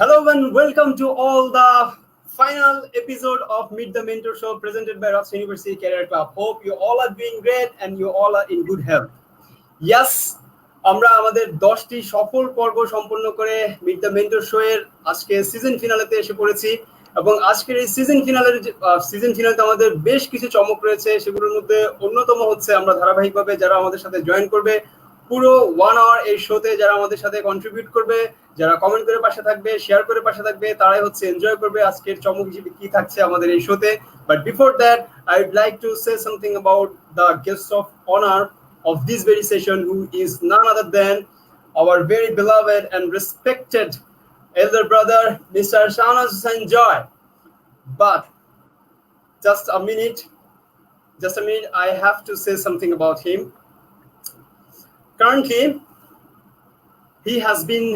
Hello and welcome to all the final episode of Meet the Mentor Show presented by Rajshahi University Career Club. Hope you all are doing great and you all are in good health. Yes, আমরা আমাদের 10টি সফল পর্ব সম্পন্ন করে meet the mentor show এর আজকে season ফিনালেতে এসে পড়েছি এবং আজকের এই সিজন ফিনালেতে আমাদের বেশ কিছু চমক রয়েছে। সেগুলোর মধ্যে অন্যতম হচ্ছে আমরা ধারাবাহিকভাবে যারা আমাদের সাথে জয়েন করবে পুরো 1 আওয়ার এই শোতে, যারা আমাদের সাথে কন্ট্রিবিউট করবে, যারা কমেন্ট করে পাশে থাকবে, শেয়ার করে পাশে থাকবে, তারাই হচ্ছে এনজয় করবে আজকের চমক হিসেবে কি থাকছে আমাদের এই শোতে। But before that I would like to say something about the guest of honour of this very session, who is none other than our very beloved and respected elder brother, Mr. Shahnaz Hussain Joy. But just a minute, I have to say something about him. Currently, he has been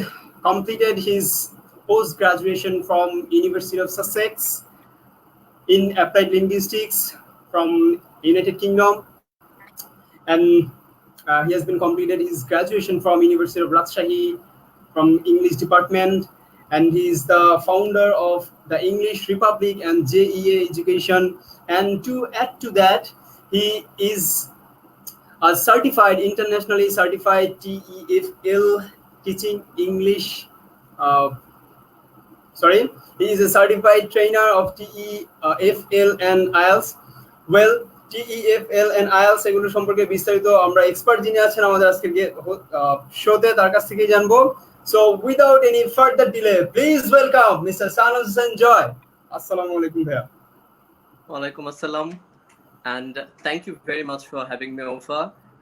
completed his post-graduation from University of Sussex in Applied Linguistics from United Kingdom. And he has been completed his graduation from University of Rajshahi from English department, and he is the founder of the English Republic and JEA Education. And to add to that, he is a internationally certified TEFL teaching English. He is a certified trainer of TEFL and IELTS. Well, TEFL and IELTS এগুলো সম্পর্কে বিস্তারিত আমরা expert যিনি আছেন আমাদের আজকে শোতে তার কাছ থেকেই জানবো। So without any further delay, please welcome Mr. Shahnaz Hussain Joy. Assalamu alaikum bhaiya. Wa alaikum assalam, and thank you very much for having me over,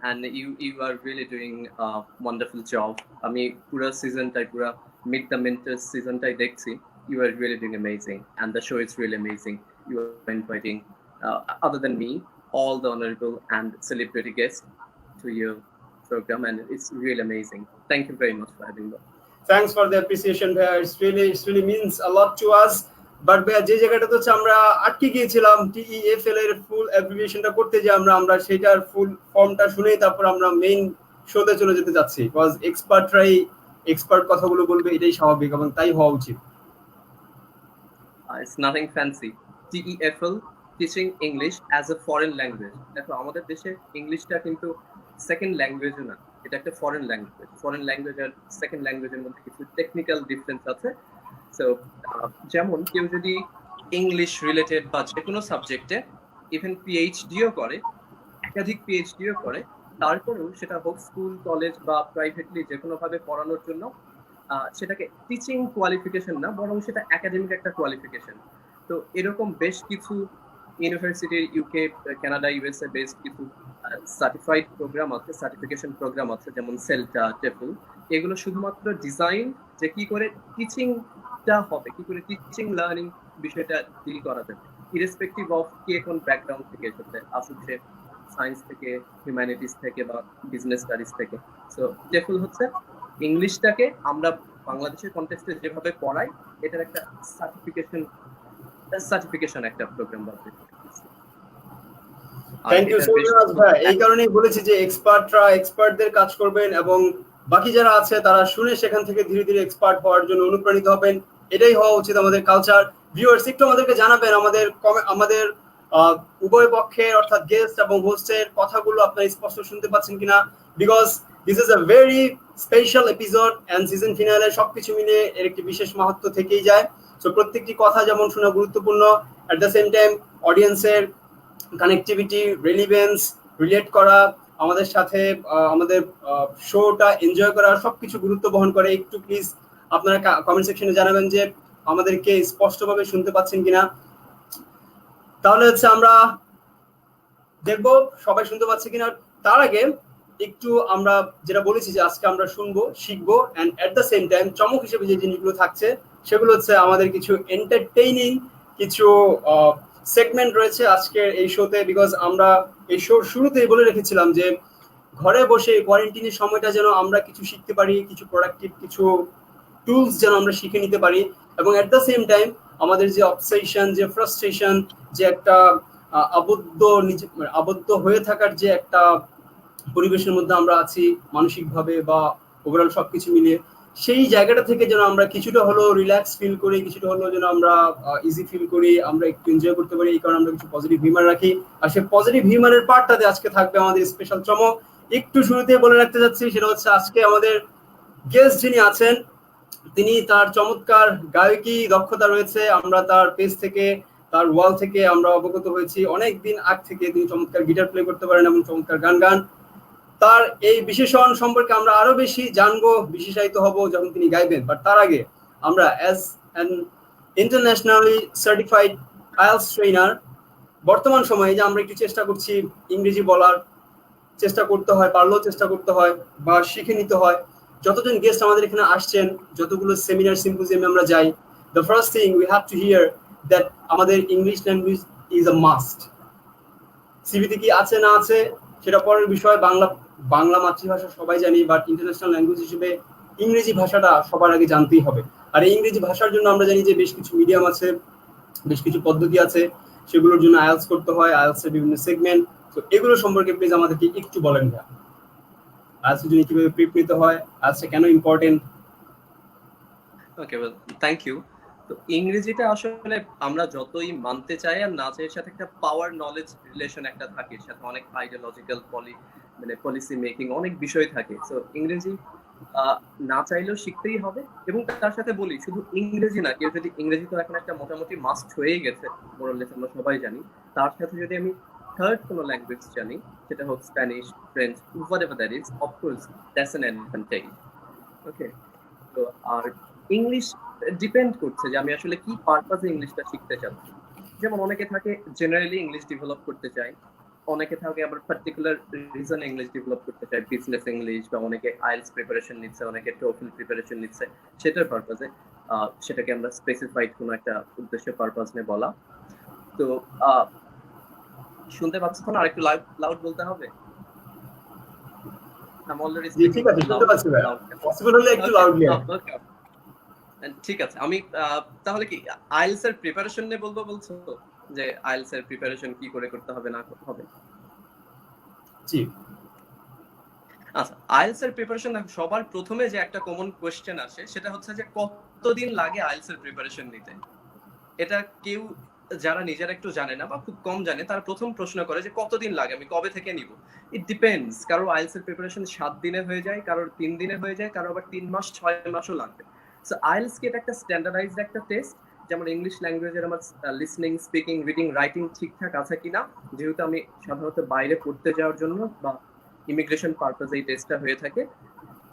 and you are really doing a wonderful job. আমি পুরো সিজনটাই পুরো Meet the Mentor সিজনটাই দেখছি. You are really doing amazing, and the show is really amazing. You are inviting other than me all the honorable and celebrity guests to your program, and it's really amazing. Thank you very much for having me. Thanks for the appreciation, bhaiya. It really means a lot to us. But bhaiya, যে জায়গাটাতে হচ্ছে আমরা আটকে গিয়েছিলাম TEFL এর ফুল অ্যাব্রিভিয়েশনটা করতে, যে আমরা সেটার ফুল ফর্মটা শুনেই তারপর আমরা মেইন শোতে চলে যেতে যাচ্ছি, বিকজ এক্সপার্ট কথাগুলো বলবে, এটাই স্বাভাবিক এবং তাই হওয়া উচিত। It's nothing fancy. TEFL, teaching English as a foreign language. দেখো আমাদের দেশে ইংলিশটা কিন্তু সেকেন্ড ল্যাঙ্গুয়েজও না, এটা একটা ফরেন ল্যাঙ্গুয়েজ আর সেকেন্ড ল্যাঙ্গুয়েজের মধ্যে কিছু টেকনিক্যাল ডিফারেন্স আছে। সো যেমন কেউ যদি ইংলিশ রিলেটেড বা যে কোনো সাবজেক্টে ইভেন পিএইচডিও করে, একাধিক পিএইচডিও করে, তারপরেও সেটা হোক স্কুল, কলেজ বা প্রাইভেটলি যে কোনোভাবে পড়ানোর জন্য সেটাকে টিচিং কোয়ালিফিকেশন না, বরং সেটা একাডেমিক একটা কোয়ালিফিকেশন। তো এরকম বেশ কিছু ইউনিভার্সিটির ইউকে, কানাডা, ইউএসএ বেসড কিছু সার্টিফাইড প্রোগ্রাম আছে, সার্টিফিকেশন প্রোগ্রাম আছে, যেমন সেলটা, টেফল। এগুলো শুধুমাত্র ডিজাইন যে কি করে টিচিংটা হবে, কি করে টিচিং লার্নিং বিষয়টা ডিল করা যাবে, ইরেসপেক্টিভ অফ কে কোন ব্যাকগ্রাউন্ড থেকে এসেছে, আসুক সে সায়েন্স থেকে, হিউম্যানিটিস থেকে বা বিজনেস স্টাডিজ থেকে। সো টেফল হচ্ছে ইংলিশটাকে আমরা বাংলাদেশের কনটেক্সটে যেভাবে পড়াই, এটার একটা সার্টিফিকেশন একটা প্রোগ্রাম বলতে। থ্যাংক ইউ সো মাচ ভাই। এই কারণেই বলেছি যে এক্সপার্টদের কাজ করবেন এবং বাকি যারা আছে তারা শুনে সেখান থেকে ধীরে ধীরে এক্সপার্ট হওয়ার জন্য অনুপ্রাণিত হবেন। এটাই হওয়া উচিত আমাদের কালচার। ভিউয়ার্স, একটু আমাদেরকে জানাবেন আমাদের উভয় পক্ষের অর্থাৎ গেস্ট এবং হোস্টের কথাগুলো আপনারা স্পষ্ট শুনতে পাচ্ছেন কিনা, because this is a very special episode and season finale সবকিছু মিলে এর একটি বিশেষ মাহাত্ম্য থেকেই যায়। সো প্রত্যেকটি কথা যেমন শোনা গুরুত্বপূর্ণ, অ্যাট দ্য সেম টাইম অডিয়েন্সের কানেক্টিভিটি, রিলেভেন্স, রিলেট করা, আমাদের সাথে আমাদের শোটা এনজয় করা, সবকিছু গুরুত্ব বহন করে। একটু প্লিজ আপনারা কমেন্ট সেকশনে জানাবেন যে আমাদেরকে স্পষ্টভাবে শুনতে পাচ্ছেন কিনা। তাহলে হচ্ছে আমরা দেখবো সবাই শুনতে পাচ্ছে কিনা। তার আগে একটু আমরা যেটা বলেছি যে আজকে আমরা শুনবো, শিখবো, and at the same time চমক হিসেবে যে জিনিসগুলো থাকছে সেগুলো হচ্ছে আমাদের কিছু এন্টারটেইনিং কিছু সেগমেন্ট রয়েছে আজকের এই শোতে, বিকজ আমরা এই শোর শুরুতেই বলে রেখেছিলাম যে ঘরে বসে কোয়ারেন্টিনের সময়টা যেন আমরা কিছু শিখতে পারি, কিছু প্রোডাক্টিভ কিছু টুলস যেন আমরা শিখে নিতে পারি, এবং এট দ্য সেম টাইম আমাদের যে অবসেশন, যে ফ্রাস্ট্রেশন, যে একটা আবদ্ধ হয়ে থাকার যে একটা পরিবেশের মধ্যে আমরা আছি মানসিকভাবে বা ওভারঅল সবকিছু মিলিয়ে, সেই জায়গাটা থেকে যেন আমরা কিছুটা হলেও রিল্যাক্স ফিল করি, কিছুটা হলেও যেন আমরা ইজি ফিল করি, আমরা একটু এনজয় করতে পারি, এই কারণে আমরা কিছু পজিটিভ হিউমার রাখি। আর সেই পজিটিভ হিউমারের পার্টটাতে আজকে থাকবে আমাদের স্পেশাল চমক। একটু শুরুতে বলে রাখতে যাচ্ছি, সেটা হচ্ছে আজকে আমাদের গেস্ট যিনি আছেন তিনি, তার চমৎকার গায়কী দক্ষতা রয়েছে। আমরা তার পেজ থেকে, তার ওয়াল থেকে আমরা অবগত হয়েছি অনেক দিন আগ থেকে তিনি চমৎকার গিটার প্লে করতে পারেন এবং চমৎকার গান গান। তার এই বিশেষণ সম্পর্কে আমরা আরো বেশি জানবো, বিশেষায়িত হব যখন তিনি গাইবেন। বাট তার আগে আমরা as an internationally certified IELTS trainer, বর্তমান সময়ে যে আমরা একটু চেষ্টা করছি ইংরেজি বলার, চেষ্টা করতে হয়, পারলেও চেষ্টা করতে হয় বা শিখে নিতে হয়। যতজন গেস্ট আমাদের এখানে আসছেন, যতগুলো সেমিনার সিম্পোজিয়ামে আমরা যাই, the first thing we have to hear that আমাদের English language is a must. সিভিতে কি আছে না আছে সেটা পরের বিষয়। বাংলা মাতৃভাষা সবাই জানি, বাট ইন্টারন্যাশনাল ল্যাঙ্গুয়েজ হিসেবে ইংরেজি ভাষাটা সবার আগে জানতেই হবে। আর এই ইংরেজি ভাষার জন্য আমরা জানি যে বেশ কিছু মিডিয়াম আছে, বেশ কিছু পদ্ধতি আছে, সেগুলোর জন্য আইএলটিএস করতে হয়, আইএলটিএস এর বিভিন্ন সেগমেন্ট। তো এগুলো সম্পর্কে প্লিজ আমাদেরকে একটু বলেন ভাই, আইএলটিএস এর জন্য কিভাবে প্রিপ নিতে হয়, আইএলটিএস কেন important. Okay, well, thank you. তো ইংরেজিটা আসলে আমরা যতই মানতে চাই আর না চাই, এর সাথে একটা পাওয়ার নলেজ রিলেশন একটা থাকে, এর সাথে অনেক আইডিওলজিক্যাল পলিসি মেকিং অনেক বিষয় থাকে। তো ইংরেজি না চাইলেও শিখতেই হবে। এবং তার সাথে বলি, শুধু ইংরেজি না, কেউ যদি ইংরেজি তো এখন একটা মোটামুটি মাস্ট হয়েই গেছে, মোরালেস আমরা সবাই জানি, তার সাথে যদি আমি থার্ড কোনো ল্যাঙ্গুয়েজ জানি, সেটা হোক Spanish, French, whatever that is, of course that's an advantage. Okay, তো আর ইংলিশ ডিপেন্ড করছে যে আমি আসলে কি পারপাসে ইংলিশটা শিখতে চাচ্ছি। যেমন অনেকে থাকে জেনারেলি ইংলিশ ডেভেলপ করতে চায়, অনেকে থাকে আবার পার্টিকুলার রিজন ইংলিশ ডেভেলপ করতে চায়, বিজনেস ইংলিশ, বা অনেকে আইএলটিএস প্রিপারেশন নিচ্ছে, অনেকে টোফেল প্রিপারেশন নিচ্ছে, সেটার পারপাসে সেটাকে আমরা স্পেসিফাইড কোনো একটা উদ্দেশ্যে পারপাস নিয়ে বলা। তো শুনতে পাচ্ছ তো না? আরেকটু লাউড বলতে হবে? I'm already জি speaking ঠিক আছে, শুনতে loud. পাচ্ছি ভাই, পসিবল হলে একটু Okay, লাউডলি। okay. ঠিক আছে, আমি তাহলে কি আইএলটিএস এর প্রিপারেশন নিয়ে বলবো বলছো, যে আইএলটিএস এর প্রিপারেশন কি করে করতে হবে না করতে হবে? জি আচ্ছা, আইএলটিএস এর প্রিপারেশন সবার প্রথমে যে একটা কমন কোশ্চেন আসে, সেটা হচ্ছে যে কতদিন লাগে আইএলটিএস এর প্রিপারেশন নিতে। এটা কেউ যারা নিজেরা একটু জানে না বা খুব কম জানে, তারা প্রথম প্রশ্ন করে যে কতদিন লাগে, আমি কবে থেকে নিব। ইট ডিপেন্ডস, কারো আইএলটিএস এর প্রিপারেশন 7 দিনে হয়ে যায়, কারোর 3 দিনে হয়ে যায়, কারো আবার 3 মাস 6 মাসও লাগবে। সো আইএলটিএস কি এটা একটা স্ট্যান্ডার্ডাইজড একটা টেস্ট, যেমন ইংলিশ ল্যাঙ্গুয়েজের আমার লিসনিং, স্পিকিং, রিডিং, রাইটিং ঠিকঠাক আছে কিনা, যেহেতু আমি সাধারণত বাইরে পড়তে যাওয়ার জন্য বা ইমিগ্রেশন পারপাসে এই টেস্টটা হয়ে থাকে।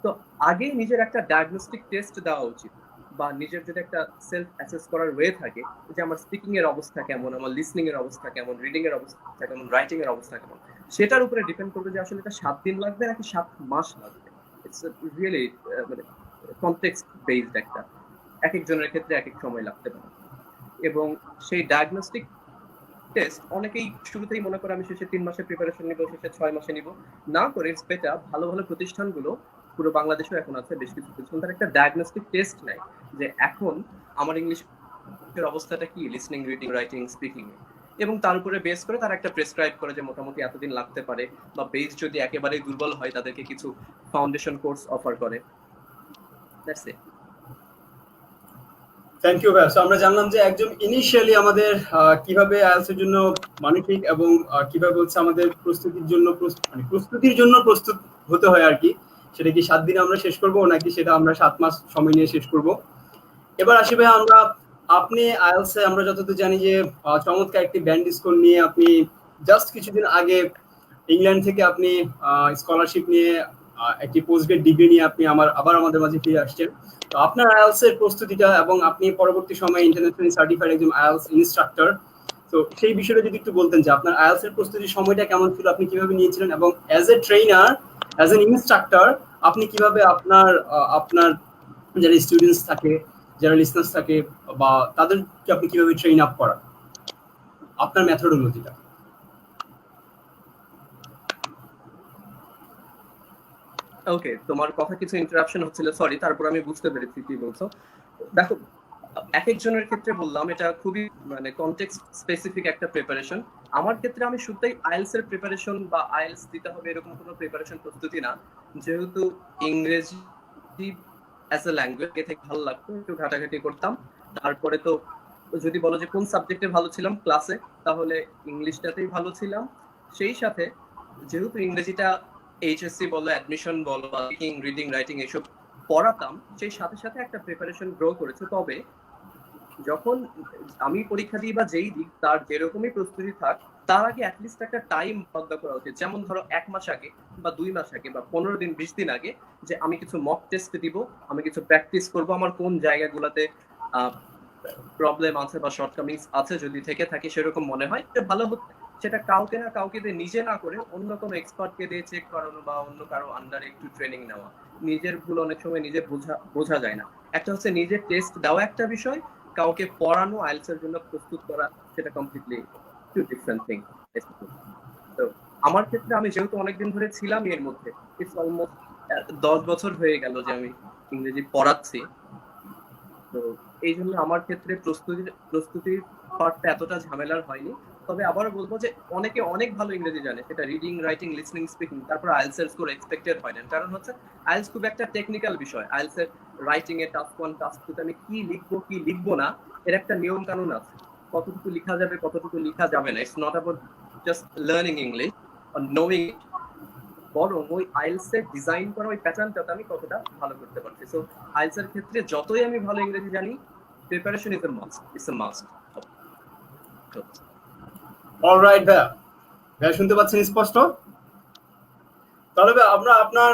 তো আগে নিজের একটা ডায়াগনস্টিক টেস্ট দেওয়া উচিত, বা নিজের যদি একটা সেলফ অ্যাসেস করার ওয়ে থাকে যে আমার স্পিকিং এর অবস্থা কেমন, আমার লিসনিং এর অবস্থা কেমন, রিডিং এর অবস্থা কেমন, রাইটিং এর অবস্থা কেমন, সেটার উপরে ডিপেন্ড করবে যে আসলে এটা 7 দিন লাগবে নাকি 7 মাস লাগবে। ইটস রিয়েলি মানে কনটেক্সট বেসড একটা, এক একজনের ক্ষেত্রে এক এক সময় লাগতে পারে। এবং সেই ডায়াগনস্টিক টেস্ট অনেকেই শুরুতেই মনে করে আমি শেষে 3 মাসে প্রিপারেশন নিব, শেষে 6 মাসে নিব, না করে ইটস বেটার ভালো ভালো প্রতিষ্ঠানগুলো পুরো বাংলাদেশেও এখন আছে বেশ কিছু প্রতিষ্ঠান, তার একটা ডায়াগনস্টিক টেস্ট নেয় যে এখন আমার ইংলিশের অবস্থাটা কি, লিসনিং, রিডিং, রাইটিং, স্পিকিং, এবং তার উপরে বেস করে তারা একটা প্রেসক্রাইব করে যে মোটামুটি এতদিন লাগতে পারে, বা বেস যদি একেবারেই দুর্বল হয় তাদেরকে কিছু ফাউন্ডেশন কোর্স অফার করে। That's it. থ্যাংক ইউ ভাই। সো আমরা জানলাম যে একদম ইনিশিয়ালি আমাদের কিভাবে আইএলটিএস এর জন্য মানসিক এবং কিভাবে হচ্ছে আমাদের প্রস্তুতির জন্য প্রস্তুত হতে হয় আর কি। সেটা কি 7 দিনে আমরা শেষ করব নাকি সেটা আমরা 7 মাস সময় নিয়ে শেষ করব। এবার আসি ভাই, আপনি আইএলটিএস এ আমরা যতদূর জানি যে চমৎকার একটি ব্যান্ড স্কোর নিয়ে আপনি জাস্ট কিছুদিন আগে ইংল্যান্ড থেকে আপনি স্কলারশিপ নিয়ে একটি পোস্ট গ্রেড ডিগ্রি নিয়ে আপনি আবার আমাদের মাঝে ফিরে আসছেন। তো আপনার আইএলটিএস এর প্রস্তুতিটা এবং আপনি পরবর্তী সময়ে ইন্টারন্যাশনালি সার্টিফাইড একজন আইএলটিএস ইনস্ট্রাক্টর, তো সেই বিষয়টা যদি একটু বলতেন যে আপনার আইএলটিএস এর প্রস্তুতির সময়টা কেমন ছিল, আপনি কিভাবে নিয়েছিলেন, এবং as a trainer, as an instructor আপনি কিভাবে আপনার যারা স্টুডেন্টস থাকে, যারা লিসনার্স থাকে, বা তাদেরকে আপনি কিভাবে ট্রেন আপ করান, আপনার মেথডোলজিটা। ওকে, তোমার কথা কিছু ইন্টারাপশন হচ্ছিল, সরি, তারপর আমি বুঝতে পেরেছি কি বলছো। দেখো, এক একজনের ক্ষেত্রে বললাম এটা খুবই মানে কনটেক্সট স্পেসিফিক একটা প্রিপারেশন। আমার ক্ষেত্রে আমি শুধুই আইএলটিএস এর প্রিপারেশন বা আইএলটিএস দিতে হবে এরকম কোনো প্রিপারেশন প্রস্তুতি না, যেহেতু ইংরেজি অ্যাজ এ ল্যাঙ্গুয়েজ থেকে ভালো লাগতো, একটু ঘাটাঘাটি করতাম। তারপরে তো যদি বলো যে কোন সাবজেক্টে ভালো ছিলাম ক্লাসে, তাহলে ইংলিশটাতেই ভালো ছিলাম। সেই সাথে যেহেতু ইংরেজিটা এইচএসসি বলো, অ্যাডমিশন বলো, স্পিকিং, রিডিং, রাইটিং এসব পড়াতাম, সেই সাথে সাথে একটা প্রিপারেশন গ্রো করেছে। তবে যখন আমি পরীক্ষা দিই বা যেই দিক, তার যেরকমই প্রস্তুতি থাক, তার আগে অ্যাটলিস্ট একটা টাইম বদ্ধ করা উচিত। যেমন ধরো 1 মাস আগে বা 2 মাস আগে বা 15 দিন 20 দিন আগে যে আমি কিছু মক টেস্ট দিব, আমি কিছু প্র্যাকটিস করব, আমার কোন জায়গাগুলোতে প্রবলেম আছে বা শর্টকামিংস আছে যদি থেকে থাকে সেরকম মনে হয়, এটা ভালো হচ্ছে সেটা কাউকে না কাউকে দিয়ে নিজে না করে অন্য কোনো এক্সপার্টকে দিয়ে চেক করানো বা অন্য কারো আন্ডারে একটু ট্রেনিং নেওয়া। নিজের ভুল অনেক সময় নিজে বোঝা যায় না। একটা হচ্ছে নিজের টেস্ট দেওয়া একটা বিষয়, কাউকে পড়ানো আইএলটিএস এর জন্য প্রস্তুত করা সেটা কমপ্লিটলি টু ডিফারেন্ট থিং। তো আমার ক্ষেত্রে আমি যেহেতু অনেকদিন ধরে ছিলাম এর মধ্যে, ইটস অলমোস্ট 10 বছর হয়ে গেল যে আমি ইংরেজি পড়াচ্ছি। তো এই জন্য আমার ক্ষেত্রে প্রস্তুতির পার্টটা এতটা ঝামেলার হয়নি। তবে আবারও বলবো যে অনেকে অনেক ভালো ইংরেজি জানে, সেটা রিডিং, রাইটিং, লিসনিং, স্পিকিং, তারপর আইএলটিএস এর স্কোর এক্সপেক্টেড হয় না। কারণ হচ্ছে আইএলটিএস খুব একটা টেকনিক্যাল বিষয়। আইএলটিএস এর রাইটিং এ টাস্ক 1 টাস্ক 2 আমি কি লিখবো কি লিখবো না, এর একটা নিয়ম কানুন আছে। কতটুকু লিখা যাবে কতটুকু লিখা যাবে না, it's not about just learning English or knowing, বরং ওই আইএলটিএস এর ডিজাইন করা ওই প্যাটার্নটাতে আমি কতটা ভালো করতে পারছি। সো আইএলটিএস এর ক্ষেত্রে যতই আমি ভালো ইংরেজি জানি, preparation is a must, it's a must. Alright ভাইয়া, ভাইয়া শুনতে পাচ্ছেন স্পষ্ট? তাহলে ভাইয়া আমরা আপনার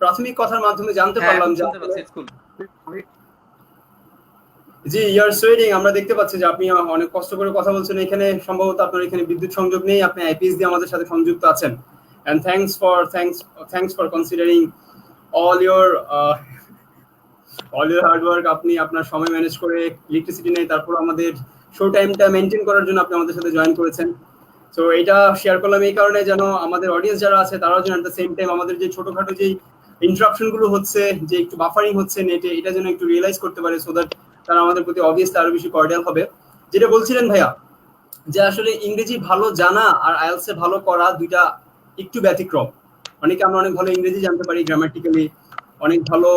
প্রাথমিক কথার মাধ্যমে জানতে হ্যাঁ, পারলাম এখন যে শুনতে পাচ্ছি, স্কুল। জি ইয়ার সুইডিং, আমরা দেখতে পাচ্ছি যে আপনি অনেক কষ্ট করে কথা বলছেন। এখানে সম্ভবত আপনার এখানে বিদ্যুৎ সংযোগ নেই, আপনি আইপিএস দিয়ে আমাদের সাথে সংযুক্ত আছেন। And thanks for considering all your hard work. আপনি আপনার সময় ম্যানেজ করে, ইলেকট্রিসিটি নেই, তারপর আমাদের শো টাইমটা মেনটেন করার জন্য আপনি আমাদের সাথে জয়েন করেছেন। তো এটা শেয়ার করলাম এই কারণে যেন আমাদের অডিয়েন্স যারা আছে তারাও যেন এট দ্য সেম টাইম আমাদের যে ছোটখাটো যেই ইন্টারাপশন গুলো হচ্ছে, যে একটু বাফারিং হচ্ছে নেটে, এটা যেন একটু রিয়েলাইজ করতে পারে, সো দ্যাট তারা আমাদের প্রতি অবভিয়াসলি আরো বেশি কর্ডিয়াল হবে। যেটা বলছিলেন ভাইয়া, যে আসলে ইংরেজি ভালো জানা আর আইএলটিএস এ ভালো করা দুইটা একটু ব্যতিক্রম। অনেকে আমরা অনেক ভালো ইংরেজি জানতে পারি গ্রামাটিক্যালি, অনেক ভালো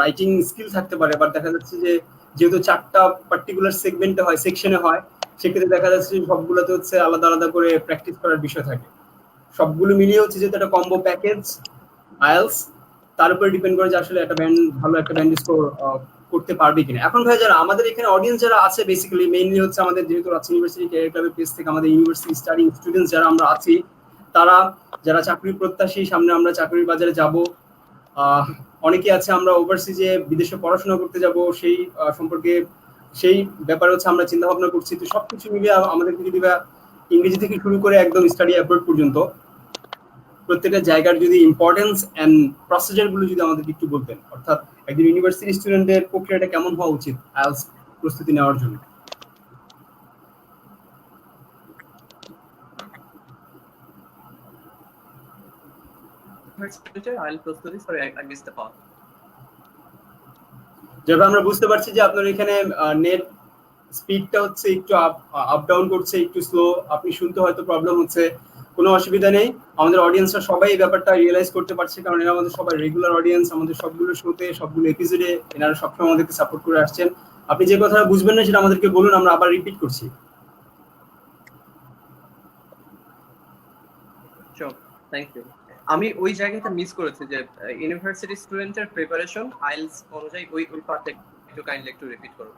রাইটিং স্কিল থাকতে পারে, বাট দেখা যাচ্ছে যে যেহেতু 4টা পার্টিকুলার সেগমেন্টে হয়, সেকশনে হয়, সেক্ষেত্রে দেখা যাচ্ছে যে সবগুলোতে হচ্ছে আলাদা আলাদা করে প্র্যাকটিস করার বিষয় থাকে। সবগুলো মিলিয়ে হচ্ছে যেহেতু একটা কম্বো প্যাকেজ আইএলটিএস, তার উপরে ডিপেন্ড করে যে আসলে একটা ব্যান্ড ভালো একটা ব্যান্ড স্কোর করতে পারবে কিনা। এখন ভাই যারা আমাদের এখানে অডিয়েন্স যারা আছে, বেসিক্যালি মেইনলি হচ্ছে আমাদের যেহেতু রাজশাহী ইউনিভার্সিটি ক্যারিয়ার ক্লাবের পেজ থেকে আমাদের ইউনিভার্সিটি স্টাডিং স্টুডেন্টস যারা আমরা আছি, তারা যারা চাকরি প্রত্যাশী, সামনে আমরা চাকরির বাজারে যাব, অনেকে আছে আমরা ওভারসিজে বিদেশে পড়াশোনা করতে যাব, সেই সম্পর্কে সেই ব্যাপারে হচ্ছে আমরা চিন্তা ভাবনা করছি। তো সবকিছু মিলিয়ে আমাদের যদি ইংরেজি থেকে শুরু করে একদম স্টাডি অ্যাব্রড পর্যন্ত প্রত্যেকটা জায়গার যদি ইম্পর্টেন্স এন্ড প্রসিজার গুলো যদি আমাদের একটু বলতেন, অর্থাৎ একজন ইউনিভার্সিটি স্টুডেন্টের প্রক্রিয়াটা কেমন হওয়া উচিত আইএলটিএস প্রস্তুতি নেওয়ার জন্য। আইএলটিএস প্রস্তুতি, sorry I missed the part. যেভাবে আমরা বুঝতে পারছি যে আপনার এখানে নেট স্পিডটা হচ্ছে একটু আপ ডাউন করছে, একটু স্লো, আপনি শুনতে হয়তো প্রবলেম হচ্ছে, কোনো অসুবিধা নেই। আমাদের অডিয়েন্সরা সবাই এই ব্যাপারটা রিয়েলাইজ করতে পারছে, কারণ এরা আমাদের সবাই রেগুলার অডিয়েন্স, আমাদের সবগুলো শোতে সবগুলো এপিসোডে এনারা সবসময় আমাদেরকে সাপোর্ট করে আসছেন। আপনি যে কথাটা বুঝবেন না সেটা আমাদেরকে বলুন, আমরা আবার রিপিট করছি। Sure, thank you. আমি ওই জায়গাটা মিস করেছি যে ইউনিভার্সিটি স্টুডেন্টের প্রিপারেশন আইএলটিএস অনুযায়ী, ওই পার্টটা একটু কাইন্ডলি একটু রিপিট করুন।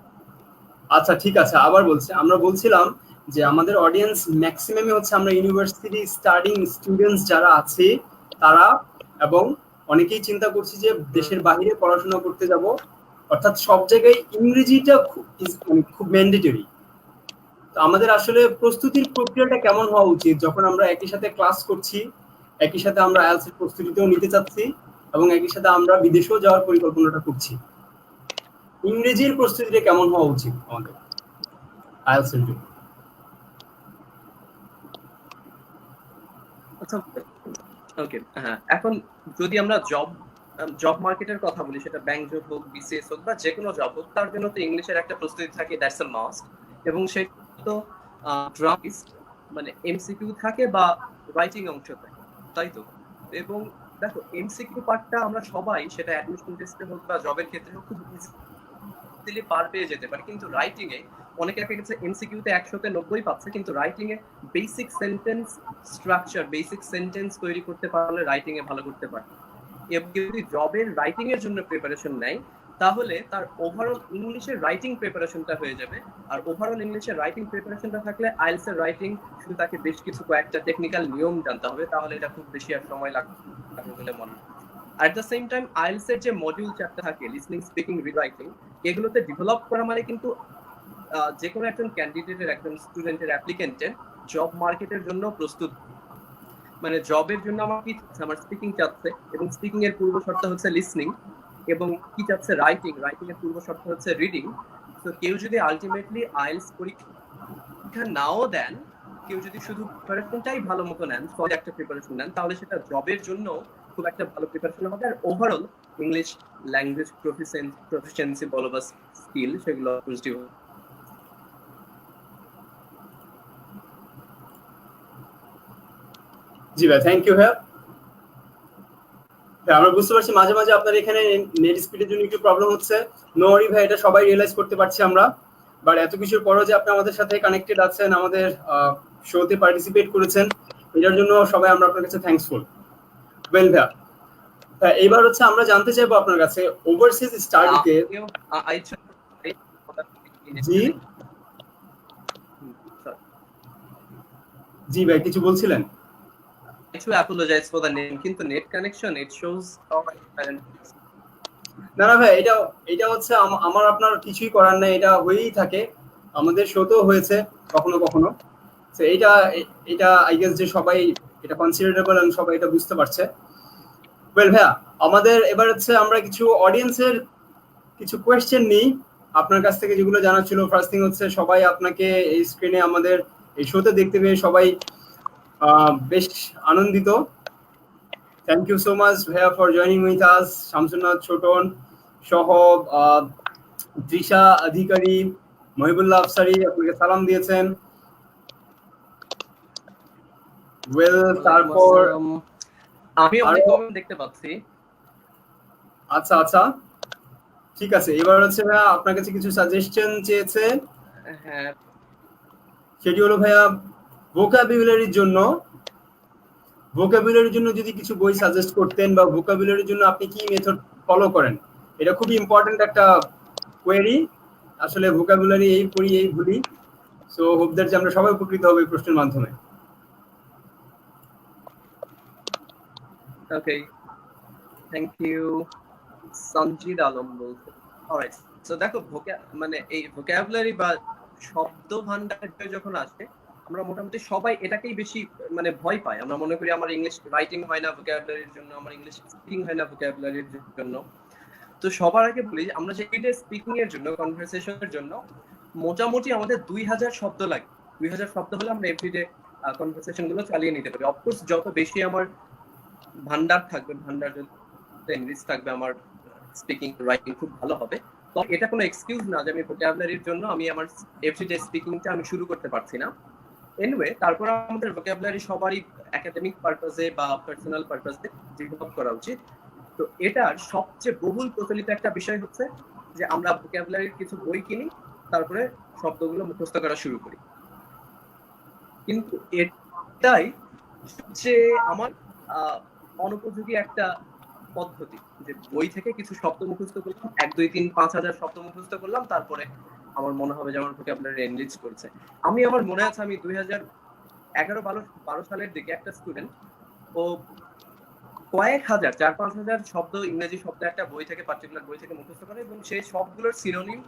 আচ্ছা ঠিক আছে, আবার বলছি। আমরা বলছিলাম যে আমাদের অডিয়েন্স ম্যাক্সিমামই হচ্ছে আমরা ইউনিভার্সিটি স্টাডিং স্টুডেন্টস যারা আছে তারা, এবং অনেকেই চিন্তা করছি যে দেশের বাইরে পড়াশোনা করতে যাব, অর্থাৎ সব জায়গায় ইংরেজিটা খুব ম্যান্ডেটরি। তো আমাদের আসলে প্রস্তুতির প্রক্রিয়াটা কেমন হওয়া উচিত যখন আমরা একই সাথে ক্লাস করছি, একই সাথে আমরা আইএলটিএস এর প্রস্তুতিতেও নিতে চাচ্ছি, এবং একই সাথে আমরা বিদেশেও যাওয়ার পরিকল্পনাটা করছি। ইংরেজির প্রস্তুতিটা কেমন হওয়া উচিত আমাদের আইএলটিএস এর জন্য? আচ্ছা, ওকে, হ্যাঁ। এখন যদি আমরা জব মার্কেটের কথা বলি, সেটা ব্যাংক জব হোক, বিসিএস হোক বা যে কোনো জব হোক, তার জন্য তো ইংলিশের একটা প্রস্তুতি থাকে, দ্যাটস আ মাস্ট। এবং সেটা তো ড্রাফট মানে এমসিকিউ থাকে বা রাইটিং অংশ থাকে, তাই তো। এবং দেখো এমসিকিউ পার্টটা আমরা সবাই সেটা অ্যাডমিশন টেস্টে হোক বা জবের ক্ষেত্রে হোক খুব ইজিলি পার পেয়ে যেতে পারি, কিন্তু রাইটিং এ অনেকে দেখা গেছে এমসিকিউতে 100তে 90 পাচ্ছে, কিন্তু রাইটিং এ basic sentence structure, basic sentence তৈরি করতে পারলে রাইটিং এ ভালো করতে পারে। এবং যদি জবের রাইটিং এর জন্য প্রিপারেশন নেয় তাহলে তার ওভারঅল ইংলিশের রাইটিং প্রিপারেশনটা হয়ে যাবে। আর ওভারঅল ইংলিশের রাইটিং প্রিপারেশনটা থাকলে আইএলটিএস এর রাইটিং শুধু তাকে বেশ কিছু কয়েকটা টেকনিক্যাল নিয়ম জানতে হবে, তাহলে এটা খুব বেশি আর সময় লাগবে বলে মনে হয়। আর at the same time IELTS এর যে মডিউল চ্যাপ্টার থাকে লিসনিং, স্পিকিং, রিরাইটিং, এগুলোতে ডেভেলপ করা মানে কিন্তু যে কোনো একজন ক্যান্ডিডেটের, একজন স্টুডেন্টের, অ্যাপ্লিকেন্টের জব মার্কেটের জন্য প্রস্তুত। মানে জবের জন্য আমার কি আমার স্পিকিং চাচ্ছে, এবং স্পিকিং এর পূর্ব শর্ত হচ্ছে লিসনিং, এবং কি চাচ্ছে রাইটিং, রাইটিং এর পূর্ব শর্ত হচ্ছে রিডিং। তো কেউ যদি আলটিমেটলি আইএলটিএস পরীক্ষা নাও দেন, কেউ যদি শুধু প্রিপারেশনটাই ভালো মতো নেন, সলিড একটা প্রিপারেশন নেন, তাহলে সেটা জবের জন্য খুব একটা ভালো প্রিপারেশন হবে। আর ওভারঅল ইংলিশ ল্যাঙ্গুয়েজ প্রফিসিয়েন্সি বলো বা স্কিল, সেগুলো পজিটিভ হবে। জি ভাই, থ্যাংক ইউ ভাইয়া। আমরা বুঝতে পারছি মাঝে মাঝে আপনার এখানে নেট স্পিডের জন্য একটু প্রবলেম হচ্ছে। নো ওয়ারি ভাই, এটা সবাই রিয়েলাইজ করতে পারছি আমরা। বাট এত কিছুর পরও যে আপনি আমাদের সাথে কানেক্টেড আছেন, আমাদের শোতে পার্টিসিপেট করেছেন, এটার জন্য সবাই আমরা আপনার কাছে থ্যাঙ্কসফুল। ওয়েল ভাইয়া, এইবার হচ্ছে আমরা জানতে চাইবো আপনার কাছে ওভারসিজ স্টাডিতে। জি জি ভাই, কিছু বলছিলেন? To apologize for the name, কিন্তু নেট কানেকশন it shows না না ভাই, এটা হচ্ছে আমার আপনার কিছুই করার নাই, এটা হয়েই থাকে, আমাদের শোতেও হয়েছে কখনো কখনো। তো এটা আই গেস যে সবাই এটা কনসিডারেবল এবং সবাই এটা বুঝতে পারছে। ওয়েল ভাইয়া, আমাদের এবার হচ্ছে আমরা কিছু অডিয়েন্সের কিছু কোয়েশ্চেন নিই আপনার কাছ থেকে, যেগুলো জানার ছিল। ফার্স্ট থিং হচ্ছে, সবাই আপনাকে এই স্ক্রিনে আমাদের এই শোতে দেখতে পেয়ে সবাই বেশ আনন্দিত। থ্যাংক ইউ সো মাচ ভাইয়া for joining with us. Shamsunnath Chhoton সহ তৃষা অধিকারী, মহিবুল্লাহ আফসারি আপনাকে সালাম দিয়েছেন। ওয়েল, তারপর আমি অনেক কমেন্ট দেখতে পাচ্ছি। আচ্ছা আচ্ছা, ঠিক আছে। এবার হচ্ছে ভাইয়া আপনার কাছে কিছু সাজেশন চেয়েছে। হ্যাঁ, সেটি হলো ভাইয়া ভোকাবুলারির জন্য যদি কিছু বই সাজেস্ট করতেন, বা ভোকাবুলারির জন্য আপনি কি মেথড ফলো করেন। এটা খুবই ইম্পর্টেন্ট একটা কোয়েরি। আসলে ভোকাবুলারি এই পড়ি এই ভুলি, সো হোপ দ্যাট যে আমরা সবাই উপকৃত হব এই প্রশ্নের মাধ্যমে। ওকে, থ্যাংক ইউ। সঞ্জিদ আলম বলছে। অলরাইট, সো দেখো মানে এই ভোকাবুলারি বা শব্দ ভান্ডার যখন আসে, আমরা মোটামুটি সবাই এটাকেই বেশি মানে ভয় পাই। আমরা মনে করি আমার ইংলিশ রাইটিং হয় না ভোকাবুলারির জন্য, আমার ইংলিশ স্পিকিং হয় না ভোকাবুলারির জন্য। তো সবার আগে বলি, আমরা যে স্পিকিং এর জন্য, কনভারসেশনের জন্য মোটামুটি আমাদের 2000 শব্দ লাগে। 2000 শব্দ হলে আমরা এভরিডে কনভারসেশন গুলো চালিয়ে নিতে পারি। অফকোর্স যত বেশি আমার ভান্ডার থাকবে, ভান্ডার ইংলিশ থাকবে, আমার স্পিকিং রাইটিং খুব ভালো হবে। তো এটা কোনো এক্সকিউজ না যে আমি ভোকাবুলারির জন্য আমি আমার এভরিডে স্পিকিংটা আমি শুরু করতে পারছি না। এনিওয়ে, তারপর আমাদের ভোকাবুলারি সবারই একাডেমিক পারপাসে বা পার্সোনাল পারপাসে ডেভেলপ করা উচিত। তো এটার সবচেয়ে বহুল প্রচলিত একটা বিষয় হচ্ছে যে আমরা ভোকাবুলারির কিছু বই কিনি, তারপরে শব্দগুলো মুখস্থ করা শুরু করি। কিন্তু এটাই সবচেয়ে আমার অনুপযোগী একটা পদ্ধতি, যে বই থেকে কিছু শব্দ মুখস্থ করলাম, 1 2 3 5,000 শব্দ মুখস্থ করলাম, তারপরে আমার মনে হবে যে আমার ভোকাবুলারি এনরিচ করছে। আমার মনে আছে আমি 2011-12 সালের দিকে একটা স্টুডেন্ট, ও কয়েক হাজার 4-5,000 শব্দ, ইংরেজি শব্দ একটা বই থেকে, পার্টিকুলার বই থেকে মুখস্থ করে, এবং সেই সবগুলোর সিনোনিম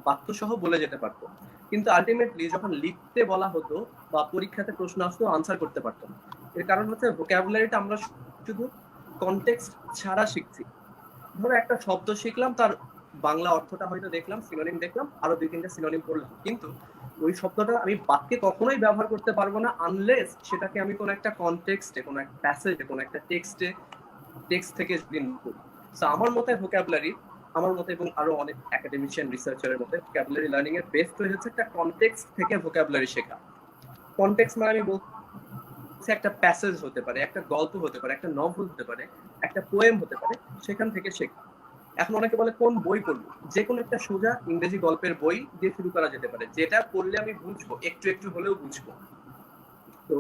বাক্য সহ বলে যেতে পারতো। কিন্তু আলটিমেটলি যখন লিখতে বলা হতো বা পরীক্ষাতে প্রশ্ন আসতো, আনসার করতে পারতো না। এর কারণ হচ্ছে ভোকাবুলারিটা আমরা শুধু কনটেক্সট ছাড়া শিখছি। ধরো একটা শব্দ শিখলাম, তার বাংলা অর্থটা হয়তো দেখলাম, সিনোনিম দেখলাম, আরো 2-3টা সিনোনিম পড়লাম, কিন্তু ওই শব্দটা আমি বাক্যে কখনোই ব্যবহার করতে পারবো না আনলেস সেটাকে আমি কোনো একটা কনটেক্সটে, কোনো একটা প্যাসেজে, কোনো একটা টেক্সট থেকে যদি করি। সো আমার মতে ভোকাবুলারি, আমার মতে এবং আরো অনেক একাডেমিশিয়ান রিসার্চারের মতে, ভোকাবুলারি লার্নিং এর বেস্ট ওয়ে হচ্ছে একটা কনটেক্সট থেকে ভোকাবুলারি শেখা। কনটেক্সট মানে আমি বলছি একটা প্যাসেজ হতে পারে, একটা গল্প হতে পারে, একটা নভেল হতে পারে, একটা পোয়েম হতে পারে, সেখান থেকে শেখা। এখন অনেকে বলে কোন বই পড়বো, যে কোনো একটা সোজা ইংরেজি গল্পের বই দিয়ে শুরু করা যেতে পারে, যেটা পড়লে আমি বুঝবো, একটু একটু হলেও বুঝবো। তো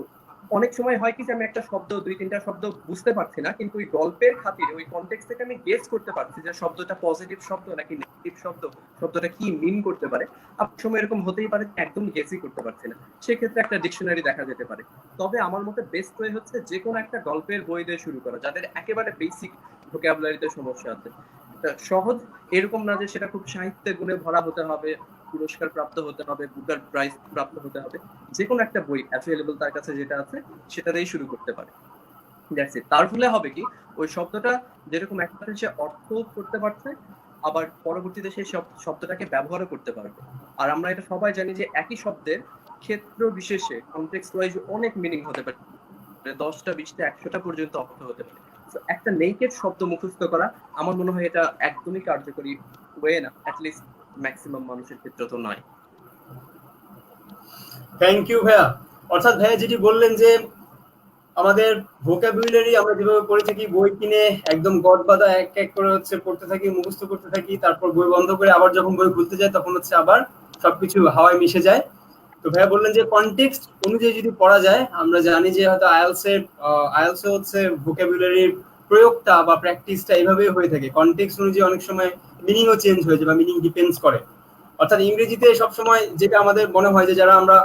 অনেক সময় হয় কি যে আমি একটা শব্দ, 2-3টা শব্দ বুঝতে পারছি না, কিন্তু ওই গল্পের খাতিরে ওই কনটেক্সট থেকে আমি গেস করতে পারছি যে শব্দটা পজিটিভ শব্দ নাকি নেগেটিভ শব্দ, শব্দটা কি মিন করতে পারে। আপনার সময় এরকম হতেই পারে একদম গেসই করতে পারছি না, সেক্ষেত্রে একটা ডিকশনারি দেখা যেতে পারে। তবে আমার মতে বেস্ট ওয়ে হচ্ছে যে কোনো একটা গল্পের বই দিয়ে শুরু করা, যাদের একেবারে বেসিক ভোকাবুলারিতে সমস্যা আছে। সহজ এরকম না যে সেটা খুব সাহিত্যের গুণে ভরা হতে হবে, পুরস্কার প্রাপ্ত হতে হবে, বুকার প্রাইজ প্রাপ্ত হতে হবে। যে কোনো একটা বই অ্যাভেলেবল তার কাছে যেটা আছে সেটা দিয়েই শুরু করতে পারে। দ্যাটস ইট। তার ফলে হবে কি, ওই শব্দটা যেরকম একসাথে সে অর্থ করতে পারছে, আবার পরবর্তীতে সেই শব্দটাকে ব্যবহারও করতে পারবে। আর আমরা এটা সবাই জানি যে একই শব্দের ক্ষেত্র বিশেষে কনটেক্সট ওয়াইজ অনেক মিনিং হতে পারে, 10টা 20টা 100টা পর্যন্ত অর্থ হতে পারে। একটা নেকেড শব্দ মুখস্থ করা আমার মনে হয় এটা একদমই কার্যকরী ওয়ে না, অ্যাটলিস্ট ম্যাক্সিমাম মানুষের ক্ষেত্রে তো নয়। থ্যাংক ইউ ভাইয়া। অর্থাৎ ভাইয়া যেটি বললেন যে আমাদের ভোকাবুলারি আমরা যেভাবে পড়ে থাকি, বই কিনে একদম গদ বাঁধা এক এক করে হচ্ছে পড়তে থাকি, মুখস্থ করতে থাকি, তারপর বই বন্ধ করে আবার যখন বই খুলতে যায় তখন হচ্ছে আবার সবকিছু হাওয়ায় মিশে যায়। তো ভাইয়া বললেন যে কনটেক্সট অনুযায়ী যদি পড়া যায়, আমরা জানি যে হয়তো আইএলস হচ্ছে ভোকাবুলারির প্রয়োগটা বা প্র্যাকটিসটা এইভাবেই হয়ে থাকে। কনটেক্সট অনুযায়ী অনেক সময় মিনিংও চেঞ্জ হয়ে যায় বা মিনিং ডিপেন্ডস করে। অর্থাৎ ইংরেজিতে সবসময় যেটা আমাদের মনে হয় যে যারা আমরা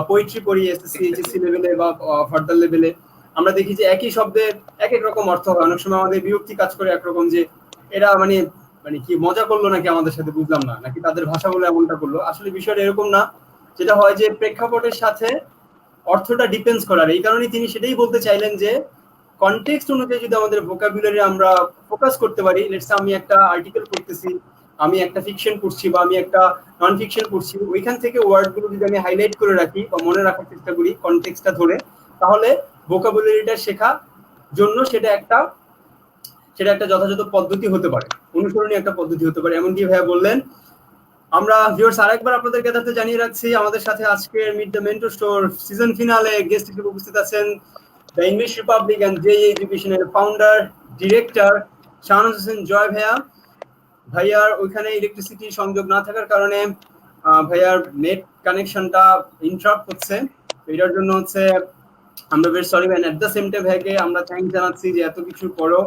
পোয়েট্রি পড়ি এসএসসি এইচএসসি লেভেলে বা ফার্দার লেভেলে, আমরা দেখি যে একই শব্দের এক এক রকম অর্থ হয়। অনেক সময় আমাদের বিরক্তি কাজ করে একরকম, যে এরা মানে মানে কি মজা করলো নাকি আমাদের সাথে, বুঝলাম না, নাকি তাদের ভাষা বলে এমনটা করলো। আসলে বিষয়টা এরকম না, যেটা হয় যে প্রেক্ষাপটের সাথে অর্থটা ডিপেন্ডস করার। এই কারণে তিনি সেটাই বলতে চাইলেন যে কনটেক্সট অনুযায়ী যদি আমাদের ভোকাবুলারি আমরা ফোকাস করতে পারি, লেটস আমি একটা আর্টিকেল পড়তেছি, আমি একটা ফিকশন পড়ছি বা আমি একটা নন ফিকশন পড়ছি, ওইখান থেকে ওয়ার্ডগুলো যদি আমি হাইলাইট করে রাখি বা মনে রাখার চেষ্টা করি কনটেক্সটটা ধরে, তাহলে ভোকাবুলারিটা শেখা জন্য সেটা একটা যথাযথ পদ্ধতি হতে পারে, অনুসরণীয় একটা পদ্ধতি হতে পারে, এমনকি ভাইয়া বললেন। আমরা ভিউয়ার্স আরেকবার আপনাদেরকে তাতে জানিয়ে রাখছি, আমাদের সাথে আজকের meet the mentor store season finale guest হিসেবে উপস্থিত আছেন দ্য ইংলিশ রিপাবলিক এন্ড জেই এডুকেশনের ফাউন্ডার ডিরেক্টর শাহনাজ হোসেন জয় ভাইয়া। ভাইয়ার ওইখানে ইলেকট্রিসিটি সংযোগ না থাকার কারণে ভাইয়ার নেট কানেকশনটা ইন্টারাপ্ট হচ্ছে। এটার জন্য হচ্ছে আমরা বেশ sorry, and at the same time ভাইকে আমরা থ্যাঙ্ক জানাচ্ছি যে এত কিছুর পরও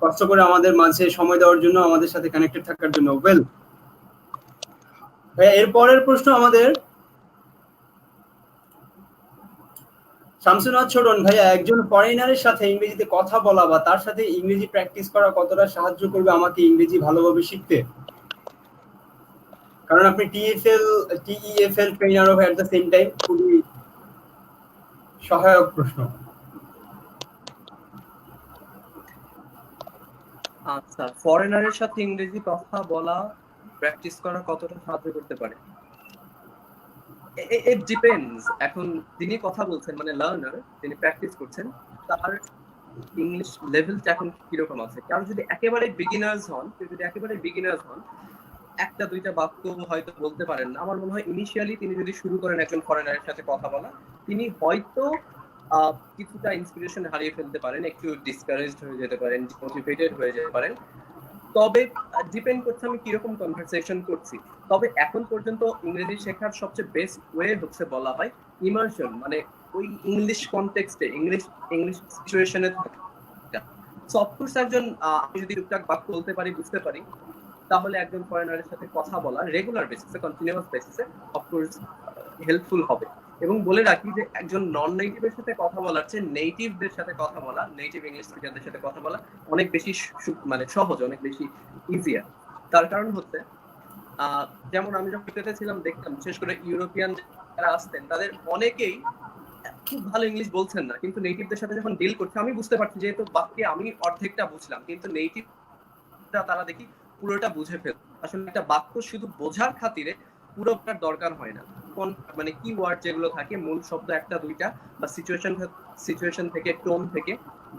কষ্ট করে আমাদের মাঝে সময় দেওয়ার জন্য, আমাদের সাথে কানেক্টেড থাকার জন্য। ওয়েল ভাইয়া, এর পরের প্রশ্ন আমাদের শামসুনাথ ছোটন ভাইয়া, একজন ফরেনারের সাথে ইংরেজিতে কথা বলা বা তার সাথে ইংরেজি প্র্যাকটিস করা কতটা সাহায্য করবে আমাকে ইংরেজি ভালোভাবে শিখতে? কারণ আপনি TEFL trainer of at the same time, খুবই সহায়ক প্রশ্ন। আচ্ছা, ফরেনারের সাথে ইংরেজি কথা বলা প্র্যাকটিস করা কতটা সাহায্য করতে পারে, ইট ডিপেন্ডস। এখন যিনি কথা বলছেন মানে লার্নার, তিনি প্র্যাকটিস করছেন, তার ইংলিশ লেভেলটা এখন কিরকম আছে। কারণ যদি একেবারে বিগিনার্স হন, একটা দুইটা বাক্য হয়তো বলতে পারেন না, আমার মনে হয় ইনিশিয়ালি তিনি যদি শুরু করেন একজন ফরেনারের সাথে কথা বলা, তিনি হয়তো কিছুটা ইন্সপিরেশন হারিয়ে ফেলতে পারেন, একটু ডিসকারেজড হয়ে যেতে পারেন, ডিমোটিভেটেড হয়ে যেতে পারেন। তবে ডিপেন্ড করছে আমি কিরকম কনভারসেশন করছি। তবে এখন পর্যন্ত ইংরেজি শেখার সবচেয়ে বেস্ট ওয়ে হচ্ছে বলা হয় ইমার্শন, মানে ওই ইংলিশ কনটেক্সটে, ইংলিশ সিচুয়েশনে থাকা। সো অফকোর্স একজন আমি যদি টুকটাক বাক্য বলতে পারি, বুঝতে পারি, তাহলে একজন ফরেনারের সাথে কথা বলা রেগুলার বেসিসে, কন্টিনিউয়াস বেসিসে অফকোর্স হেল্পফুল হবে। এবং বলে রাখি যে একজন নন নেটিভের সাথে কথা বলার চেয়ে নেটিভদের সাথে কথা বলা, নেটিভ ইংলিশ স্পিকারদের সাথে কথা বলা অনেক বেশি মানে সহজ, অনেক বেশি ইজিয়ার। তার কারণ হচ্ছে যেমন আমি যখন ইউকেতে ছিলাম দেখতাম, বিশেষ করে ইউরোপিয়ান যারা আসতেন তাদের অনেকেই খুব ভালো ইংলিশ বলছেন না, কিন্তু নেটিভদের সাথে যখন ডিল করছে আমি বুঝতে পারছি যেহেতু বাক্যে আমি অর্ধেকটা বুঝলাম, কিন্তু নেটিভটা তারা দেখি পুরোটা বুঝে ফেল। আসলে একটা বাক্য শুধু বোঝার খাতিরে পুরোটার দরকার হয় না, কোন মানে কি ওয়ার্ড যেগুলো থাকে, মূল শব্দ একটা দুইটা বা সিচুয়েশন থেকে, টোন থেকে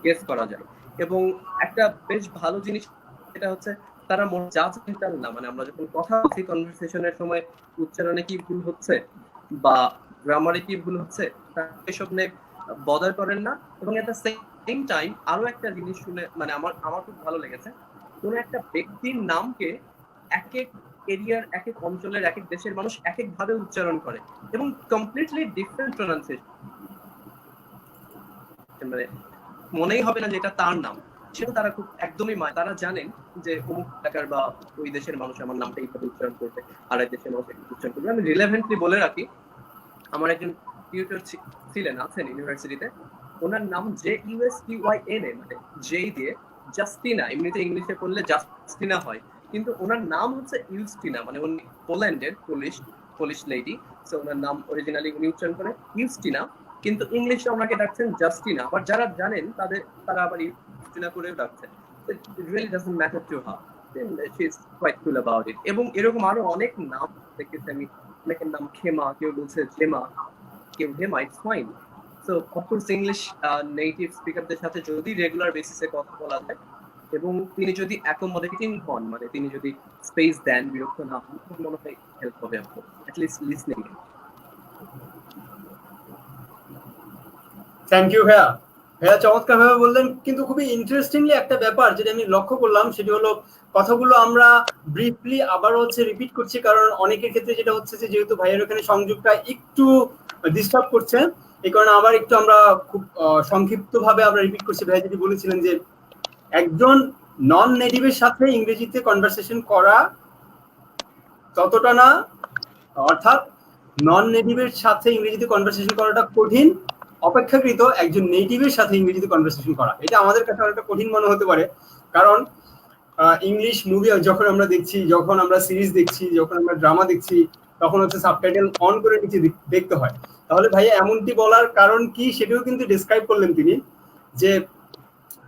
গেস করা যায়। এবং একটা বেশ ভালো জিনিস এটা হচ্ছে তারা জাজমেন্টাল না, মানে আমরা যখন কথা বলছি কনভারসেশনের সময় উচ্চারণে কি ভুল হচ্ছে বা গ্রামারে কি ভুল হচ্ছে, এসব নিয়ে বদার করেন না। এবং একটা সেম টাইম আরো একটা জিনিস শুনে মানে আমার আমার খুব ভালো লেগেছে, কোন একটা ব্যক্তির নামকে এক এক এরিয়ার, এক এক অঞ্চলের, এক এক দেশের মানুষ এক এক ভাবে উচ্চারণ করে এবং কমপ্লিটলি ডিফারেন্ট প্রোনাউন্সিয়েশন, মানে মনেই হবে না যে এটা তার নাম। সেটা তারা খুব একদমই তারা জানেন যে অমুক এলাকার বা ওই দেশের মানুষ আমার নামটা এইভাবে উচ্চারণ করবে, আর এক দেশের মানুষ এইভাবে উচ্চারণ করবে। আমি রিলেভেন্টলি বলে রাখি, আমার একজন টিউটর ছিলেন, আছেন ইউনিভার্সিটিতে, ওনার নাম JUSTYNA, মানে জে দিয়ে জাস্টিনা, এমনিতে ইংলিশে পড়লে জাস্টিনা হয়, কিন্তু ওনার নাম হচ্ছে ইউস্টিনা, মানে উনি পোল্যান্ডের পোলিশ লেডি। সো ওনার নাম অরিজিনালি উনি উচ্চারণ করে ইউস্টিনা, কিন্তু ইংলিশে ওনাকে ডাকছেন জাস্টিনা। আবার যারা জানেন তারা আবার ইউস্টিনা করেও ডাকছেন। It really doesn't matter to her, she is quite cool about it. এবং এরকম আরো অনেক নাম দেখেছি আমি, অনেকের নাম খেমা, কেউ বলছে জেমা, কেউ হেমা, it's fine. So of course English native স্পিকারদের সাথে যদি রেগুলার বেসিসে কথা বলা যায় এবং তিনি যদি অ্যাকোমোডেটিং হন, মানে তিনি যদি স্পেস দেন, বিরক্ত না হন, তখন মনে হয় হেল্প হবে আপনার, অ্যাটলিস্ট লিসনিং। থ্যাংক ইউ ভাইয়া। ভাইয়া চমৎকার ভাবে বললেন, কিন্তু খুবই ইন্টারেস্টিংলি একটা ব্যাপার যেটা আমি লক্ষ্য করলাম সেটি হলো কথাগুলো আমরা ব্রিফলি আবার হচ্ছে রিপিট করছি, কারণ অনেকের ক্ষেত্রে যেটা হচ্ছে যে যেহেতু ভাইয়ের ওখানে সংযোগটা একটু ডিস্টার্ব করছে, এই কারণে আবার একটু আমরা খুব সংক্ষিপ্ত ভাবে আমরা রিপিট করছি। ভাইয়া যেটি বলেছিলেন যে একজন নন নেটিভের সাথে ইংরেজিতে কনভারসেশন করা ততটা না, অর্থাৎ নন নেটিভের সাথে ইংরেজিতে কনভারসেশন করাটা কঠিন অপেক্ষাকৃত একজন নেটিভের সাথে ইংরেজিতে কনভারসেশন করা। এটা আমাদের কাছে অনেকটা কঠিন মনে হতে পারে, কারণ ইংলিশ মুভি যখন আমরা দেখছি, যখন আমরা সিরিজ দেখছি, যখন আমরা ড্রামা দেখছি, তখন হচ্ছে সাবটাইটেল অন করে নিচে দেখতে হয়। তাহলে ভাইয়া এমনটি বলার কারণ কি সেটাও কিন্তু ডিসক্রাইব করলেন তিনি, যে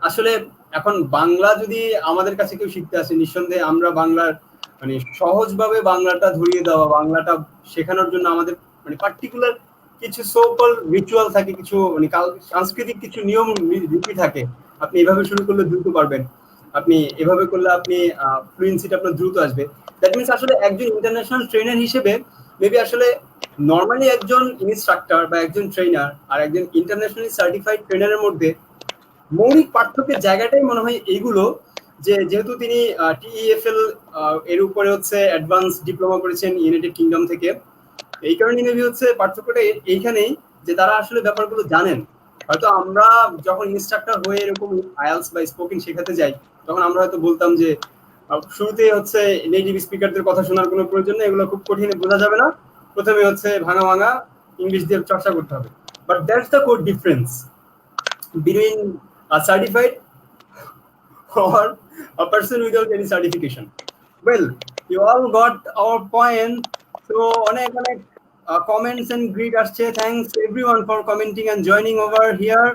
আসলে এখন বাংলা যদি আমাদের কাছে কেউ শিখতে আসে, নিঃসন্দেহে আমরা বাংলার মানে সহজভাবে বাংলাটা ধরিয়ে দেওয়া, বাংলাটা শেখানোর জন্য আমাদের মানে পার্টিকুলার কিছু সোকল রিচুয়াল থাকে, কিছু মানে সাংস্কৃতিক কিছু নিয়ম রীতি থাকে। আপনি এভাবে শুরু করলে দ্রুত পারবেন, আপনি এভাবে করলে আপনি ফ্লুয়েন্সিটা আপনার দ্রুত আসবে। দ্যাট মিনস আসলে একজন ইন্টারন্যাশনাল ট্রেনার হিসেবে মেবি আসলে নর্মালি একজন ইনস্ট্রাক্টর বা একজন ট্রেনার আর একজন ইন্টারন্যাশনালি সার্টিফাইড ট্রেনারের মধ্যে মৌলিক পার্থক্যের জায়গাটাই মনে হয় এইগুলো, যে যেহেতু তিনি TEFL এর উপরে হচ্ছে অ্যাডভান্স ডিপ্লোমা করেছেন ইউনাইটেড কিংডম থেকে, এই কারণে মেবি হচ্ছে পার্থক্যটা এইখানেই, যে তারা আসলে ব্যাপারগুলো জানেন। হয়তো আমরা যখন ইনস্ট্রাক্টর হয়ে এরকম আইএলটিএস বা স্পোকেন শেখাতে যাই, তখন আমরা হয়তো বলতাম যে শুরুতে হচ্ছে নেটিভ স্পিকারদের কথা শোনার কোনো প্রয়োজন নেই, এগুলো খুব কঠিন, বোঝা যাবে না, প্রথমে হচ্ছে ভাঙা ভাঙা ইংলিশ দিয়ে চর্চা করতে হবে। But that's the code difference between a certified or a person without any certification. Well, you all got our point. So অনেক অনেক comments and greet আসছে. Thanks everyone for commenting and joining over here.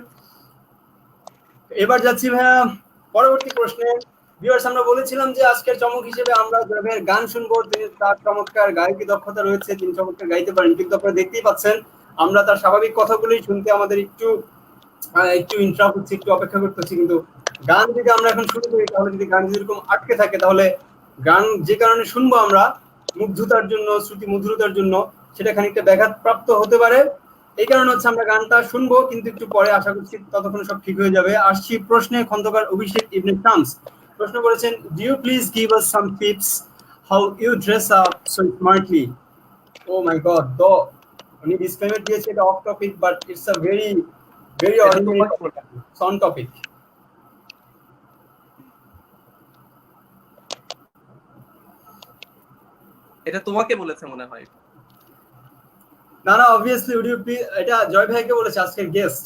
এবার যাচ্ছি ভাইয়া পরবর্তী প্রশ্নে। Viewers, আমরা বলেছিলাম যে আজকের চমক হিসেবে আমরা জবের গান শুনবো। তিনি তার চমৎকার গায়কী দক্ষতা রয়েছে, তিনি চমৎকার গাইতে পারেন, কিন্তু আপনারা দেখতেই পাচ্ছেন আমরা তার স্বাভাবিক কথাগুলোই শুনতে আমাদের একটু ইন্টারাপ্ট হচ্ছে, একটু অপেক্ষা করতে হচ্ছে। কিন্তু গান যদি আমরা এখন শুরু করি, তাহলে যদি গান যদি এরকম আটকে থাকে, তাহলে গান যে কারণে শুনবো আমরা মুগ্ধতার জন্য, শ্রুতি মধুরতার জন্য, সেটা খানিকটা ব্যাঘাত প্রাপ্ত হতে পারে। এই কারণে হচ্ছে আমরা গানটা শুনবো, কিন্তু একটু পরে আশা করছি ততক্ষণ সব ঠিক হয়ে যাবে। আসছি প্রশ্নে। খন্দকার অভিষেক ইবনে শামস প্রশ্ন করেছেন, do you please give us some tips how you dress up so smartly. Oh my god, তো উনি ডিসক্লেমার দিয়েছে এটা off topic, but it's a very very ordinary on topic. এটা তোমাকে বলেছে মনে হয়। না না, obviously would you please, এটা জয় ভাইকে বলেছে, আজকের guest.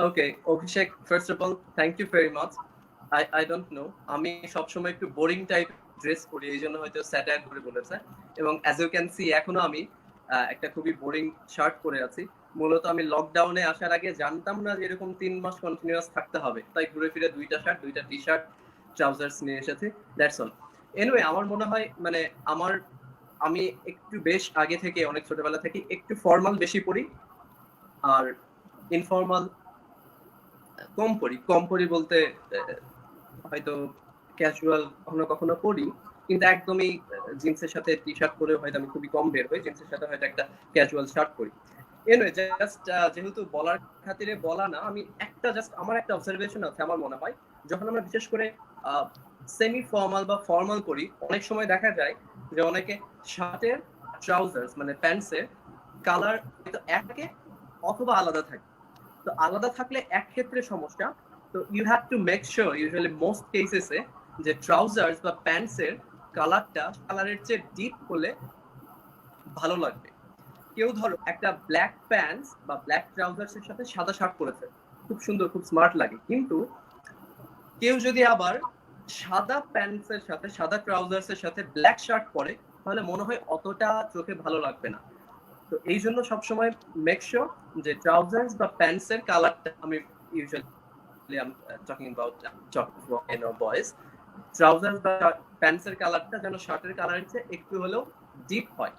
Okay, Abhishek, first of all, thank you very much. I don't know, আমি সবসময় একটু বোরিং টাইপ ড্রেস পরি, এই জন্য হয়তো স্যাটায়ার করে বলেছে। এবং অ্যাজ ইউ ক্যান সি এখনো আমি একটা খুবই বোরিং শার্ট পরে আছি। মূলত আমি লকডাউনে আসার আগে জানতাম না যে এরকম 3 মাস কন্টিনিউয়াস থাকতে হবে, তাই ঘুরে ফিরে 2টা শার্ট, 2টা টি শার্ট, ট্রাউজার্স নিয়ে এসেছি, দ্যাটস অল। এনিওয়ে, আমার মনে হয় মানে আমি একটু বেশ আগে থেকে, অনেক ছোটবেলা থেকে একটু ফর্মাল বেশি পরি আর ইনফর্মাল কম পরি বলতে হয়তো ক্যাজুয়াল কখনো কখনো পরি, কিন্তু একদমই জিন্সের সাথে টি শার্ট পরে হয়তো আমি খুবই কম বের হই, জিন্সের সাথে হয়তো একটা ক্যাজুয়াল শার্ট পরি। এনিওয়ে জাস্ট যেহেতু বলার খাতিরে বলা না, আমি একটা জাস্ট আমার একটা অবজারভেশন আছে, আমার মনে হয় যখন আমরা বিশেষ করে সেমি ফর্মাল বা ফর্মাল করি, অনেক সময় দেখা যায় যে অনেকে শার্টের ট্রাউজার্স মানে প্যান্টসের কালার হয়তো একে অথবা আলাদা থাকে। তো আলাদা থাকলে এক ক্ষেত্রে সমস্যা, তো you have to make sure usually most কেসেসে যে ট্রাউজার্স বা প্যান্টসের কালারটা কালারের চেয়ে ডিপ হলে ভালো লাগবে। কেউ ধরো একটা ব্ল্যাক প্যান্টস বা ব্ল্যাক ট্রাউজার্সের সাথে সাদা শার্ট পরেছে, খুব সুন্দর খুব স্মার্ট লাগে, কিন্তু কেউ যদি আবার সাদা প্যান্টসের সাথে সাদা ট্রাউজার্সের সাথে ব্ল্যাক শার্ট পরে, তাহলে মনে হয় অতটা চোখে ভালো লাগবে না। তো এই জন্য সবসময় মেক শিওর যে ট্রাউজার্স বা প্যান্টসের কালারটা, আমি usually I am talking about boys, trousers বা প্যান্টসের কালারটা যেন শার্টের কালারের চেয়ে একটু হলেও ডিপ হয়।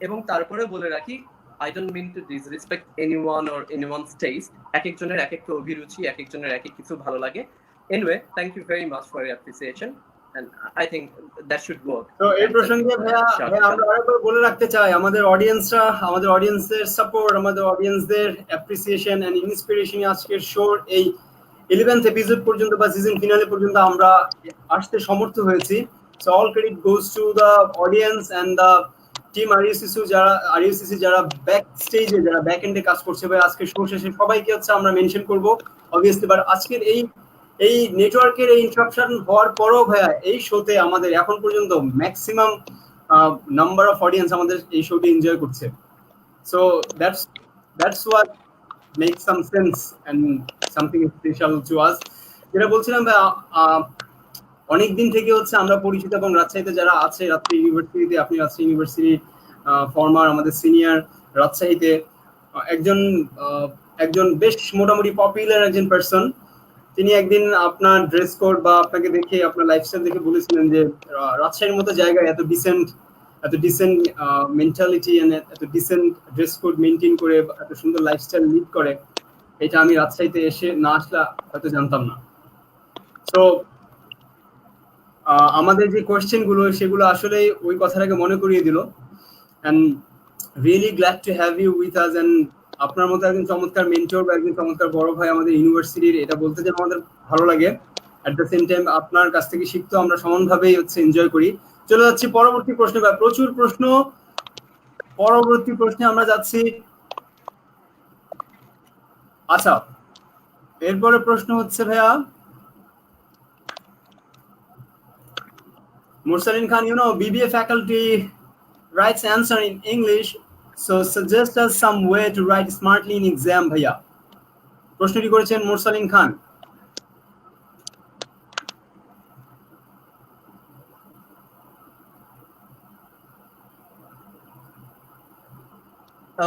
এবং তারপরে বলে রাখি, I don't mean to disrespect anyone or anyone's test, এক একজনের এক একটা অভিরুচি, এক একজনের এক এক কিছু ভালো লাগে। Anyway thank you very much for your appreciation and I think that should work. তো এই প্রসঙ্গে ভাইয়া আমরা আরেকবার বলে রাখতে চাই, আমাদের অডিয়েন্সের সাপোর্ট, আমাদের অডিয়েন্সদের অ্যাপ্রিসিয়েশন এন্ড ইন্সপিরেশন আজকের শোর এই 11th এপিসোড পর্যন্ত বা সিজন ফিনালে পর্যন্ত আমরা আসতে সমর্থ হয়েছি। So all credit goes to the audience and the team RUCC যারা ব্যাক স্টেজে, যারা ব্যাক এন্ডে কাজ করছে। ভাই আজকে শো শেষে সবাইকে হচ্ছে আমরা মেনশন করব অবভিয়াসলি, বাট আজকের এই নেটওয়ার্কের এই ইন্টারাপশন হওয়ার পরও ভাইয়া এই শোতে আমাদের এখন পর্যন্ত ম্যাক্সিমাম নাম্বার অফ অডিয়েন্স আমাদের এই শোটি এনজয় করছে। So that's what make some sense and something special to us. যেটা বলছিলাম ভাইয়া, অনেকদিন থেকে হচ্ছে আমরা পরিচিত, এবং রাজশাহীতে যারা আছে, রাজশাহী ইউনিভার্সিটিতে, আপনি রাজশাহী ইউনিভার্সিটি ফর্মার, আমাদের সিনিয়র রাজশাহীতে একজন বেশ মোটামুটি পপুলার একজন পার্সন। তিনি একদিন আপনার ড্রেস কোড বা আপনাকে দেখে, আপনার লাইফস্টাইল দেখে বলেছিলেন যে রাজশাহীর মতো জায়গায় এত ডিসেন্ট মেন্টালিটি এন্ড এত ডিসেন্ট ড্রেস কোড মেনটেন করে এত সুন্দর লাইফস্টাইল লিড করে, এটা আমি রাজশাহীতে এসে না আসলে হয়তো জানতাম না। তো আমাদের যে কোয়েশ্চেন গুলো, সেগুলো আসলে ওই কথাটাকে মনে করিয়ে দিল। And really glad to have you with us. And আপনার মতো একজন চমৎকার মেন্টর বা একজন চমৎকার বড় ভাই আমাদের ইউনিভার্সিটির, এটা বলতে যে আমাদের ভালো লাগে। অ্যাট দ্য সেম টাইম আপনার কাছ থেকে শিখতে আমরা সমানভাবেই হচ্ছে এনজয় করি। চলে যাচ্ছি পরবর্তী প্রশ্নে, বা প্রচুর প্রশ্ন। পরবর্তী প্রশ্নে আমরা যাচ্ছি। আচ্ছা, এরপরে প্রশ্ন হচ্ছে ভাইয়া, Mursalin Khan, BBA faculty writes answer in English, so suggest us some way to write smartly in exam, bhaiya. প্রশ্নটি করেছেন মুরসালিন খান।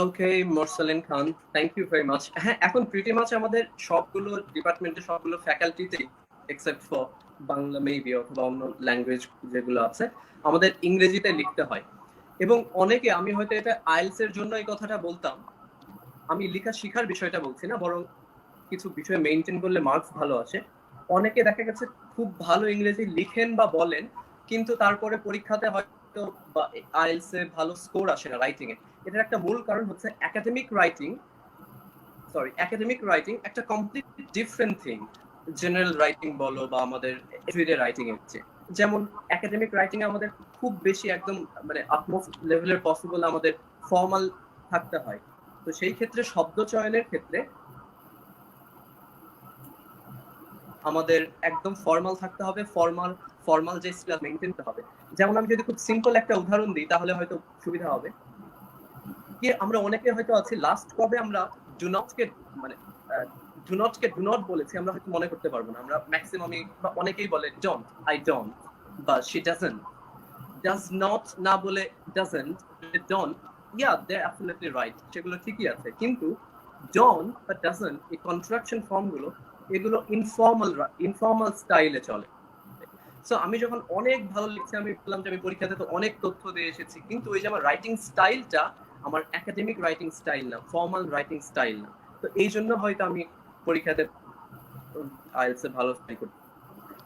ওকে মুরসালিন খান, থ্যাংক ইউ ভেরি মাচ। হ্যাঁ, এখন প্রিটি মাচ আমাদের সবগুলো ডিপার্টমেন্টের সবগুলো ফ্যাকাল্টিতেই এক্সেপ্ট ফর বাংলা মেবি অথবা অন্য ল্যাঙ্গুয়েজ যেগুলো আছে, আমাদের ইংরেজিতে লিখতে হয়। এবং অনেকে, আমি হয়তো এটা আইএলটিএস এর জন্য এই কথাটা বলতাম, আমি লেখা শেখার বিষয়টা বলছি না, বরং কিছু বিষয় মেইনটেইন করলে মার্কস ভালো আসে। অনেকে দেখা গেছে খুব ভালো ইংরেজি লিখেন বা বলেন, কিন্তু তারপরে পরীক্ষাতে হয়তো আইএলটিএস এ ভালো স্কোর আসে না রাইটিং এ। এটার একটা মূল কারণ হচ্ছে একাডেমিক রাইটিং একটা complete different thing general writing বলো বা আমাদের এভরিডে রাইটিং এর চেয়ে। যেমন একাডেমিক রাইটিং এ আমাদের খুব বেশি একদম মানে আপমোস্ট লেভেলের পসিবল আমাদের ফর্মাল থাকতে হয়। তো সেই ক্ষেত্রে শব্দ চয়নের ক্ষেত্রে আমাদের একদম ফর্মাল থাকতে হবে, ফর্মাল যে স্কিল মেইনটেইন করতে হবে। যেমন আমি যদি খুব সিম্পল একটা উদাহরণ দিই তাহলে হয়তো সুবিধা হবে। কি আমরা অনেকে হয়তো আছি, লাস্ট কবে আমরা ডু নট বলেছি আমরা হয়তো মনে করতে পারবো না। আমরা ম্যাক্সিমামই বা অনেকেই বলে ডোন্ট, আই ডোন্ট, বা শি ডাজ নট না বলে doesn't, don't, yeah they are absolutely right, সেগুলো ঠিকই আছে। কিন্তু ডোন্ট বা ডাজন্ট এই কন্ট্রাকশন ফর্মগুলো, এগুলো ইনফর্মাল স্টাইলে চলে। সো আমি যখন অনেক ভালো লিখছি, আমি বললাম যে আমি পরীক্ষাতে তো অনেক তথ্য দিয়ে এসেছি, কিন্তু ওই যে আমার রাইটিং স্টাইলটা আমার একাডেমিক রাইটিং স্টাইল না, ফর্মাল রাইটিং স্টাইল না। তো এই জন্য হয়তো আমি পরীক্ষাতে আইএলটিএস এ ভালো স্টাইল করতে।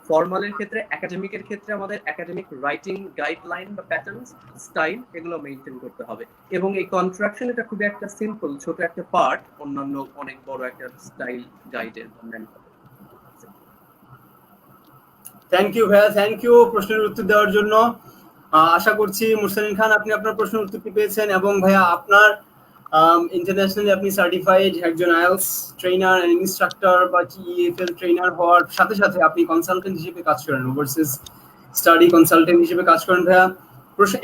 ফর্মালের ক্ষেত্রে, একাডেমিকের ক্ষেত্রে আমাদের একাডেমিক রাইটিং গাইডলাইন বা প্যাটার্নস, স্টাইল এগুলো মেনটেন করতে হবে। এবং এই কন্ট্রাকশন এটা খুবই একটা সিম্পল ছোট একটা পার্ট অন্যান্য অনেক বড় একটা স্টাইল গাইডের। থ্যাংক ইউ ভাইয়া, থ্যাংক ইউ প্রশ্নের উত্তর দেওয়ার জন্য। আশা করছি মুরসালিন খান আপনি আপনার প্রশ্নের উত্তরটি পেয়েছেন, এবং ভাইয়া আপনার ইন্টারন্যাশনালি আপনি সার্টিফাইড একজন আইএলস ট্রেনার এন্ড ইনস্ট্রাক্টর বা টিইএফএল ট্রেনার হওয়ার সাথে সাথে আপনি কনসালটেন্ট হিসেবে কাজ করেন, ওভারসিজ স্টাডি কনসালটেন্ট হিসেবে কাজ করেন ভাইয়া।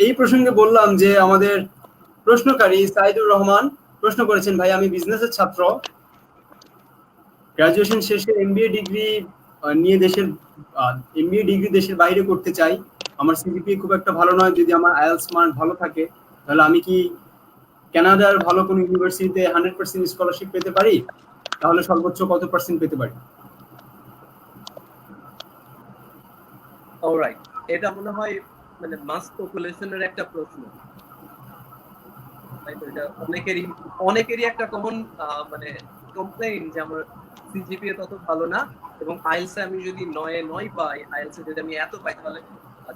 এই প্রসঙ্গে বললাম যে আমাদের প্রশ্নকারী সাইদুর রহমান প্রশ্ন করেছেন, ভাই আমি বিজনেসের ছাত্র, গ্রাজুয়েশন শেষে এমবিএ ডিগ্রি নিয়ে দেশের বাইরে করতে চাই। আমার সিজিপিএ খুব একটা ভালো নয়, যদি আমার আইএলটিএস মান ভালো থাকে তাহলে আমি কি কানাডার ভালো কোনো ইউনিভার্সিটিতে 100% স্কলারশিপ পেতে পারি? তাহলে সর্বোচ্চ কত পার্সেন্ট পেতে পারি? অলরাইট, এটা মনে হয় মানে মাস পপুলেশনের একটা প্রশ্ন, তাই তো? এটা অনেকেরই একটা কমন মানে কমপ্লেইন যে আমার সিজিপিএ তত ভালো না, এবং আইএলটিএস আমি যদি 9 পাই, আইএলটিএস যদি আমি এত পাই তাহলে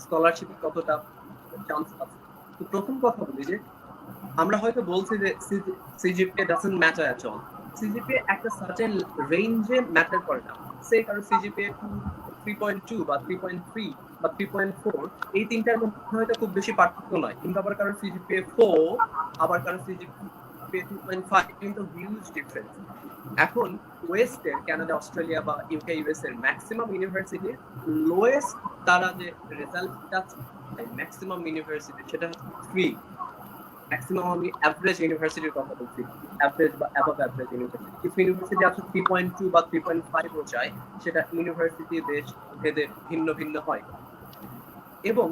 স্কলারশিপে কতটা চান্স আছে। তো প্রথম কথা বলি যে আমরা হয়তো বলছি যে CGPA doesn't matter at all. CGPA একটা সার্টেন রেঞ্জে ম্যাটার করে না। সে কারো সিজিপিএ 3.2 বা 3.3 বা 3.4, এই তিনটার মধ্যে হয়তো খুব বেশি পার্থক্য নয়, কিন্তু আবার কারো সিজিপিএ 4, আবার কারো সিজিপিএ 2.5, কিন্তু হিউজ ডিফারেন্স। এখন ওয়েস্টের কানাডা, অস্ট্রেলিয়া বা ইউকে, ইউএস এর ম্যাক্সিমাম ইউনিভার্সিটির লোয়েস্ট তারা যে রেজাল্টটা ম্যাক্সিমাম ইউনিভার্সিটি সেটা 3। ম্যাক্সিমাম আমি অ্যাভারেজ ইউনিভার্সিটির কথা বলছি, অ্যাভারেজ বা অ্যাবভ অ্যাভারেজ ইউনিভার্সিটি। কিছু ইউনিভার্সিটি আছে 3.2 বা 3.5 ও চায়, সেটা ইউনিভার্সিটি দেশ ভেদে ভিন্ন ভিন্ন হয়। এবং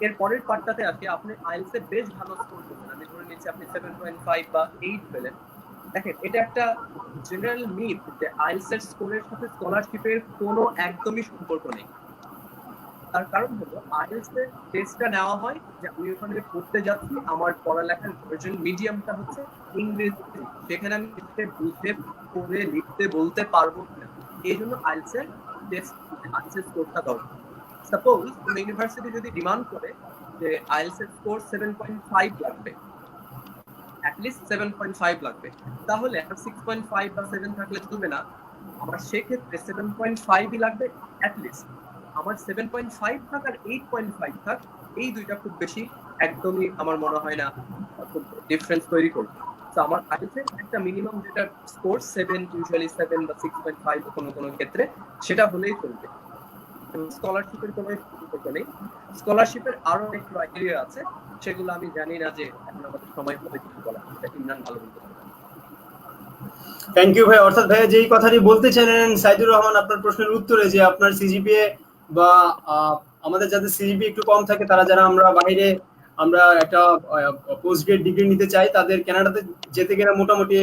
এর পরের পার্টটাতে আসি, আপনি আইএলটিএস এ বেশ ভালো স্কোর করবেন, আমি ধরে নিচ্ছি আপনি 7.5 বা 8 পেলেন। দেখেন, এটা একটা জেনারেল মিথ যে আইএলটিএস এর স্কোরের সাথে স্কলারশিপের কোনো একদমই সম্পর্ক নেই। তার কারণ হলো আইএলটিএস এর টেস্টটা নেওয়া হয় যে আমি ওখানে পড়তে যাচ্ছি, আমার পড়ালেখার ভার্চুয়াল মিডিয়ামটা হচ্ছে ইংরেজি, সেখানে আমি বুঝতে পড়ে লিখতে বলতে পারবো না, এই জন্য আইএলটিএস এর টেস্ট, আইএলটিএস স্কোরটা দরকার। সাপোজ কোনো ইউনিভার্সিটি যদি ডিমান্ড করে যে আইএলটিএস এর স্কোর 7.5 লাগবে, অ্যাটলিস্ট 7.5 লাগবে, তাহলে আমার 6.5 বা 7 থাকলে চলবে না, আমার সেক্ষেত্রে 7.5ই লাগবে অ্যাটলিস্ট। আমার 7.5 থাক আর 8.5 থাক, এই দুইটা খুব বেশি একদমই আমার মনে হয় না খুব ডিফারেন্স তৈরি করবে। তো আমার আইএলটিএস একটা মিনিমাম যেটা স্কোর 7, ইউজুয়ালি 7 বা 6.5 কোনো কোনো ক্ষেত্রে, সেটা হলেই চলবে। স্কলারশিপের কোনো সম্পর্ক নেই। স্কলারশিপের আরো অনেক ক্রাইটেরিয়া আছে, সেগুলো আমি জানি না যে এখন আমাদের সময় হবে কিছু বলা, ইমরান ভালো বলতে পারে। থ্যাংক ইউ ভাই। অর্থাৎ ভাইয়া যেই কথাটি বলতে চাইলেন সাইদুর রহমান আপনার প্রশ্নের উত্তরে, যে আপনার সিজিপিএ বা আমাদের যাদের সিজিপিএ একটু কম থাকে, তারা যারা আমরা একটা পোস্ট গ্রেড ডিগ্রি নিতে চাই, তাদের কানাডাতে যেতে গেলে মোটামুটি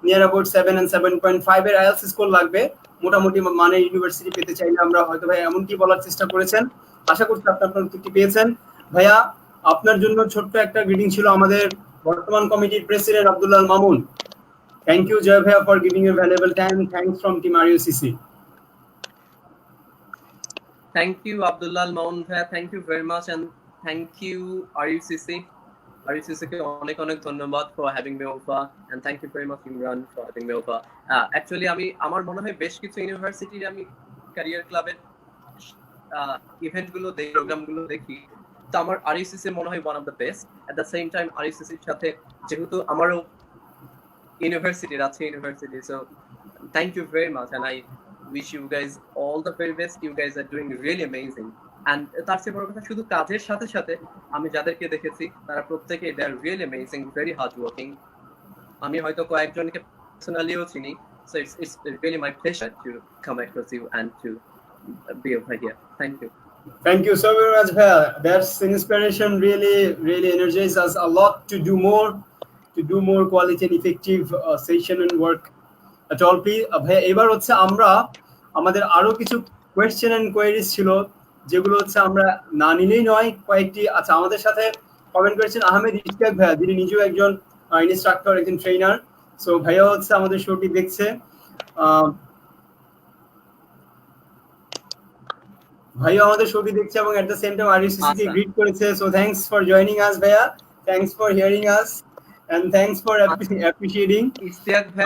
নিয়ার অ্যাবাউট 7 and 7.5 এর আইএলটিএস স্কোর লাগবে মোটামুটি মানে ইউনিভার্সিটি পেতে চাইলে। আমরা হয়তো ভাই এমনকি বলার চেষ্টা করেছেন। আশা করছি আপনি আপনার উত্তরটি পেয়েছেন। ভাইয়া আপনার জন্য ছোট্ট একটা গ্রিটিং ছিল আমাদের বর্তমান কমিটির president Abdullah Mamun. Thank you, Jay Bhaiya, for giving your valuable time. Thanks from Team RUCC. Thank you, Abdullah Maun bhaiya. Thank you very much, and thank you, RUCC. RUCC ke onek onek dhonnobad for having me over, and thank you very much, Imran, for having me over. Actually, আমি আমার মনে হয় বেশ কিছু ইউনিভার্সিটির আমি career ক্লাবের event গুলো দেখি, প্রোগ্রাম গুলো দেখি, তো আমার RUCC মনে হয় one of the best. At the same time, RUCC এর সাথে যেহেতু আমারও university, so thank you very much, and I wish you guys all the very best. You guys are doing really amazing, and তার চেয়ে বড় কথা শুধু কাজের সাথে সাথে আমি যাদেরকে দেখেছি তারা প্রত্যেকে they are really amazing, very hard working. আমি হয়তো কয়েকজনকে পার্সোনালিও চিনি, so it's really my pleasure to come across you and to be over here. Thank you. Thank you so very much, Bhaiya. That's inspiration, really energizes us a lot to do more quality and effective session and work at all. Please ভাইয়া, এবার হচ্ছে আমরা আমাদের আরো কিছু question and queries ছিল, যেগুলো হচ্ছে আমরা না নিলেই নয় কয়েকটি। আচ্ছা, আমাদের সাথে কমেন্ট করেছেন আহমেদ ইশতিয়াক ভাইয়া, যিনি নিজেও একজন ইনস্ট্রাক্টর, একজন ট্রেনার। সো ভাইয়া হচ্ছে আমাদের শোটি দেখছে। ভাইয়া আমাদের ছবি দেখছে এবং at the same time RUCC কে আচ্ছা গ্রিট করেছে। So thanks for joining us ভাইয়া, thanks for hearing us and thanks for আচ্ছা অ্যাপ্রিশিয়েটিং। ইশতিয়াক ভাই,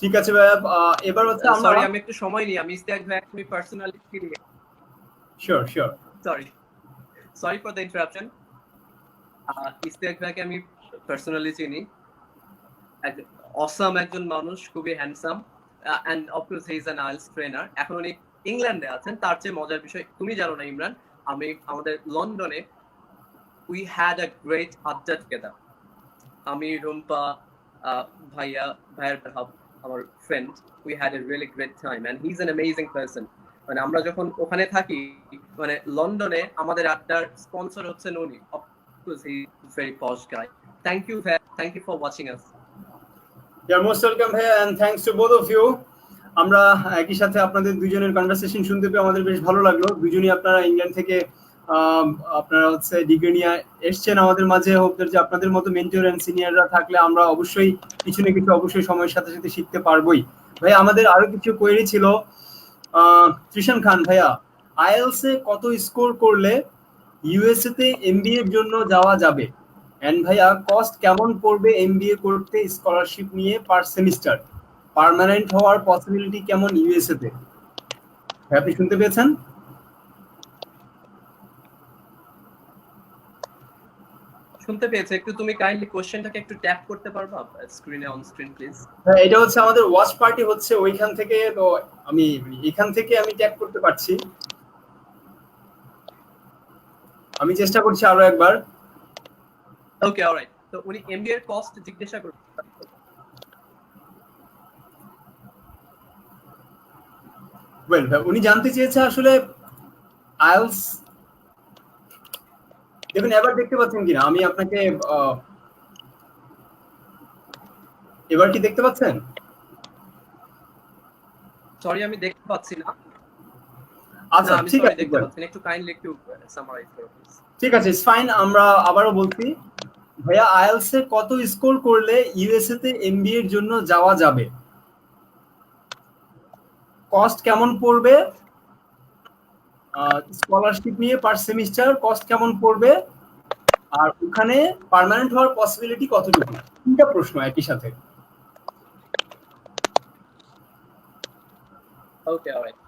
ঠিক আছে ভাইয়া, এবার হচ্ছে আমরা সরি আমি একটু সময় নিই, আমি ইশতিয়াক ভাই আমি পার্সোনালি চিনি। Sure sure. Sorry sorry for the interruption. Ishtiaq ভাইকে আমি পার্সোনালি চিনি, অসাম একজন মানুষ, খুবই handsome, and of course he is an IELTS trainer. এখন উনি ইংল্যান্ডে আছেন। তার চেয়ে মজার বিষয় তুমি জানো না ইমরান, আমি আমাদের লন্ডনে we had a great adda together. আমি রুম্পা, ভাইয়া, ভাইয়ের আমার friend, we had a really great time and he is an amazing person. মানে আমরা যখন ওখানে থাকি, মানে লন্ডনে আমাদের আড্ডার স্পন্সর হচ্ছেন উনি। Of course he is very posh guy. Thank you ভাই, thank you for watching us. You're most welcome ভাইয়া and thanks to both of you. আমরা একই সাথে আপনাদের দুজনের কনভারসেশন শুনতে পেয়ে আমাদের বেশ ভালো লাগলো। দুজনই আপনারা ইংল্যান্ড থেকে আপনারা হচ্ছে ডিগ্রি নিয়ে এসছেন আমাদের মাঝে। হোপ যে আপনাদের মতো মেন্টর এন্ড সিনিয়ররা থাকলে আমরা অবশ্যই কিছু না কিছু অবশ্যই সময়ের সাথে সাথে শিখতে পারবোই। ভাই আমাদের আরো কিছু কোয়েরি ছিল। ত্রিশান খান ভাইয়া, আইএলস এ কত স্কোর করলে ইউএসএ তে এমবিএ এর জন্য যাওয়া যাবে? এন্ড ভাইয়া কস্ট কেমন পড়বে এমবিএ করতে স্কলারশিপ নিয়ে পার সেমিস্টার? পার্মানেন্ট হওয়ার পসিবিলিটি কেমন ইউএসএ তে? আপনি শুনতে পেয়েছেন? শুনতে পেয়েছে। একটু তুমি কাইন্ডলি কোশ্চেনটাকে একটু ট্যাপ করতে পারবা স্ক্রিনে, অন স্ক্রিন প্লিজ? হ্যাঁ, এটা হচ্ছে আমাদের ওয়াচ পার্টি হচ্ছে ওইখান থেকে, তো আমি এখান থেকে আমি ট্যাগ করতে পারছি। আমি চেষ্টা করছি আরো একবার। Okay alright. তো উনি এমবিএ এর কস্ট জিজ্ঞাসা করছেন। ওয়েল উনি জানতে চেয়েছে আসলে আইএলস, দেখুন এবার দেখতে পাচ্ছেন কিনা আমি আপনাকে, এবার কি দেখতে পাচ্ছেন? সরি আমি দেখতে পাচ্ছি না। আচ্ছা আমি ঠিক সরি আছে, দেখতে পাচ্ছি না, একটু কাইন্ডলি একটু সামারাইজ করো প্লিজ। ঠিক আছে, ইটস ফাইন। আমরা আবারও বলছি ভাইয়া, আইএলস এ কত স্কোর করলে ইউএসএ তে এমবিএ এর জন্য যাওয়া যাবে? কস্ট কেমন পড়বে? স্কলারশিপ নিয়ে পার সেমিস্টার কস্ট কেমন পড়বে? আর ওখানে পার্মানেন্ট হওয়ার পসিবিলিটি কতটুকু? তিনটা প্রশ্ন একই সাথে। Okay alright,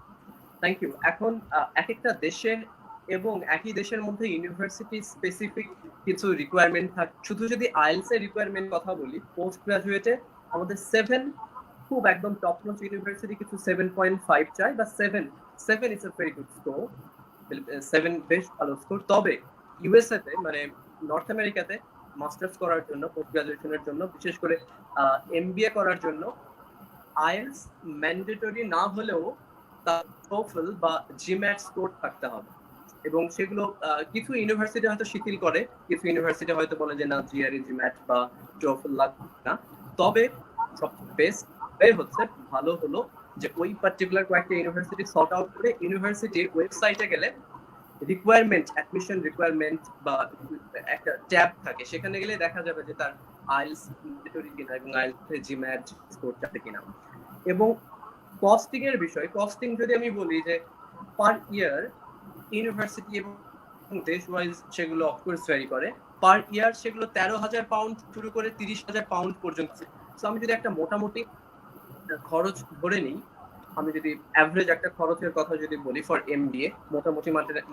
thank you. এখন এক একটা দেশের এবং একই দেশের মধ্যে ইউনিভার্সিটি স্পেসিফিক কিছু রিকোয়ারমেন্ট থাকে। শুধু যদি আইএলস এর রিকোয়ারমেন্ট কথা বলি, পোস্ট গ্রাজুয়েটে আমাদের 7, খুব একদম টপ নচ ইউনিভার্সিটি কিছু 7.5 চাই, বা 7 is a very good score. 7 বেশ ভালো স্কোর। তবে ইউএসএ তে, মানে নর্থ আমেরিকাতে মাস্টার্স করার জন্য, পোস্ট গ্রাজুয়েশনের জন্য, বিশেষ করে এমবিএ করার জন্য আইএলস ম্যান্ডেটরি না হলেও তার টোফেল বা জিম্যাট স্কোর থাকতে হবে। এবং সেগুলো কিছু ইউনিভার্সিটি হয়তো শিথিল করে, কিছু ইউনিভার্সিটি হয়তো বলে যে না, জিআরই, জিম্যাট বা টোফেল লাগবে না। তবে সবচেয়ে বেস্ট হচ্ছে, ভালো হলো যে ওই পার্টিকুলার কয়েকটা ইউনিভার্সিটি সর্ট আউট করে ইউনিভার্সিটির ওয়েবসাইটে গেলে রিকোয়ারমেন্ট, অ্যাডমিশন রিকোয়ারমেন্ট বা একটা ট্যাব থাকে, সেখানে গেলে দেখা যাবে যে তার আইএলস ম্যান্ডেটরি কিনা এবং আইএলস এ জিম্যাট স্কোরটা কিনা। এবং কস্টিং এর বিষয়, কস্টিং যদি আমি বলি যে পার ইয়ার ইউনিভার্সিটি এবং দেশ ওয়াইজ সেগুলো অফকোর্স ভ্যারি করে। পার ইয়ার সেগুলো 13,000 পাউন্ড শুরু করে 30,000 পাউন্ড পর্যন্ত। সো আমি যদি একটা মোটামুটি খরচ ধরে নিই, আমি যদি অ্যাভারেজ একটা খরচের কথা যদি বলি ফর এমবিএ মোটামুটি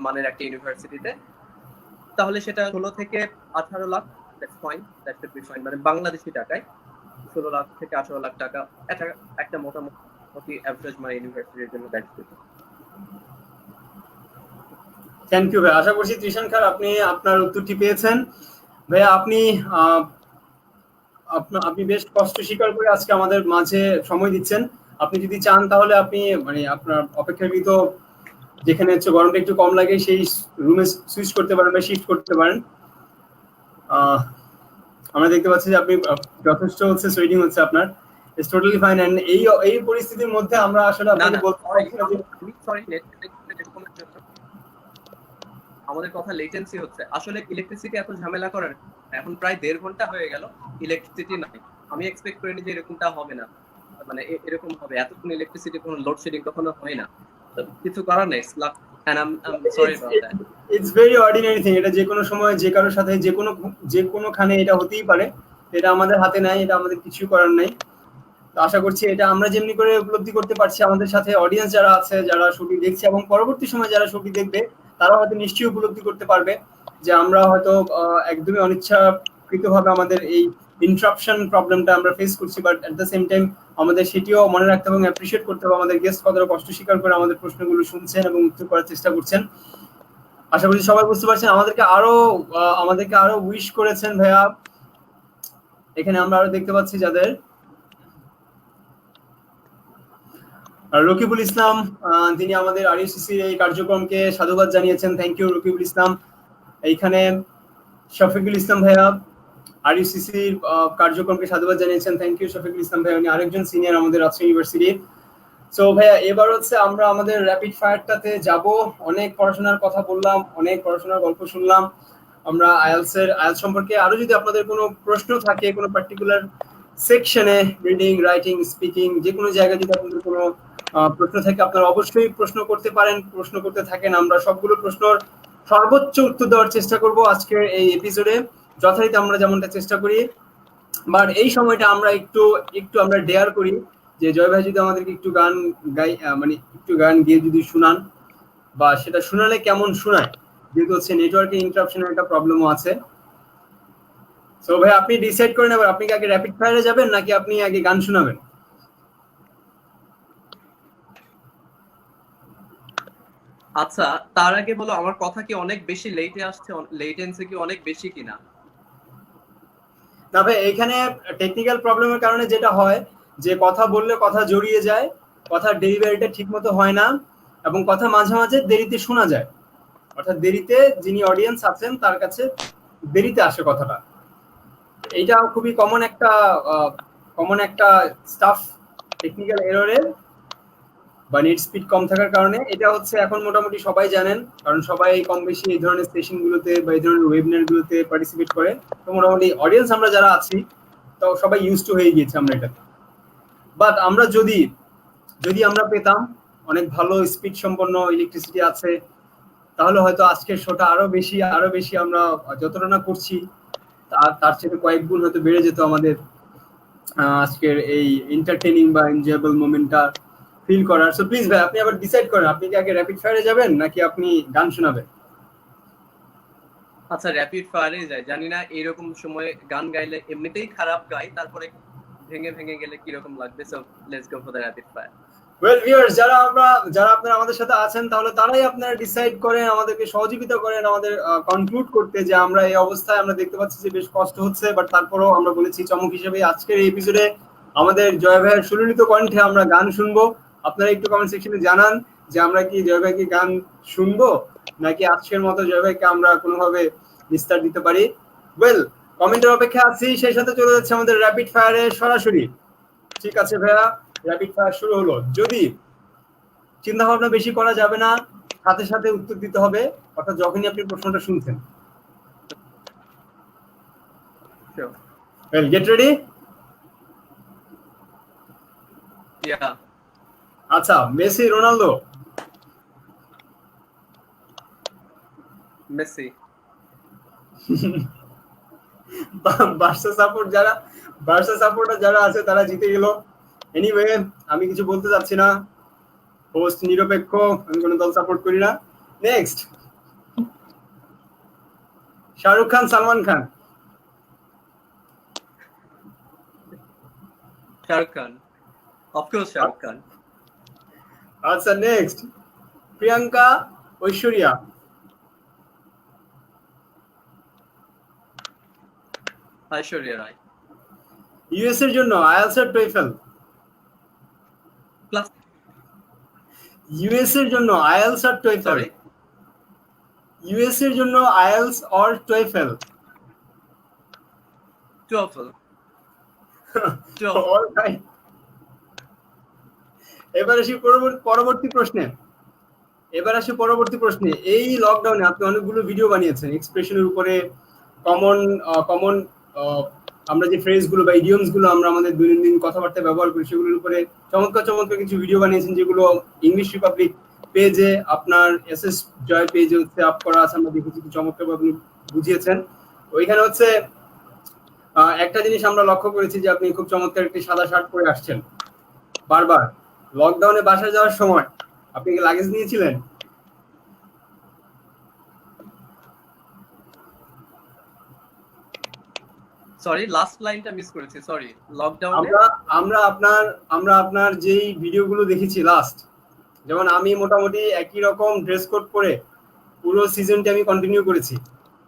মানের একটা ইউনিভার্সিটিতে, তাহলে সেটা 16 থেকে 18 lakh, that's fine, that should be fine. মানে বাংলাদেশি টাকায় 16 লাখ থেকে 18 লাখ টাকা একটা মোটামুটি অ্যাভারেজ মানে ইউনিভার্সিটির জন্য দ্যাটস গুড। থ্যাংক ইউ ভাই। আশা করছি ত্রিশান খান আপনি আপনার উত্তরটি পেয়েছেন। ভাইয়া আপনি আপনি বেশ কষ্ট স্বীকার করে আজকে আমাদের মাঝে সময় দিচ্ছেন। আপনি যদি চান তাহলে আপনি মানে আপনার অপেক্ষাকৃত যেখানে হচ্ছে গরমটা একটু কম লাগে সেই রুমে সুইচ করতে পারেন বা শিফট করতে পারেন। আমরা দেখতে পাচ্ছি যে আপনি যথেষ্ট হচ্ছে সুইডিং হচ্ছে আপনার। It's totally fine. এন্ড এই পরিস্থিতির মধ্যে আমরা আসলে আপনাকে বলতে পারছি না যে সরি আমাদের কথা লেটেন্সি হচ্ছে। আসলে ইলেকট্রিসিটি এত ঝামেলা করার, এখন প্রায় 1.5 ঘন্টা হয়ে গেল ইলেকট্রিসিটি নাই। আমি এক্সপেক্ট করিনি যে এরকমটা হবে না, মানে এরকম হবে। এতক্ষণ ইলেকট্রিসিটি কোনো লোডশেডিং কখনো হয় না। কিছু করার নেই, lakh, and I'm sorry about that. It's very ordinary thing. এটা যে কোনো সময় যে কারোর সাথে যে কোনোখানে এটা হতেই পারে। এটা আমাদের হাতে নাই, এটা আমাদের কিছু করার নাই। তো আশা করছি এটা আমরা যেমনি করে উপলব্ধি করতে পারছি, আমাদের সাথে অডিয়েন্স যারা আছে, যারা শোটি দেখছে এবং পরবর্তী সময় যারা শোটি দেখবে, তারা হয়তো নিশ্চয়ই উপলব্ধি করতে পারবে যে আমরা হয়তো একদমই অনিচ্ছাকৃতভাবে আমাদের এই ইন্টারাপশন প্রবলেমটা আমরা ফেস করছি, but at the same time আমাদের সেটিও মনে রাখতে হবে এবং অ্যাপ্রিশিয়েট করতে হবে আমাদের গেস্ট কতটা কষ্ট স্বীকার করে আমাদের প্রশ্নগুলো শুনছেন এবং উত্তর করার চেষ্টা করছেন। আশা করছি সবাই বুঝতে পারছেন। আমাদেরকে আরো উইশ করেছেন ভাইয়া। এখানে আমরা আরো দেখতে পাচ্ছি যাদের রকিবুল ইসলাম, তিনি আমাদের আরইউসিসি এই কার্যক্রমকে সাধুবাদ জানিয়েছেন। থ্যাংক ইউ রকিবুল ইসলাম। এইখানে শফিকুল ইসলাম ভাইয়া আরইউসিসির কার্যক্রমকে সাধুবাদ জানিয়েছেন। থ্যাংক ইউ শফিকুল ইসলাম ভাইয়া, উনি আরেকজন সিনিয়র আমাদের রাজশাহী ইউনিভার্সিটির। সো ভাইয়া এবার হচ্ছে আমরা আমাদের র্যাপিড ফায়ারটাতে যাব। অনেক পড়াশোনার কথা বললাম, অনেক পড়াশোনার গল্প শুনলাম আমরা আইএলস সম্পর্কে। আরো যদি আপনাদের কোনো প্রশ্ন থাকে কোনো পার্টিকুলার সেকশনে, রিডিং, রাইটিং, স্পিকিং, যে কোনো জায়গায় যদি আপনাদের কোনো প্রশ্ন থাকে, আপনারা অবশ্যই প্রশ্ন করতে পারেন, প্রশ্ন করতে থাকেন। আমরা সবগুলো প্রশ্নর সর্বোচ্চ উত্তর দেওয়ার চেষ্টা করব আজকের এই এপিসোডে, যথারীতি আমরা যেমনটা চেষ্টা করি। বাট এই সময়টা আমরা একটু আমরা ডেয়ার করি যে জয় ভাই যদি আমাদেরকে একটু গান মানে একটু গান গিয়ে যদি শোনান, বা সেটা শোনালে কেমন শোনায়, যেহেতু হচ্ছে নেটওয়ার্কের ইন্টারাপশনের একটা প্রবলেমও আছে। সো ভাই আপনি ডিসাইড করেন এবার, আপনি কি আগে র্যাপিড ফায়ারে যাবেন নাকি আপনি আগে গান শোনাবেন? আচ্ছা, তার আগে বলো আমার কথা কি অনেক বেশি লেটে আসছে, লেটেন্সি কি অনেক বেশি কিনা? না ভাই, এখানে টেকনিক্যাল প্রবলেমের কারণে যেটা হয় যে কথা বললে কথা জড়িয়ে যায়, কথার ডেলিভারিটা ঠিক মতো হয় না, এবং কথা মাঝে মাঝে দেরিতে শোনা যায়। অর্থাৎ দেরিতে যিনি অডিয়েন্স আছেন তার কাছে দেরিতে আসে কথাটা। এইটা খুবই কমন একটা স্টাফ টেকনিক্যাল এররের বা নেট স্পিড কম থাকার কারণে। এটা হচ্ছে এখন মোটামুটি সবাই জানেন, কারণ সবাই কম বেশি এই ধরনের সেশনগুলোতে বা এই ধরনের ওয়েবিনারগুলোতে পার্টিসিপেট করে। তো মোটামুটি অডিয়েন্স আমরা যারা আছি তো সবাই ইউজ টু হয়ে গিয়েছে আমরা এটাতে। বাট আমরা যদি আমরা পেতাম অনেক ভালো স্পিড সম্পন্ন ইলেকট্রিসিটি আছে, তাহলে হয়তো আজকের শোটা আরো বেশি আমরা যতটা না করছি তার চেয়ে কয়েক গুণ হয়তো বেড়ে যেত আমাদের আজকের এই এন্টারটেইনিং বা এনজয়েবল মোমেন্টটা ফিল করার। সো প্লিজ ভাই আপনি আবার ডিসাইড করেন, আপনি কি আগে র্যাপিড ফায়ারে যাবেন নাকি আপনি গান শোনাবেন? আচ্ছা, র্যাপিড ফায়ারে যায়। জানি না এরকম সময় গান গাইলে, এমনিতেই খারাপ গাই, তারপরে ভেঙে গেলে কিরকম লাগবে। So let's go for the rapid fire. Well viewers, যারা আপনারা আমাদের সাথে আছেন, তাহলে তারাই আপনারা ডিসাইড করেন, আমাদেরকে সহযোগিতা করেন আমাদের কনক্লুড করতে যে আমরা এই অবস্থায় আমরা দেখতে পাচ্ছি যে বেশ কষ্ট হচ্ছে, বাট তারপরেও আমরা বলেছি চমক হিসেবে আজকের এই এপিসোডে আমাদের জয় ভাইয়ের সুললিত কণ্ঠে আমরা গান শুনবো। আপনারা একটু কমেন্ট সেকশনে জানান যে আমরা কি জয় ভাইকে গান শুনবো নাকি আজকের মতো জয় ভাইকে আমরা কোনোভাবে নিস্তার দিতে পারি। ওয়েল, কমেন্টের অপেক্ষা আছি। সেই সাথে চলে যাচ্ছে আমাদের র্যাপিড ফায়ারে সরাসরি। ঠিক আছে ভাইয়া, র্যাপিড ফায়ার শুরু হলো। যদি চিন্তা ভাবনা বেশি করা যাবে না, সাথে সাথে উত্তর দিতে হবে, অর্থাৎ যখনই আপনি প্রশ্নটা শুনছেন। Well, get ready. ইয়া। আচ্ছা, Messi Ronaldo? Messi. Barca supporter যারা আছে তারা জিতে গেল। এনিওয়ে, আমি কিছু বলতে চাচ্ছি না, হোস্ট নিরপেক্ষ, আমি কোনো দল সাপোর্ট করি না। নেক্সট, শাহরুখ খান, সালমান খান? শাহরুখ খান, অফকোর্স শাহরুখ খান। আচ্ছা, নেক্সট, প্রিয়াঙ্কা, ঐশ্বরিয়া? ঐশ্বরিয়া রায়। ইউএস এর জন্য আইএলটিএস আর টোয়েফেল? প্লাস ইউএস এর জন্য আইএলটিএস আর টোয়েফেল? সরি, ইউএস এর জন্য আইএলটিএস অর টোয়েফেল? টোয়েফেল। অলরাইট, এবার আসি পরবর্তী প্রশ্নে। এই লকডাউনে আপনি অনেকগুলো ভিডিও বানিয়েছেন এক্সপ্রেশনের উপরে, কমন আমরা যে ফ্রেজগুলো বা ইডিয়মস গুলো আমরা আমাদের দৈনন্দিন কথাবার্তায় ব্যবহার করি সেগুলোর উপরে চমৎকার কিছু ভিডিও বানিয়েছেন, যেগুলো ইংলিশ রিপাবলিক পেজে আপনার এসএস জয় পেজে হচ্ছে আপ করা আছে, আমরা দেখেছি কি চমৎকার আপনি বুঝিয়েছেন। ওইখানে হচ্ছে একটা জিনিস আমরা লক্ষ্য করেছি যে আপনি খুব চমৎকার একটি সাদা শার্ট পরে আসছেন বারবার। লকডাউনে বাসায় যাওয়ার সময় আপনি কি লাগেজ নিয়েছিলেন? সরি, লাস্ট লাইনটা মিস করেছি, সরি। লকডাউনে আমরা আপনার যেই ভিডিওগুলো দেখেছি লাস্ট, যেমন আমি মোটামুটি একই রকম ড্রেস কোড পরে পুরো সিজনটি আমি কন্টিনিউ করেছি।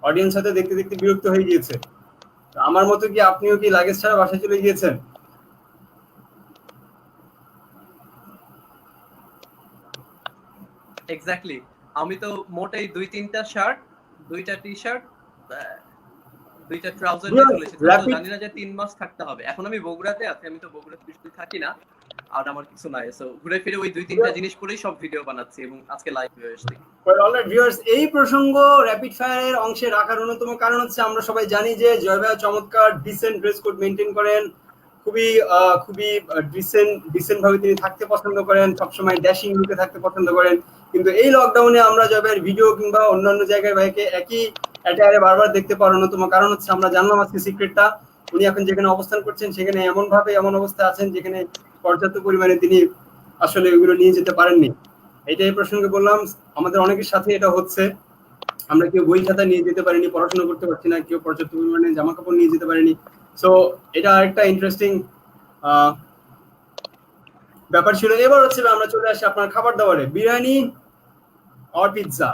অডিয়েন্স সাথে দেখতে দেখতে বিরক্ত হয়ে গিয়েছে। আমার মতো কি আপনিও কি লাগেজ ছাড়া বাসায় চলে গিয়েছেন? এক্স্যাক্টলি। আমি তো মোটেই 2-3টা শার্ট, 2টা টি-শার্ট, 2টা ট্রাউজার নিয়ে চলে এসেছি। তো জানি না যে 3 মাস থাকতে হবে। এখন আমি বগুড়াতে আছি, আমি তো বগুড়াতে বেশি থাকি না, আর আমার কিছু নাই। সো ঘুরে ফিরে ওই 2-3টা জিনিস পরেই সব ভিডিও বানাচ্ছি এবং আজকে লাইভ হয়ে এসেছি। অলরাইট ভিউয়ার্স, এই প্রসঙ্গ র্যাপিড ফায়ারের অংশে রাখার অন্যতম কারণ হচ্ছে আমরা সবাই জানি যে জয় ভাই চমৎকার ডিসেন্ট ড্রেস কোড মেনটেন করেন, খুবই ডিসেন্ট ভাবে তিনি থাকতে পছন্দ করেন, সবসময় ড্যাশিং লুকে থাকতে পছন্দ করেন। কিন্তু এই লকডাউনে আমরা জয় ভাইয়ের ভিডিও কিংবা অন্যান্য জায়গায় ভাইকে একই অ্যাটায়ারে বারবার দেখতে পাওয়ার অন্যতম কারণ হচ্ছে আমরা জানলাম আজকে সিক্রেটটা। উনি এখন যেখানে অবস্থান করছেন সেখানে এমন অবস্থা আছেন যেখানে পর্যাপ্ত পরিমাণে তিনি আসলে ওইগুলো নিয়ে যেতে পারেননি। এটাই প্রসঙ্গে বললাম, আমাদের অনেকের সাথে এটা হচ্ছে। আমরা কেউ বই খাতা নিয়ে যেতে পারিনি, পড়াশোনা করতে পারছি না, কেউ পর্যাপ্ত পরিমাণে জামা কাপড় নিয়ে যেতে পারেনি। সো এটা আরেকটা ইন্টারেস্টিং ব্যাপার ছিল। এবার হচ্ছে আমরা চলে আসি আপনার খাবার দাবারে, বিরিয়ানি আর pizza.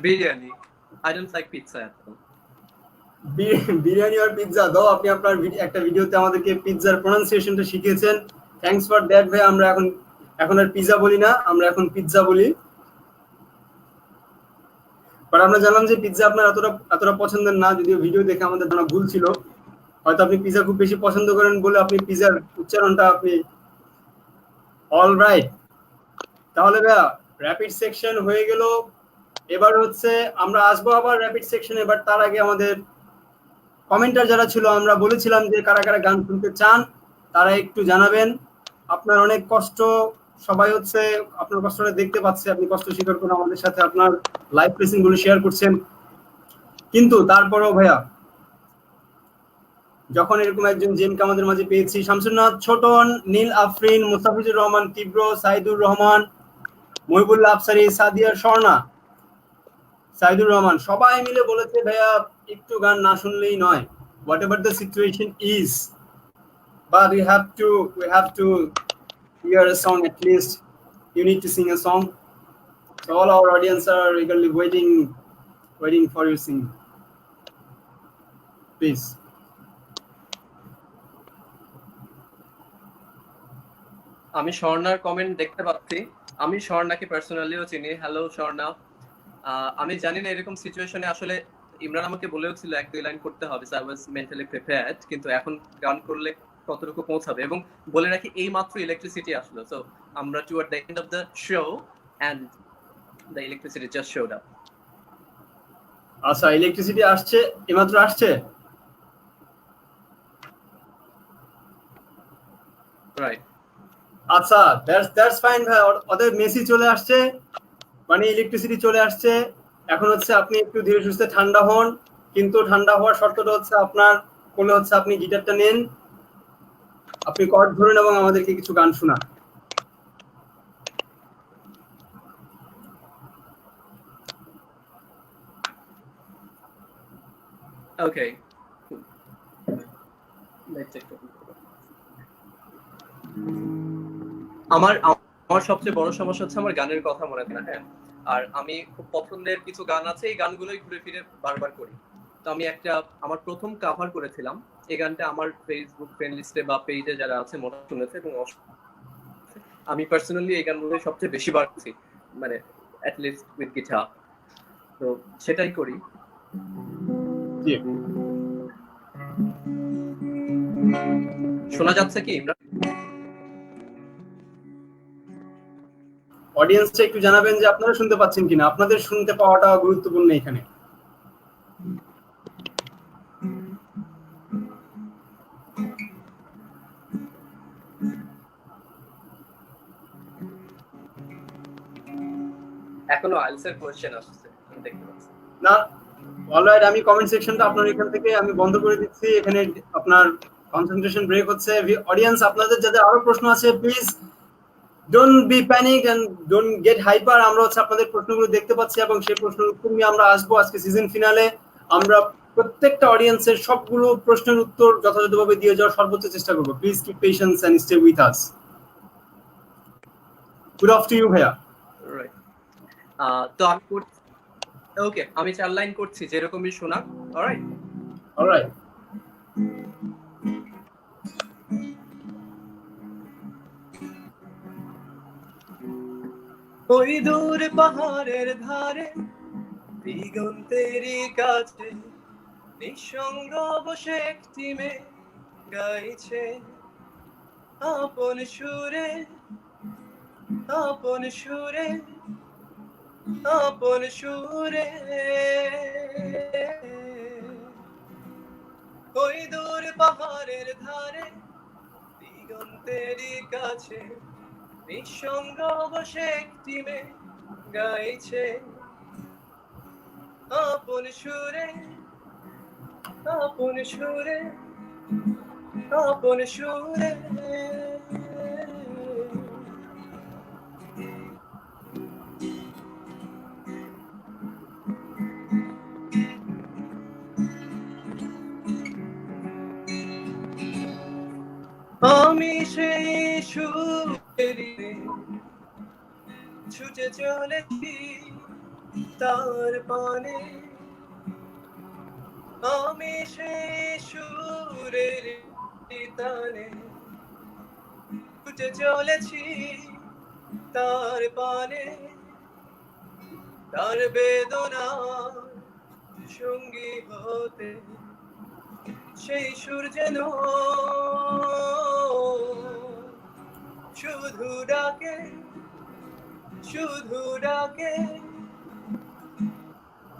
Biryani. I don't like pizza এত। বিরিয়ানি আর পিৎজা দাও। আপনি আপনার একটা ভিডিওতে আমাদেরকে পিৎজার প্রোনাউন্সিয়েশনটা শিখিয়েছেন, থ্যাঙ্কস ফর দ্যাট ভাই। আমরা এখন আর পিৎজা বলি না, আমরা এখন পিৎজা বলি। বাট আমরা জানলাম যে পিৎজা আপনার এতটা পছন্দের না, যদিও ভিডিও দেখে আমাদের ধারণা ভুল ছিল। হয়তো আপনি পিৎজা খুব বেশি পছন্দ করেন বলে আপনি পিৎজার উচ্চারণটা আপনি অলরাইট। তাহলে ভাইয়া র্যাপিড সেকশন হয়ে গেল। এবার হচ্ছে আমরা আসবো আবার র্যাপিড সেকশনে, বাট তার আগে আমাদের কমেন্টার যারা ছিল, আমরা বলেছিলাম যে কারা কারা গান শুনতে চান তারা একটু জানাবেন। আপনার অনেক কষ্ট, সবাই হচ্ছে আপনার কষ্টটা দেখতে পাচ্ছে, আপনি কষ্ট স্বীকার করে আমাদের সাথে আপনার লাইভ প্রেসিং গুলো শেয়ার করছেন। কিন্তু তারপরেও ভাইয়া, যখন এরকম একজন জেমকে আমাদের মাঝে পেয়েছি, শামসুন্নাথ ছোটন, নীল আফরিন, মুস্তাফিজুর রহমান তীব্র, সাইদুর রহমান, মহিবুল্লাহ আফসারি, সাদিয়া স্বর্ণা, সাইদুর রহমান, সবাই মিলে বলেছে ভাইয়া একটু গান না শুনলেই নয়, what ever the situation is, but we have to hear a song at least. You need to sing a song. So all our audience are eagerly waiting for you sing. Please. আমি স্বর্ণার comment দেখতে পাচ্ছি। আমি স্বর্ণাকে পার্সোনালিও চিনি। Hello Swarna. আমি জানি না এরকম সিচুয়েশনে আসলে ইমরান আমাকে বলেও ছিল 1-2 লাইন করতে হবে, so I was mentally prepared, কিন্তু এখন গান করলে কতটুকু পৌঁছাবে। এবং বলে রাখি এই মাত্র ইলেকট্রিসিটি আসলো, সো আমরা toward the end of the show and the electricity just showed up. আচ্ছা, ইলেকট্রিসিটি আসছে, এইমাত্র আসছে। রাইট। আচ্ছা, দ্যাটস ফাইন ভাই। ওদের মেসি চলে আসছে, মানে ইলেকট্রিসিটি চলে আসছে। এখন হচ্ছে আপনি একটু ধীরে সুস্থে ঠান্ডা হন, কিন্তু ঠান্ডা হওয়ার শর্তটা হচ্ছে আপনার কোলে হচ্ছে আপনি গিটারটা নেন, আপনি কর্ড ধরুন এবং আমাদেরকে কিছু গান শোনান। ওকে। আমার সবচেয়ে বড় সমস্যা হচ্ছে আমার গানের কথা মনে থাকে না। হ্যাঁ, আর আমি খুব পছন্দের কিছু গান আছে, এই গানগুলোই ঘুরে ফিরে বারবার করি। তো আমি আমার প্রথম কাভার করেছিলাম, এই গানটা আমার ফেসবুক ফ্রেন্ড লিস্টে বা পেজে যারা আছে মোটা শুনেছে, এবং আমি পার্সোনালি এই গানগুলো সবচেয়ে বেশি বার করছি, মানে অ্যাট লিস্ট উইথ গিটার। তো সেটাই করি। শোনা যাচ্ছে কি ইমরান? অডিয়েন্সটা একটু জানাবেন যে আপনারা শুনতে পাচ্ছেন কিনা, আপনাদের শুনতে পাওয়াটা গুরুত্বপূর্ণ এখানে। এখনো আইএলটিএস এর কোশ্চেন আসছে আমি দেখতে পাচ্ছি না, অলরাইট, আমি কমেন্ট সেকশনটা আপনার এখান থেকে আমি বন্ধ করে দিচ্ছি। এখানে আপনার কনসেন্ট্রেশন ব্রেক হচ্ছে। অডিয়েন্স, আপনাদের যাদের আরো প্রশ্ন আছে, please don't be panic and don't get hyper. আমরা হচ্ছে আপনাদের প্রশ্নগুলো দেখতে পাচ্ছি এবং সেই প্রশ্নের উত্তর নিয়ে আমরা আসবো আজকে সিজন ফিনালে। আমরা প্রত্যেকটা অডিয়েন্সের সবগুলো প্রশ্নের উত্তর যথাযথভাবে দিয়ে যাওয়ার সর্বোচ্চ চেষ্টা করবো। Please keep patience and stay with us. Good of to you ভাইয়া। রাইট, তো আমি ওকে, আমি 4 লাইন করছি যেরকমই শোনা। Alright alright. ওই দূর পাহাড়ের ধারে দিগন্তেরই কাছে নিঃসঙ্গ বসে একটি মেয়ে গাইছে আপন সুরে আপন সুরে আপন সুরে। ওই দূর পাহাড়ের ধারে দিগন্তেরই কাছে নিঃসঙ্গ বসে একটি মেয়ে গাইছে আপন সুরে আপন সুরে আপন সুরে। আমি সেই সুরেরই ছুটে চলেছি তার পানে, আমি সেই সুরের তানে ছুটে চলেছি তার পানে, তার বেদনা সঙ্গী হতে সেই সুর যেন শুধু ডাকে শুধু ডাকে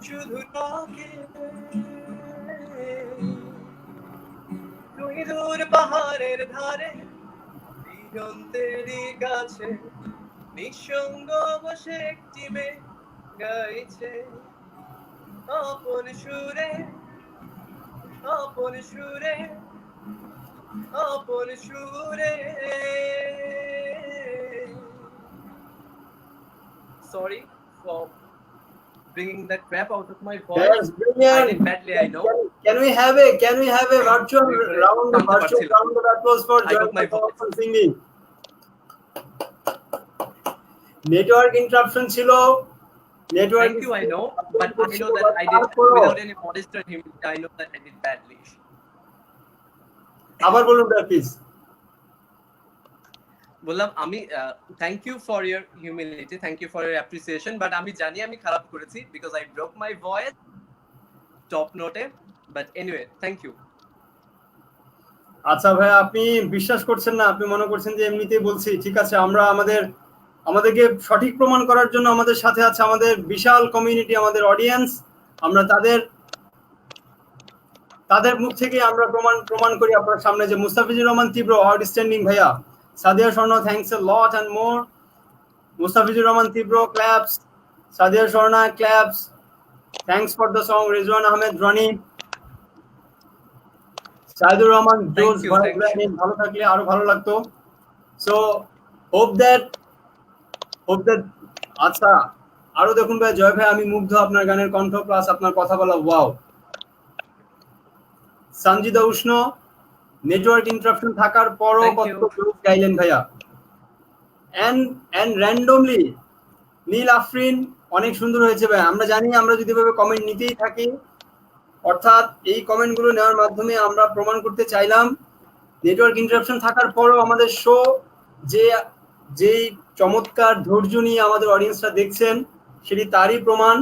শুধু ডাকে। তুই দূর পাহাড়ের ধারে দিগন্তেরই কাছে নিঃসঙ্গ বসে একটি মেয়ে গাইছে আপন সুরে আপন সুরে আপন সুরে। Sorry for bringing that crap out of my voice. That's brilliant. I did badly, I know. Can we have a virtual round of applause for I got my voice. singing? Network interruption ছিল। Network. Thank you, I know, but I know that I did without any modesty or humility. I know that I did badly. আবার বলুন please. বললাম আমি thank you for your humility, thank you for your appreciation, but আমি জানি আমি খারাপ করেছি because I broke my voice top নোটে, বাট এনিওয়ে থ্যাংক ইউ। আচ্ছা ভাই, আপনি বিশ্বাস করছেন না, আপনি মনে করছেন যে এমনিতেই বলছি। ঠিক আছে, আমরা আমাদেরকে সঠিক প্রমাণ করার জন্য আমাদের সাথে আছে আমাদের বিশাল কমিউনিটি, আমাদের অডিয়েন্স। আমরা তাদের মুখ থেকে আমরা প্রমাণ করি আপনার সামনে যে মুস্তাফিজুর রহমান তীব্র আউটস্ট্যান্ডিং ভাইয়া। Sadia Swarna, thanks a lot and more. Mustafizur Rahman Tibro claps, Sadia Swarna claps, thanks for the song. Rizwan Ahmed Roni, Saidur Rahman Jos, ভালো থাকলে আরো ভালো লাগতো। সো হোপ দ্যাট আচ্ছা, আরো দেখুন ভাই, জয় ভাই আমি মুগ্ধ আপনার গানের কণ্ঠ প্লাস আপনার কথা বলা, ওয়াও। সঞ্জিদা উষ্ণ, নেটওয়ার্ক ইন্টারাপশন থাকার পরও কত গ্রুপ গাইলেন ভাইয়া। এন্ড র্যান্ডমলি নীল আফরিন, অনেক সুন্দর হয়েছে ভাই। আমরা জানি আমরা যদি ভাবে কমেন্ট নিতেই থাকি, অর্থাৎ এই কমেন্টগুলো নেওয়ার মাধ্যমে আমরা প্রমাণ করতে চাইলাম নেটওয়ার্ক ইন্টারাপশন থাকার পরও আমাদের শো যেই চমৎকার ধৈর্য নিয়ে আমাদের অডিয়েন্সরা দেখছেন সেটি তারই প্রমাণ।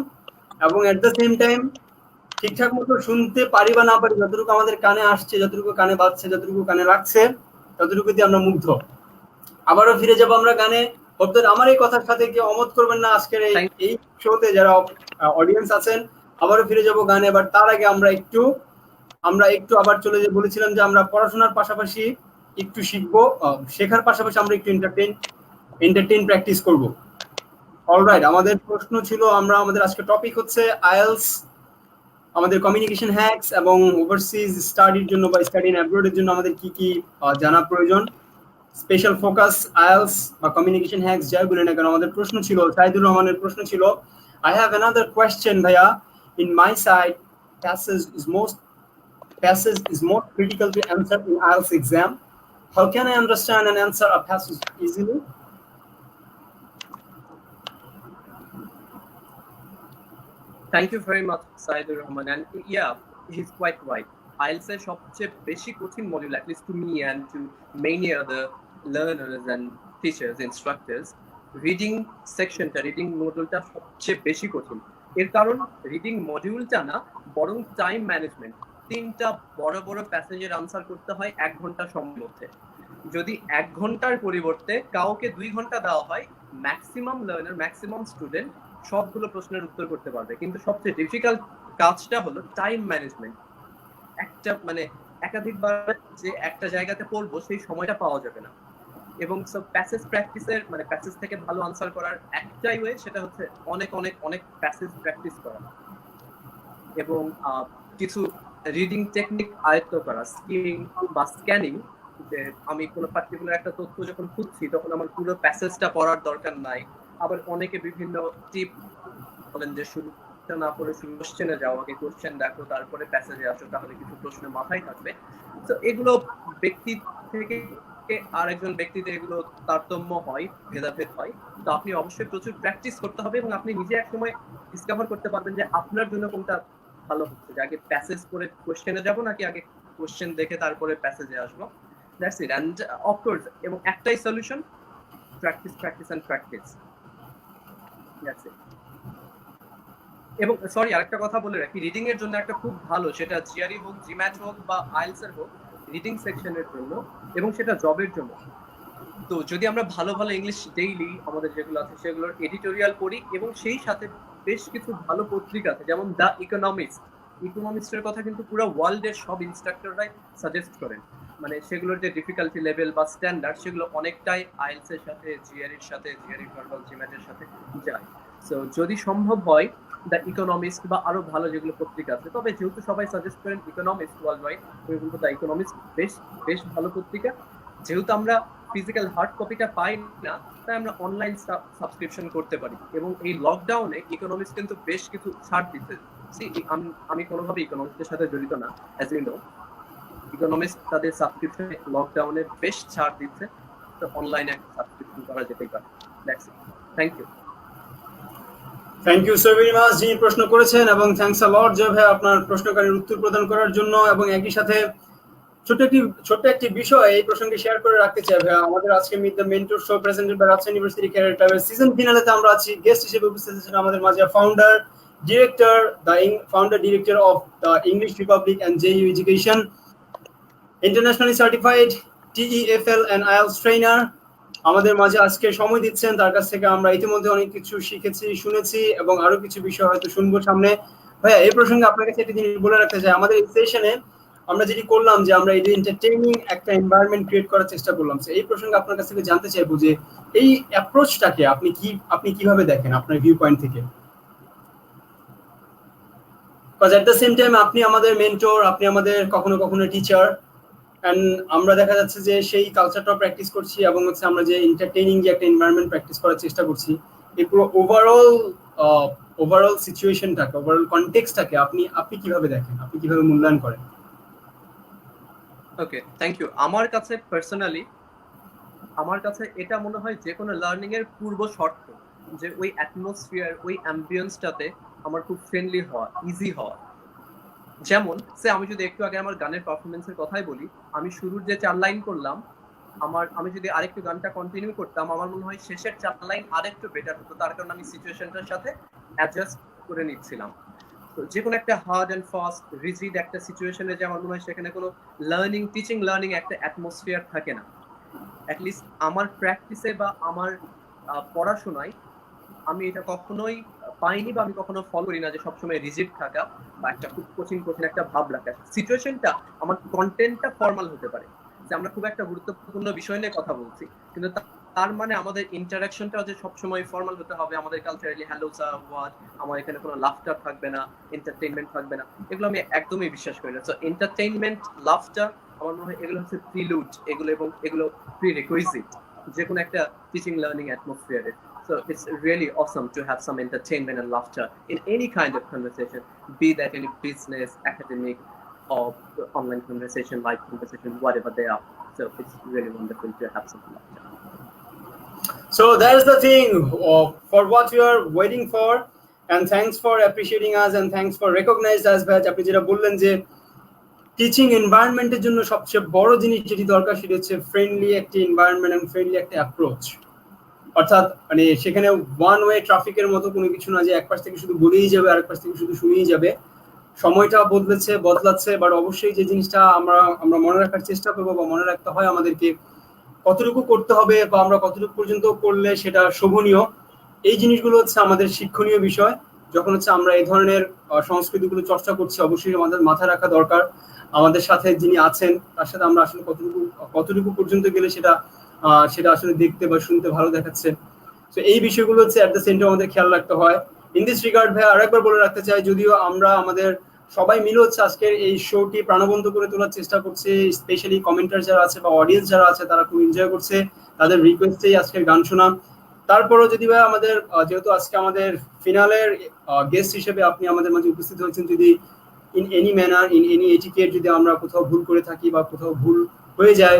এবং এট দ্য সেম টাইম ঠিকঠাক মতো শুনতে পারি বা না পারি, যতটুকু আমাদের কানে আসছে, যতটুকু কানে বাজছে, যতটুকু কানে লাগছে, ততটুকু দিয়ে আমরা মুগ্ধ। আবারও ফিরে যাবো আমরা গানে। হয়তো আমার এই কথার সাথে কেউ অমত করবেন না আজকের এই শোতে যারা অডিয়েন্স আছেন। আবারও ফিরে যাবো গানে, বাট তার আগে আমরা একটু আবার চলে যে বলেছিলাম যে আমরা পড়াশোনার পাশাপাশি একটু শিখবো, শেখার পাশাপাশি আমরা একটু এন্টারটেইন প্র্যাকটিস করব। অলরাইট, আমাদের প্রশ্ন ছিল, আমরা আমাদের আজকে টপিক হচ্ছে আইএলস, আমাদের কমিউনিকেশন হ্যাকস এবং ওভারসিজ স্টাডির জন্য বা স্টাডি ইন অ্যাব্রোডের জন্য আমাদের কি কি জানা প্রয়োজন। স্পেশাল ফোকাস আইএলস বা কমিউনিকেশন হ্যাকস যাই বলে না কেন, আমাদের প্রশ্ন ছিল, সাইদুর রহমানের প্রশ্ন ছিল, আই হ্যাভ অ্যানাদার কোয়েশ্চেন ভাইয়া, in my side passage is most critical to answer in IELTS exam. How can I understand and answer a passage easily? Thank you very much, Saidur Rahman. And yeah, he's quite right. IELTS এর সবচেয়ে বেশি কঠিন module, at least to me and to many other learners and teachers, instructors, reading সেকশনটা, reading মডিউলটা সবচেয়ে বেশি কঠিন। এর কারণ রিডিং মডিউলটা না, বরং টাইম ম্যানেজমেন্ট। 3টা বড় বড় প্যাসেজের আনসার করতে হয় 1 ঘন্টা সময়ের মধ্যে। যদি 1 ঘন্টার পরিবর্তে কাউকে 2 ঘন্টা দেওয়া হয়, ম্যাক্সিমাম লার্নার, ম্যাক্সিমাম স্টুডেন্ট সবগুলো প্রশ্নের উত্তর করতে পারবে। কিন্তু সবচেয়ে ডিফিকাল্ট কাজটা হলো টাইম ম্যানেজমেন্ট। একটা মানে একাধিকবার যে একটা জায়গাতে পড়বো সেই সময়টা পাওয়া যাবে না। এবং সব প্যাসেজ প্র্যাকটিসের মানে প্যাসেজ থেকে ভালো আনসার করার একটাই ওয়ে, সেটা হচ্ছে অনেক অনেক অনেক প্যাসেজ প্র্যাকটিস করা এবং কিছু রিডিং টেকনিক আয়ত্ত করা, স্কিমিং বা স্ক্যানিং। যে আমি কোনো পার্টিকুলার একটা তথ্য যখন খুঁজছি তখন আমার পুরো প্যাসেজটা পড়ার দরকার নাই। আবার অনেকে বিভিন্ন টিপ বলেন যে শুরুটা না পড়ে কোশ্চেনে যাও, আগে কোশ্চেন দেখো তারপরে প্যাসেজে আসো, তাহলে কিছু প্রশ্ন মাথায় থাকবে। তো এগুলো ব্যক্তি থেকে আরেকজন ব্যক্তিতে এগুলো তারতম্য হয়, ভেদাভেদ হয়। তো আপনি অবশ্যই প্রচুর প্র্যাকটিস করতে হবে এবং আপনি নিজে এক সময় ডিসকভার করতে পারবেন যে আপনার জন্য কোনটা ভালো হচ্ছে, যে আগে প্যাসেজ করে কোশ্চেনে যাব নাকি আগে কোশ্চেন দেখে তারপরে প্যাসেজে আসবো। That's it. এন্ড অফকোর্স এবং একটাই solution, practice practice and practice. That's it. এবং সরি, আরেকটা কথা বলে রাখি, রিডিং এর জন্য একটা খুব ভালো, সেটা জিআরই হোক, জিম্যাট হোক বা আইএলটিএস এর হোক, রিডিং সেকশনের জন্য এবং সেটা জবের জন্য। তো যদি আমরা ভালো ভালো ইংলিশ ডেইলি আমাদের যেগুলো আছে সেগুলোর এডিটোরিয়াল পড়ি এবং সেই সাথে বেশ কিছু ভালো পত্রিকা আছে, যেমন দ্য ইকোনমিস্টের কথা কিন্তু পুরো ওয়ার্ল্ডের সব ইনস্ট্রাক্টররাই সাজেস্ট করেন। মানে সেগুলোর যে ডিফিকাল্টি লেভেল বা স্ট্যান্ডার্ড সেগুলো অনেকটাই আইএলটিএস এর সাথে, জিআরইর সাথে, জিআরই ভার্বাল, জিম্যাটের সাথে যায়। সো যদি সম্ভব হয় দ্য ইকোনমিস্ট বা আরো ভালো যেগুলো পত্রিকা আছে, তবে যেহেতু সবাই সাজেস্ট করেন ইকোনমিস্ট ওয়ার্ল্ড ওয়াইড, কিন্তু দ্য ইকোনমিস্ট বেশ বেশ ভালো পত্রিকা। যেহেতু আমরা ফিজিক্যাল হার্ড কপিটা পাই না, তাই আমরা অনলাইন সাবস্ক্রিপশন করতে পারি। এবং এই লকডাউনে ইকোনমিক্স কিন্তু বেশ কিছু ছাড় দিচ্ছে। আমি কোনোভাবে ইকোনমিক্সের সাথে জড়িত না, অ্যাজ ইউ নো। ইকোনমিক্স তাদের সাবস্ক্রিপশনে লকডাউনে বেশ ছাড় দিচ্ছে, তো অনলাইনে সাবস্ক্রিপশন করা যেতেই পারে। That's it. Thank you. Thank you so very much যিনি প্রশ্ন করেছেন, এবং থ্যাংকস আ লট জয় ভাই আপনার প্রশ্নকারীর উত্তর প্রদান করার জন্য। এবং একই সাথে ছোট্ট একটি বিষয় এই প্রসঙ্গে শেয়ার করে রাখতে চাই ভাইয়া, আমাদের আজকে meet the mentor show presented by Rajshahi university career ক্লাবের সিজন ফিনালেতে আমরা আছি, গেস্ট হিসেবে উপস্থিত আছেন আমাদের মাঝে founder director of the English republic and JU education, internationally certified TEFL and IELTS trainer. আমাদের মাঝে আজকে সময় দিচ্ছেন, তার কাছ থেকে আমরা ইতিমধ্যে অনেক কিছু শিখেছি, শুনেছি এবং আরো কিছু বিষয় হয়তো শুনবো সামনে। ভাইয়া এই প্রসঙ্গে আপনার কাছে একটা জিনিস বলে রাখতে চাই, আমাদের এই সেশনে আমরা যেটি করলাম যে আমরা এই এন্টারটেইনিং একটা এনভায়রনমেন্ট ক্রিয়েট করার চেষ্টা করলাম। এই প্রসঙ্গে আপনার কাছ থেকে জানতে চাইবো যে এই অ্যাপ্রোচটাকে আপনি কিভাবে দেখেন আপনার ভিউ পয়েন্ট থেকে? Because at the same time আপনি আমাদের মেন্টর, আপনি আমাদের কখনো কখনো টিচার, এন্ড আমরা দেখা যাচ্ছে যে সেই কালচারটা প্র্যাকটিস করছি এবং হচ্ছে আমরা যে এন্টারটেইনিং যে একটা এনভায়রনমেন্ট প্র্যাকটিস করার চেষ্টা করছি, এই পুরো ওভারঅল সিচুয়েশনটাকে, ওভারঅল কনটেক্সটটাকে আপনি কিভাবে দেখেন, আপনি কিভাবে মূল্যায়ন করেন? ওকে, থ্যাংক ইউ। আমার কাছে পার্সোনালি এটা মনে হয় যে কোনো লার্নিং এর পূর্ব শর্ত যে ওই অ্যাটমসফিয়ার, ওই অ্যাম্বিয়েন্সটাতে আমার খুব ফ্রেন্ডলি হওয়া, ইজি হওয়া। যেমন আমি যদি একটু আগে আমার গানের পারফরমেন্সের কথাই বলি, আমি শুরুর যে 4 লাইন করলাম, আমি যদি আরেকটু গানটা কন্টিনিউ করতাম, আমার মনে হয় শেষের 4 লাইন আরেকটু বেটার হতো, তার কারণ আমি সিচুয়েশনটার সাথে অ্যাডজাস্ট করে নিচ্ছিলাম। তো যে কোনো একটা হার্ড অ্যান্ড ফাস্ট রিজিড একটা সিচুয়েশনে যে আমার মনে হয় সেখানে কোনো টিচিং লার্নিং একটা অ্যাটমসফিয়ার থাকে না। অ্যাটলিস্ট আমার প্র্যাকটিসে বা আমার পড়াশোনায় আমি এটা কখনোই পাইনি বা আমি কখনো ফলো করি না যে সবসময় রিজিড থাকা বা একটা খুব কঠিন একটা ভাব রাখা। সিচুয়েশনটা, আমার কন্টেন্টটা ফর্মাল হতে পারে, যে আমরা খুব একটা গুরুত্বপূর্ণ বিষয় নিয়ে কথা বলছি, কিন্তু তার মানে আমাদের ইন্টারাকশনটা যে সবসময় ফর্মাল হতে হবে, আমাদের কালচারালি হ্যালো স্যার হোয়াট, আমার এখানে কোনো লাফটার থাকবে না, এন্টারটেইনমেন্ট থাকবে না, এগুলো আমি একদমই বিশ্বাস করি না। সো এন্টারটেইনমেন্ট, লাফটার, আমার মনে হয় এগুলো হচ্ছে প্রিলুড, এগুলো এবং এগুলো প্রি রিকুইজিট যে কোনো একটা টিচিং লার্নিং অ্যাটমসফিয়ারে। So it's really awesome to have some entertainment and laughter in any kind of conversation, be that any business, academic, or online conversation, live conversation, whatever they are. So it's really wonderful to have some laughter. So that is the thing for what we are waiting for, and thanks for appreciating us and thanks for recognizing us. ভাই আপনি যেটা বললেন যে teaching এনভায়রনমেন্টের জন্য সবচেয়ে বড় জিনিস যেটি দরকার সেটা হচ্ছে ফ্রেন্ডলি একটি এনভায়রনমেন্ট এবং ফ্রেন্ডলি একটা অ্যাপ্রোচ। অর্থাৎ মানে সেখানে ওয়ান ওয়ে ট্রাফিকের মতো কোনো কিছু না যে এক পাশ থেকে শুধু বলেই যাবে আর এক পাশ থেকে শুধু শুনেই যাবে। সময়টা বদলাচ্ছে, বাট অবশ্যই যে জিনিসটা আমরা মনে রাখার চেষ্টা করবো বা মনে রাখতে হয় আমাদেরকে, কতটুকু করতে হবে বা আমরা কতটুকু পর্যন্ত করলে সেটা শোভনীয়, এই জিনিসগুলো হচ্ছে আমাদের শিক্ষণীয় বিষয়। যখন হচ্ছে আমরা এই ধরনের সংস্কৃতিগুলো চর্চা করছি, অবশ্যই আমাদের মাথায় রাখা দরকার আমাদের সাথে যিনি আছেন তার সাথে আমরা আসলে কতটুকু পর্যন্ত গেলে সেটা আসলে দেখতে বা শুনতে ভালো দেখাচ্ছে। তো এই বিষয়গুলো হচ্ছে অ্যাট দ্য সেন্টার আমাদের খেয়াল রাখতে হয়। ইন দিস রিগার্ড ভাই আরেকবার বলে রাখতে চাই, যদিও আমরা আমাদের সবাই মিলে হচ্ছে আজকের এই শোটি প্রাণবন্ত করে তোলার চেষ্টা করছে, স্পেশালি কমেন্টার যারা আছে বা অডিয়েন্স যারা আছে তারা খুব এনজয় করছে, তাদের রিকোয়েস্টেই আজকের গান শোনা। তারপরও যদি ভাই আমাদের যেহেতু আজকে আমাদের ফিনালের গেস্ট হিসেবে আপনি আমাদের মাঝে উপস্থিত হয়েছেন, যদি in any manner, in any etiquette যদি আমরা কোথাও ভুল করে থাকি বা কোথাও ভুল হয়ে যায়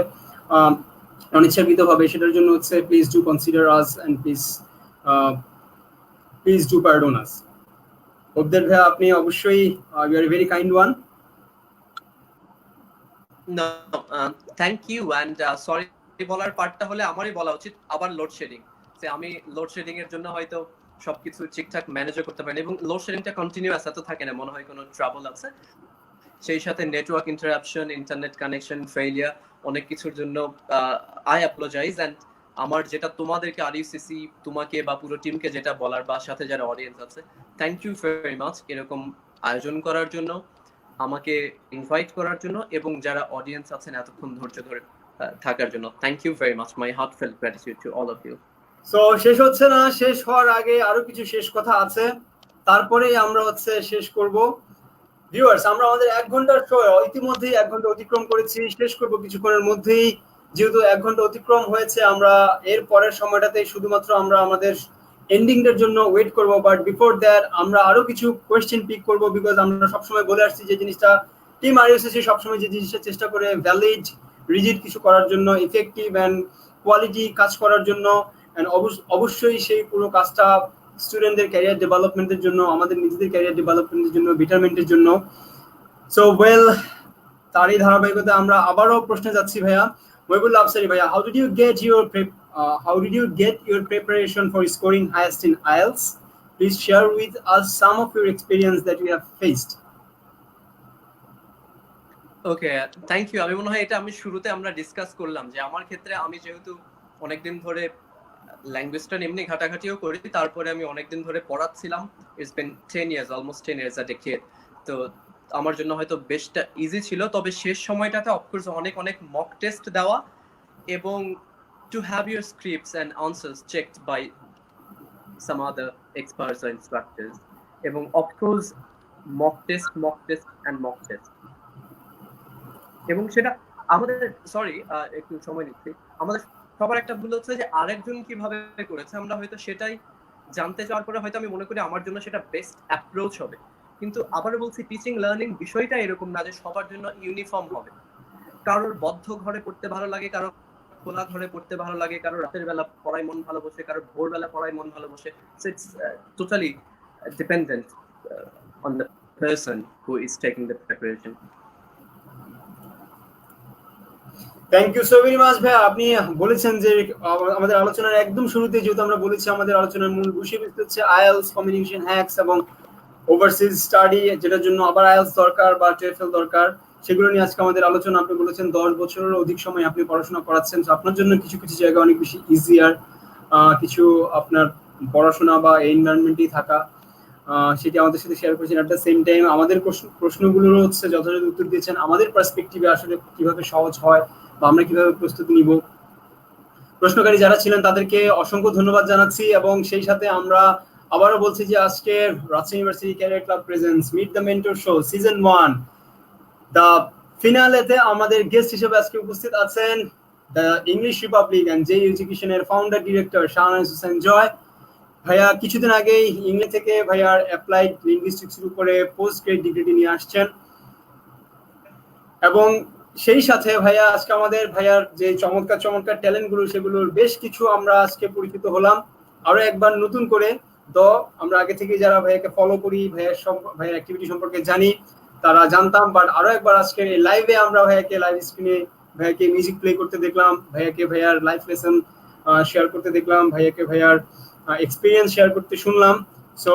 অনিচ্ছাকৃতভাবে, সেটার জন্য হচ্ছে please do consider us and please do pardon us. ওদের ভাই আপনি অবশ্যই you are very kind one. No, thank you and sorry বলার পার্টটা হলে আমারই বলা উচিত, আবার লোডশেডিং। যে আমি লোডশেডিং এর জন্য হয়তো সবকিছু ঠিকঠাক ম্যানেজ করতে পারি, এবং লোডশেডিংটা কন্টিনিউয়াস এত থাকে না, মনে হয় কোনো ট্রাবল আছে। সেই সাথে network interruption, internet connection failure, অনেক কিছুর জন্য আই অ্যাপোলোজাইজ। এন্ড আমার যেটা তোমাদেরকে আরইউসিসি তোমাকে বা পুরো টিমকে যেটা বলার, বা সাথে যারা অডিয়েন্স আছে, থ্যাংক ইউ ভেরি মাচ এরকম আয়োজন করার জন্য, আমাকে ইনভাইট করার জন্য, এবং যারা অডিয়েন্স আছেন এতক্ষণ ধৈর্য ধরে থাকার জন্য। Thank you very much, my heartfelt gratitude to all of you. So শেষ হচ্ছে না, শেষ হওয়ার আগে আরো কিছু শেষ কথা আছে, তারপরেই আমরা হচ্ছে শেষ করব। ভিউয়ার্স, আমরা আমাদের 1 ঘন্টার শো ইতিমধ্যেই 1 ঘন্টা অতিক্রম করেছি, শেষ করব কিছুক্ষণের মধ্যেই। যেহেতু 1 ঘন্টা অতিক্রম হয়েছে, আমরা এর পরের সময়টাতে শুধুমাত্র আমরা আমাদের এন্ডিংটার জন্য ওয়েট করব। বাট বিফোর দ্যাট আমরা আরো কিছু কোয়েশ্চেন পিক করব, বিকজ আমরা সবসময় বলে আসছি যে জিনিসটা টিম আরইউসিসি সবসময় যে জিনিসটা চেষ্টা করে ভ্যালিড রিজিড কিছু করার জন্য, ইফেক্টিভ অ্যান্ড কোয়ালিটি কাজ করার জন্য, অ্যান্ড অবশ্যই সেই পুরো কাজটা স্টুডেন্টদের ক্যারিয়ার ডেভেলপমেন্টের জন্য, আমাদের নিজেদের ক্যারিয়ার ডেভেলপমেন্টের জন্য, বেটারমেন্টের জন্য। সো ওয়েল, তারই ধারাবাহিকতা আমরা আবারও প্রশ্নে যাচ্ছি ভাইয়া। মহিবুল্লাহ আফসারি ভাইয়া, how did you get your preparation for scoring highest in IELTS? Please share with us some of your experience that you have faced. Okay, thank you. আমি মনে হয় এটা আমি শুরুতে আমরা ডিসকাস করলাম যে আমার ক্ষেত্রে আমি যেহেতু অনেকদিন ধরে ল্যাঙ্গুয়েজটা এমনি ঘাটাঘাটিও করি, তারপরে আমি অনেকদিন ধরে পড়াচ্ছিলাম। It's been 10 years, almost 10 years at a kid। তো আমার জন্য হয়তো বেশটা ইজি ছিল, তবে শেষ সময়টাতে অফকোর্স অনেক মক টেস্ট দেওয়া, এবং to have your scripts and answers checked by some other experts or instructors, এবং of course mock test and mock test. এবং সেটা আমাদের, সরি একটু সময় নিচ্ছি, আমাদের সবার একটা ভুল হচ্ছে যে আরেকজন কিভাবে করেছে আমরা হয়তো সেটাই জানতে চাওয়ার পরে হয়তো আমি মনে করি আমার জন্য সেটা বেস্ট অ্যাপ্রোচ হবে। কিন্তু আবারও বলছি, টিচিং লার্নিং বিষয়টা এরকম না যে সবার জন্য ইউনিফর্ম হবে। কারোর বদ্ধ ঘরে পড়তে ভালো লাগে, কারোর খোলা ঘরে পড়তে ভালো লাগে, কারোর রাতের বেলা পড়ায় মন ভালো বসে, কারোর ভোরবেলা পড়ায় মন ভালো বসে। So it's totally dependent on the person who is taking the preparation. Thank you so very much ভাই। আপনি বলেছেন যে আমাদের আলোচনার একদম শুরুতে যেহেতু আমরা বলেছি আমাদের আলোচনার মূল বিষয়বস্তু হচ্ছে আইএলটিএস কমিউনিকেশন হ্যাকস এবং ওভারসিজ স্টাডি, যেটার জন্য আবার আইএলটিএস দরকার বা টোয়েফল দরকার, সেগুলো নিয়ে আজকে আমাদের আলোচনা। আপনি বলেছেন 10 বছরের অধিক সময় আপনি পড়াশোনা করাচ্ছেন, তো আপনার জন্য কিছু কিছু জায়গা অনেক বেশি ইজিয়ার, কিছু আপনার পড়াশোনা বা এনভায়রনমেন্টেই থাকা, সেটি আমাদের সাথে শেয়ার করেছেন। অ্যাট দ্য সেম টাইম আমাদের প্রশ্নগুলোরও হচ্ছে যথাযথ উত্তর দিয়েছেন, আমাদের পার্সপেক্টিভে আসলে কিভাবে সহজ হয় বা আমরা কিভাবে প্রস্তুতি নিব। প্রশ্নকারী যারা ছিলেন তাদেরকে অসংখ্য ধন্যবাদ জানাচ্ছি, এবং সেই সাথে আমরা আবারও বলছি যে আজকের Rajshahi university career club presents meet the mentor show season 1 the ফিনালেতে আমাদের গেস্ট হিসেবে আজকে উপস্থিত আছেন the English republic and J এডুকেশনের ফাউন্ডার ডিরেক্টর শাহনাজ হোসেন জয় ভাইয়া। কিছুদিন আগেই ইংল্যান্ড থেকে ভাইয়ার অ্যাপ্লাইড লিঙ্গুইস্টিক্সের উপরে পোস্ট গ্রেড ডিগ্রিটি নিয়ে আসছেন, এবং সেই সাথে ভাইয়া আজকে আমাদের ভাইয়ার যে চমৎকার চমৎকার ট্যালেন্ট গুলো সেগুলোর বেশ কিছু আমরা আজকে পরিচিত হলাম আরো একবার নতুন করে। তো আমরা আগে থেকে যারা ভাইয়াকে ফলো করি, ভাইয়ার অ্যাক্টিভিটি সম্পর্কে জানি, তারা জানতাম, বাট আরো একবার আজকের এই লাইভে আমরা ভাইয়াকে লাইভ স্ক্রিনে ভাইয়াকে মিউজিক প্লে করতে দেখলাম, ভাইয়াকে ভাইয়ার লাইফ লেসন শেয়ার করতে দেখলাম, ভাইয়াকে ভাইয়ার এক্সপিরিয়েন্স শেয়ার করতে শুনলাম। সো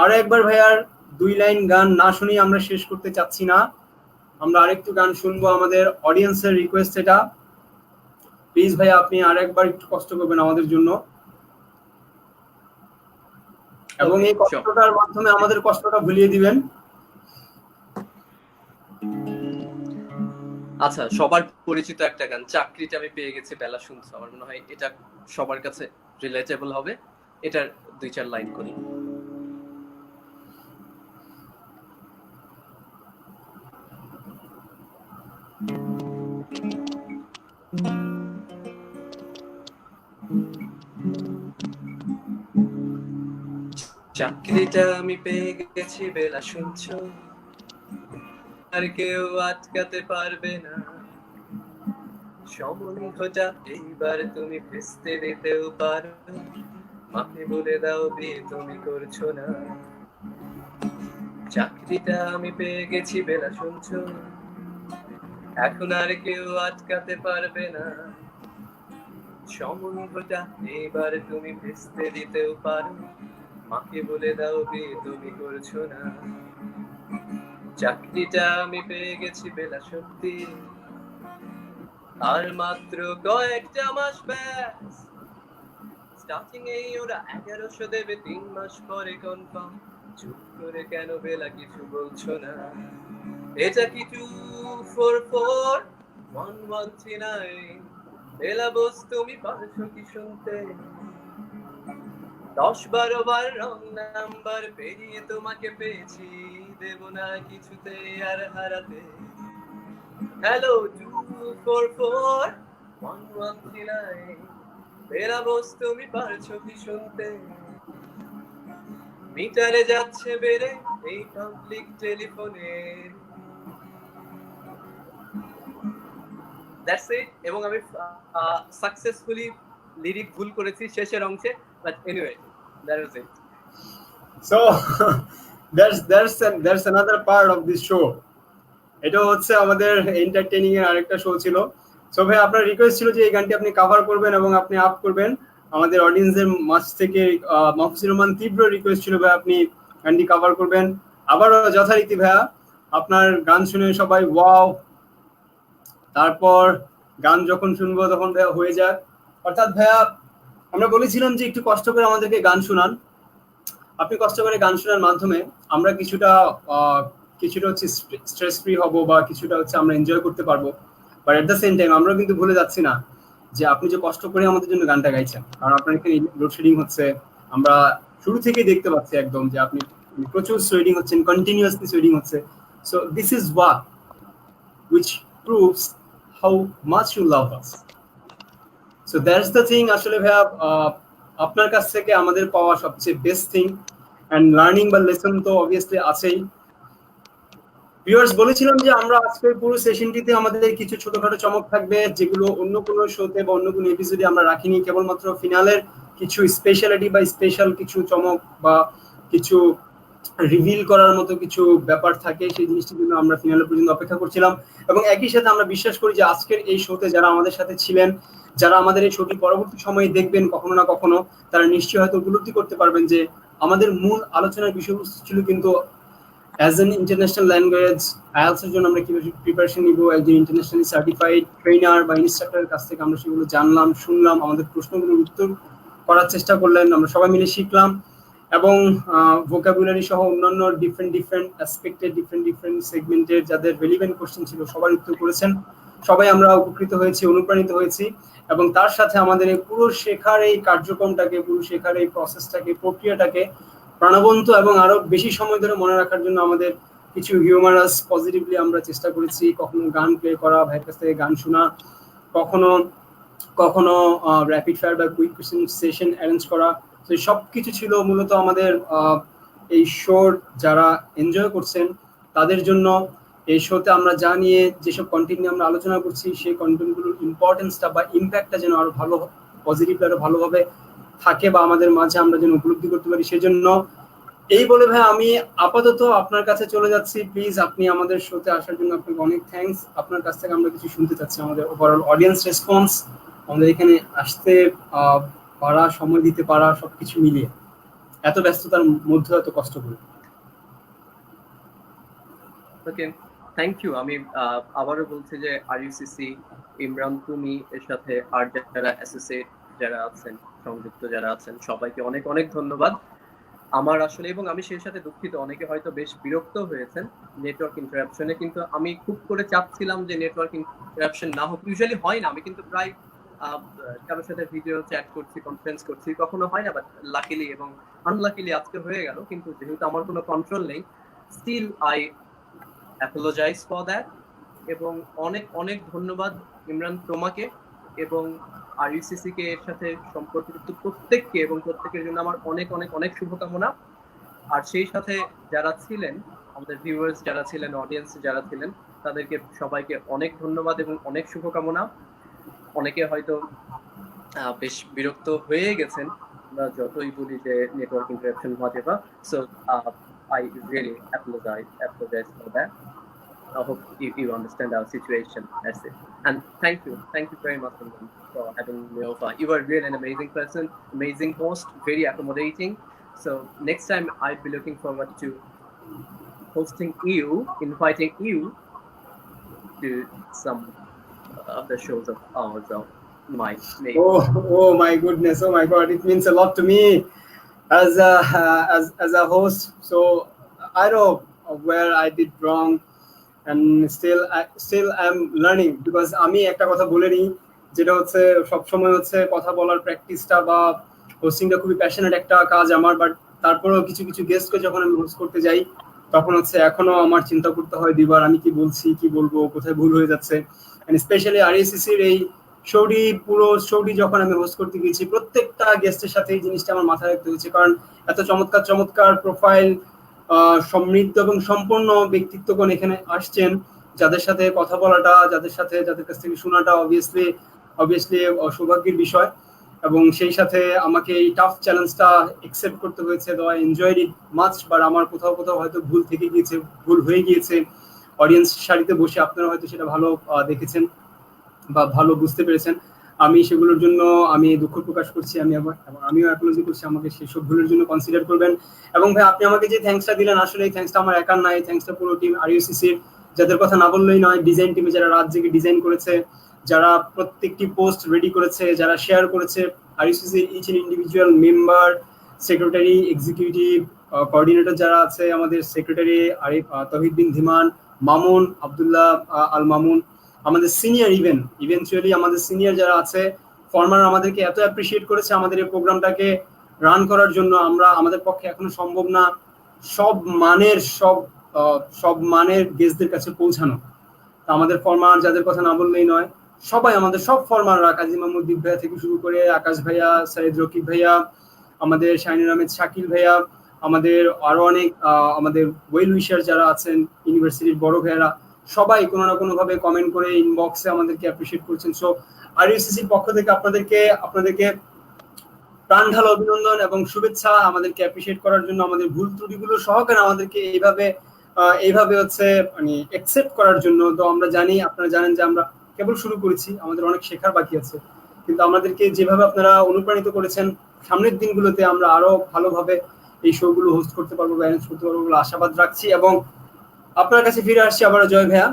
আরো একবার ভাইয়ার 2 লাইন গান না শুনিয়ে আমরা শেষ করতে চাচ্ছি না, আমরা আরেকটু গান শুনবো, আমাদের অডিয়েন্সের রিকোয়েস্ট এটা। প্লিজ ভাইয়া আপনি আরেকবার একটু কষ্ট করবেন আমাদের জন্য, এবং এই কষ্টটার মাধ্যমে আমাদের কষ্টটা ভুলিয়ে দিবেন। আচ্ছা, সবার পরিচিত একটা গান, চাকরিটা আমি পেয়ে গেছি বেলা শুনছো, আমার মনে হয় এটা সবার কাছে রিলেটেবল হবে। এটার 2-4 লাইন করি। চাকরিটা আমি পেয়ে গেছি বেলা শুনছো, আর কেউ আটকাতে পারবে না। সম্বন্ধটা এইবার তুমি ভেস্তে দিতেও পারো, মাকে বলে দাও বিয়ে তুমি করছো না। চাকরিটা আমি পেয়ে গেছি বেলা শুনছো, এখন আর কেউ আটকাতে পারবে না। সম্বন্ধটা এইবার তুমি ভেস্তে দিতেও পারো, মাকে বলে দাও বিয়ে তুমি করছো না। চাকরিটা আমি পেয়ে গেছি বেলা সত্যি, আর মাত্র কয়েকটা মাস ব্যাস। স্টার্টিং এই ওরা 1100 দেবে, 3 মাস পরে কনফার্ম। চুপ করে কেন বেলা কিছু বলছো না? এটা কি 244-1139? বেলা বস তুমি পারছো কি শুনতে? 10-12 বার রং নাম্বার পেরিয়ে তোমাকে পেয়েছি, দেব না কিছুতে আর হারাতে। হ্যালো 244-1139, বেলা বস তুমি পারছো কি শুনতে? মিটারে যাচ্ছে বেড়ে এই পাবলিক টেলিফোনে। That's it. এবং আমি সাকসেসফুলি লিরিক ভুল করেছি শেষের অংশে, but anyway that was it. So there's another part of this show. এটা হচ্ছে আমাদের এন্টারটেইনিং এর আরেকটা শো ছিল। সো ভাই আপনার রিকোয়েস্ট ছিল যে এই গানটি আপনি কভার করবেন এবং আপনি আপ করবেন। আমাদের অডিয়েন্সের মাঝ থেকে মাহফুজুর রহমান তীব্র রিকোয়েস্ট ছিল ভাই আপনি গানটি কভার করবেন। আবারও যথারীতি ভাইয়া আপনার গান শুনে সবাই ওয়াও, তারপর গান যখন শুনবো তখন ভাইয়া হয়ে যায়। অর্থাৎ ভাইয়া আমরা বলেছিলাম যে একটু কষ্ট করে আমাদেরকে গান শোনান, আপনি কষ্ট করে গান শোনার মাধ্যমে আমরা কিছুটা হচ্ছে স্ট্রেস ফ্রি হব, বা কিছুটা হচ্ছে আমরা এনজয় করতে পারবো। But at the same time আমরা কিন্তু ভুলে যাচ্ছি না যে আপনি যে কষ্ট করে আমাদের জন্য গানটা গাইছেন, কারণ আপনার এখানে লোডশেডিং হচ্ছে, আমরা শুরু থেকেই দেখতে পাচ্ছি একদম যে আপনি প্রচুর সোয়েডিং হচ্ছেন, কন্টিনিউয়াসলি সোয়েডিং হচ্ছে। So this is watt which proves how much you love us. So that's the thing আসলে ভাইয়া আপনার কাছ থেকে আমাদের পাওয়া সবচেয়ে বেস্ট থিং, এন্ড লার্নিং বা লেসন তো অবভিয়াসলি আছেই। ভিউয়ার্স বলেছিলাম যে আমরা আজকের পুরো সেশনটিতে আমাদের কিছু ছোটখাটো চমক থাকবে, যেগুলো অন্য কোনো শোতে বা অন্য কোনো এপিসোডে আমরা রাখিনি। কেবলমাত্র ফিনালের কিছু স্পেশালিটি বা স্পেশাল কিছু চমক বা কিছু রিভিল করার মতো কিছু ব্যাপার থাকে, সেই জিনিসটির জন্য আমরা ফিনালের পর্যন্ত অপেক্ষা করছিলাম। এবং একই সাথে আমরা বিশ্বাস করি যে আজকের এই শোতে যারা আমাদের সাথে ছিলেন, যারা আমাদের এই শোটি পরবর্তী সময়ে দেখবেন কখনো না কখনো, তারা নিশ্চয়ই হয়তো উপলব্ধি করতে পারবেন যে আমাদের মূল আলোচনার বিষয়বস্তু ছিল কিন্তু as an international language IELTS এর জন্য আমরা কিভাবে প্রিপারেশন নিব, একজন ইন্টারন্যাশনালি সার্টিফাইড ট্রেনার বা ইনস্ট্রাক্টরের কাছ থেকে আমরা সেগুলো জানলাম, শুনলাম, আমাদের প্রশ্নগুলোর উত্তর করার চেষ্টা করলেন, আমরা সবাই মিলে শিখলাম, এবং ভোকাবুলারি সহ অন্যান্য ডিফারেন্ট অ্যাসপেক্টের ডিফারেন্ট সেগমেন্টের যাদের রেলিভেন্ট কোশ্চেন ছিল সবার উত্তর করেছেন। সবাই আমরা উপকৃত হয়েছি, অনুপ্রাণিত হয়েছি, এবং তার সাথে আমাদের এই পুরো শেখার এই কার্যক্রমটাকে, পুরো শেখার এই প্রসেসটাকে, প্রক্রিয়াটাকে প্রাণবন্ত এবং আরো বেশি সময় ধরে মনে রাখার জন্য আমাদের কিছু হিউমারাস পজিটিভলি আমরা চেষ্টা করেছি। কখনো গান প্লে করা, ভাইয়ের কাছ থেকে গান শোনা, কখনো কখনো র্যাপিড ফায়ার বা কুইক কোয়েশ্চেন সেশন অ্যারেঞ্জ করা। তো সব কিছু ছিল মূলত আমাদের এই শোর যারা এনজয় করছেন তাদের জন্য। এই শোতে আমরা যা নিয়ে যেসব কন্টেন্ট নিয়ে আমরা আলোচনা করছি, সেই কন্টেন্টগুলোর ইম্পর্টেন্সটা বা ইম্প্যাক্টটা যেন আরো ভালো, পজিটিভ আরো ভালোভাবে থাকে বা আমাদের মাঝে আমরা যেন উপলব্ধি করতে পারি, সেজন্য এই বলে ভাই আমি আপাতত আপনার কাছে চলে যাচ্ছি। প্লিজ আপনি আমাদের শোতে আসার জন্য আপনাকে অনেক থ্যাঙ্কস। আপনার কাছ থেকে আমরা কিছু শুনতে চাচ্ছি, আমাদের ওভারঅল অডিয়েন্স রেসপন্স, আমাদের এখানে আসতে পারা, সময় দিতে পারা, সবকিছু মিলিয়ে এত ব্যস্ততার মধ্যে এত কষ্ট করে। ওকে, থ্যাংক ইউ। আমি আবারও বলছি যে আরইউসিসি, ইমরান, তুমি এর সাথে আর যারা অ্যাসোসিয়েট যারা আছেন, সংযুক্ত যারা আছেন, সবাইকে অনেক অনেক ধন্যবাদ। আমার আসলে, এবং আমি সেই সাথে দুঃখিত, অনেকে হয়তো বেশ বিরক্ত হয়েছেন নেটওয়ার্ক ইন্টারাপশনে, কিন্তু আমি খুব করে চাচ্ছিলাম যে নেটওয়ার্ক ইন্টারাপশন না হোক। ইউজুয়ালি হয় না, আমি কিন্তু প্রায় কারোর সাথে ভিডিও চ্যাট করছি, কনফারেন্স করছি, কখনো হয় না, বাট লাকিলি এবং আনলাকিলি আজকে হয়ে গেল। কিন্তু যেহেতু আমার কোনো কন্ট্রোল নেই, still I apologize for that. এবং অনেক অনেক ধন্যবাদ ইমরান তোমাকে এবং আরইউসিসি কে এর সাথে সম্পর্কিত প্রত্যেককে, এবং প্রত্যেকের জন্য আমার অনেক অনেক অনেক শুভকামনা। আর সেই সাথে যারা ছিলেন, আমাদের ভিউয়ার্স যারা ছিলেন, অডিয়েন্স যারা ছিলেন, তাদেরকে সবাইকে অনেক ধন্যবাদ এবং অনেক শুভকামনা। অনেকে হয়তো বেশ বিরক্ত হয়ে গেছেন আমরা যতই বলি যে network interruption whatever. So I really apologize for that. I hope you understand our situation. That's it. And thank you very much for having me over. You are really an amazing person, amazing host, very accommodating. So next time I'll be looking forward to hosting you, inviting you to some of the shows of ours of my name. Oh my goodness! Oh my God! It means a lot to me as a host. So I know where I did wrong. And still I'm learning, because আমি একটা কথা বলে নিই, যেটা হচ্ছে সবসময় হচ্ছে কথা বলার প্র্যাকটিসটা বা হোস্টিংটা খুবই প্যাশনেট একটা কাজ আমার, বাট তারপরেও কিছু কিছু গেস্টকে যখন আমি হোস্ট করতে যাই তখন হচ্ছে এখনো আমার চিন্তা করতে হয় দুইবার, আমি কি বলছি, কি বলবো, কোথায় ভুল হয়ে যাচ্ছে। এন্ড স্পেশালি আরইউসিসির এই পুরো শোটি যখন আমি হোস্ট করতে গিয়েছি, প্রত্যেকটা গেস্টের সাথে এই জিনিসটা আমার মাথায় রাখতে হয়েছে, কারণ এত চমৎকার চমৎকার প্রোফাইল, সমৃদ্ধ এবং সম্পূর্ণ ব্যক্তিত্বগণ এখানে আসছেন, যাদের সাথে কথা বলাটা, যাদের কাছ থেকে শোনাটা অবভিয়াসলি সৌভাগ্যের বিষয়। এবং সেই সাথে আমাকে এই টাফ চ্যালেঞ্জটা অ্যাকসেপ্ট করতে হয়েছে। তো I enjoyed it much, but আমার কোথাও হয়তো ভুল হয়ে গিয়েছে। অডিয়েন্স সারিতে বসে আপনারা হয়তো সেটা ভালো দেখেছেন বা ভালো বুঝতে পেরেছেন। আমি সেগুলোর জন্য আমি দুঃখ প্রকাশ করছি, আমিও অ্যাপোলজি করছি, আমাকে সেসব ভুলের জন্য কনসিডার করবেন। এবং ভাই আপনি আমাকে যে থ্যাঙ্কসটা দিলেন, আসলে এই থ্যাঙ্কসটা আমার একার না, এই থ্যাঙ্কসটা পুরো টিম আরইউসিসির, যাদের কথা না বললেই নয়। ডিজাইন টিমে যারা রাত জেগে ডিজাইন করেছে, যারা প্রত্যেকটি পোস্ট রেডি করেছে, যারা শেয়ার করেছে, আরইউসিসির each and individual member, secretary, executive, coordinator যারা আছে, আমাদের সেক্রেটারি আরিফ তৌহিদ বিন ধিমান, মামুন, আব্দুল্লাহ আল মামুন, আমাদের সিনিয়র ইভেন্চুয়ালি আমাদের সিনিয়র যারা আছে, ফরমার আমাদেরকে এত অ্যাপ্রিসিয়েট করেছে আমাদের এই প্রোগ্রামটাকে রান করার জন্য। আমাদের পক্ষে এখনো সম্ভব না সব মানের গেস্টদের কাছে পৌঁছানো। আমাদের ফরমার, যাদের কথা না বললেই নয়, সবাই, আমাদের সব ফরমাররা, কাজী মাহমুদ দীপ ভাইয়া থেকে শুরু করে আকাশ ভাইয়া, সাইদ রকিব ভাইয়া, আমাদের শাহিনুর আহমেদ শাকিল ভাইয়া, আমাদের আরো অনেক আমাদের ওয়েল উইশার যারা আছেন, ইউনিভার্সিটির বড় ভাইয়ারা, সবাই কোনো না কোনো ভাবে কমেন্ট করে ইনবক্সে আমাদেরকে অ্যাপ্রিসিয়েট করছেন। সো আরইউসিসির পক্ষ থেকে আপনাদেরকে প্রাণ ঢালা অভিনন্দন এবং শুভেচ্ছা, আমাদেরকে অ্যাপ্রিসিয়েট করার জন্য, আমাদের ভুল ত্রুটিগুলো সহকারে আমাদেরকে এইভাবে হচ্ছে মানে অ্যাকসেপ্ট করার জন্য। তো আপনারা জানেন যে আমরা কেবল শুরু করেছি, আমাদের অনেক শেখার বাকি আছে, কিন্তু আমাদেরকে যেভাবে আপনারা অনুপ্রাণিত করেছেন, সামনের দিনগুলোতে আমরা আরো ভালোভাবে এই শোগুলো হোস্ট করতে পারবো, ব্যালেন্স করতে পারবো বলে আশাবাদ রাখছি। এবং আপনার কাছে ফিরে আসছি আবারও জয় ভাইয়া।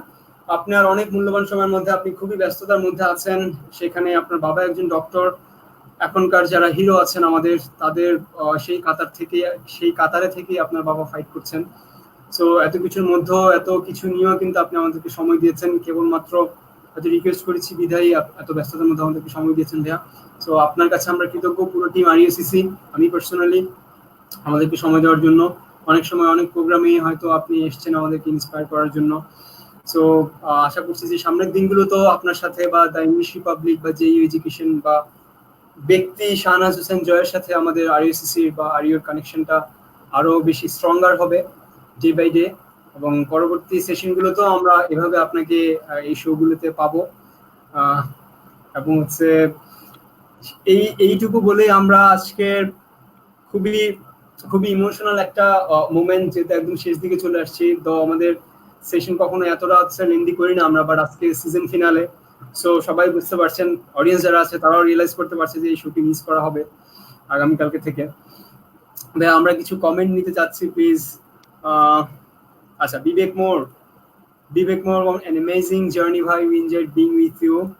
আপনার অনেক মূল্যবান সময়ের মধ্যে, আপনি খুবই ব্যস্ততার মধ্যে আছেন, সেখানে আপনার বাবা একজন ডক্টর, এখনকার যারা হিরো আছেন আমাদের, তাদের সেই কাতারে থেকে আপনার বাবা ফাইট করছেন। সো এত কিছুর মধ্যে, এত কিছু নিয়েও কিন্তু আপনি আমাদেরকে সময় দিয়েছেন। কেবলমাত্র হয়তো রিকোয়েস্ট করেছি বিধায় এত ব্যস্ততার মধ্যে আমাদেরকে সময় দিয়েছেন ভাইয়া। সো আপনার কাছে আমরা কৃতজ্ঞ, পুরো টিম আরইউসিসি, আমি পার্সোনালি, আমাদেরকে সময় দেওয়ার জন্য। অনেক সময় অনেক প্রোগ্রামে হয়তো আপনি এসেছেন আমাদেরকে ইন্সপায়ার করার জন্য। সো আশা করছি যে সামনের দিনগুলো তো আপনার সাথে বা দ্য ইংলিশ রিপাবলিক বা জেইউ এডুকেশন বা ব্যক্তি শাহনাজ হোসেন জয়ের সাথে আমাদের আরইউসিসি বা আরইউর কানেকশনটা আরো বেশি স্ট্রঙ্গার হবে ডে বাই ডে, এবং পরবর্তী সেশনগুলোতেও আমরা এভাবে আপনাকে এই শোগুলোতে পাবো। এবং হচ্ছে এইটুকু বলে আমরা আজকের খুবই খুবই ইমোশনাল একটা মোমেন্ট, যেটা একদম শেষ দিকে চলে আসছি। তো আমাদের সেশন কখনো এতটা লেন্দি করি না আমরা, বাট আজকে সিজন ফিনালে। সো সবাই বুঝতে পারছেন, অডিয়েন্স যারা আছে তারাও রিয়েলাইজ করতে পারছে যে এই শোটি মিস করা হবে আগামীকালকে থেকে। ভাই আমরা কিছু কমেন্ট নিতে চাচ্ছি প্লিজ। আচ্ছা, বিবেক মোর, an amazing journey bhai, we enjoyed being with you.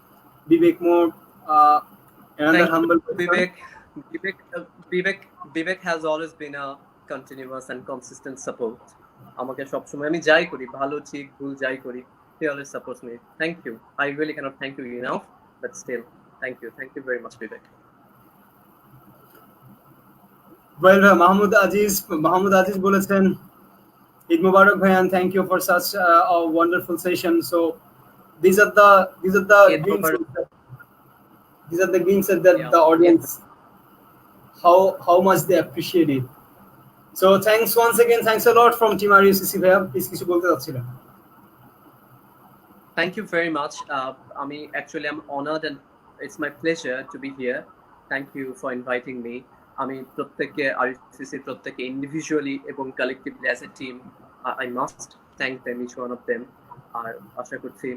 Vivek Moore, another humble Vivek has always been a continuous and consistent support. আমাকে সব সময় আমি যাই করি, ভালো ঠিক ভুল যাই করি, he always supports me. Thank you. I really cannot thank you enough, but still thank you very much Vivek. Well, Mahmoud Aziz বলেছেন, Eid Mubarak bhai, and thank you for such a wonderful session. So these are the glimpses that the audience, how much they appreciate it. So thanks once again, thanks a lot from Team RUCC bhaiya. Please কিছু বলতে চাচ্ছিলেন? Thank you very much. I'm honored and it's my pleasure to be here. Thank you for inviting me. আমি প্রত্যেককে আরইউসিসি প্রত্যেককে individually এবং collectively as a team I must thank them, each one of them. আর আশা করছি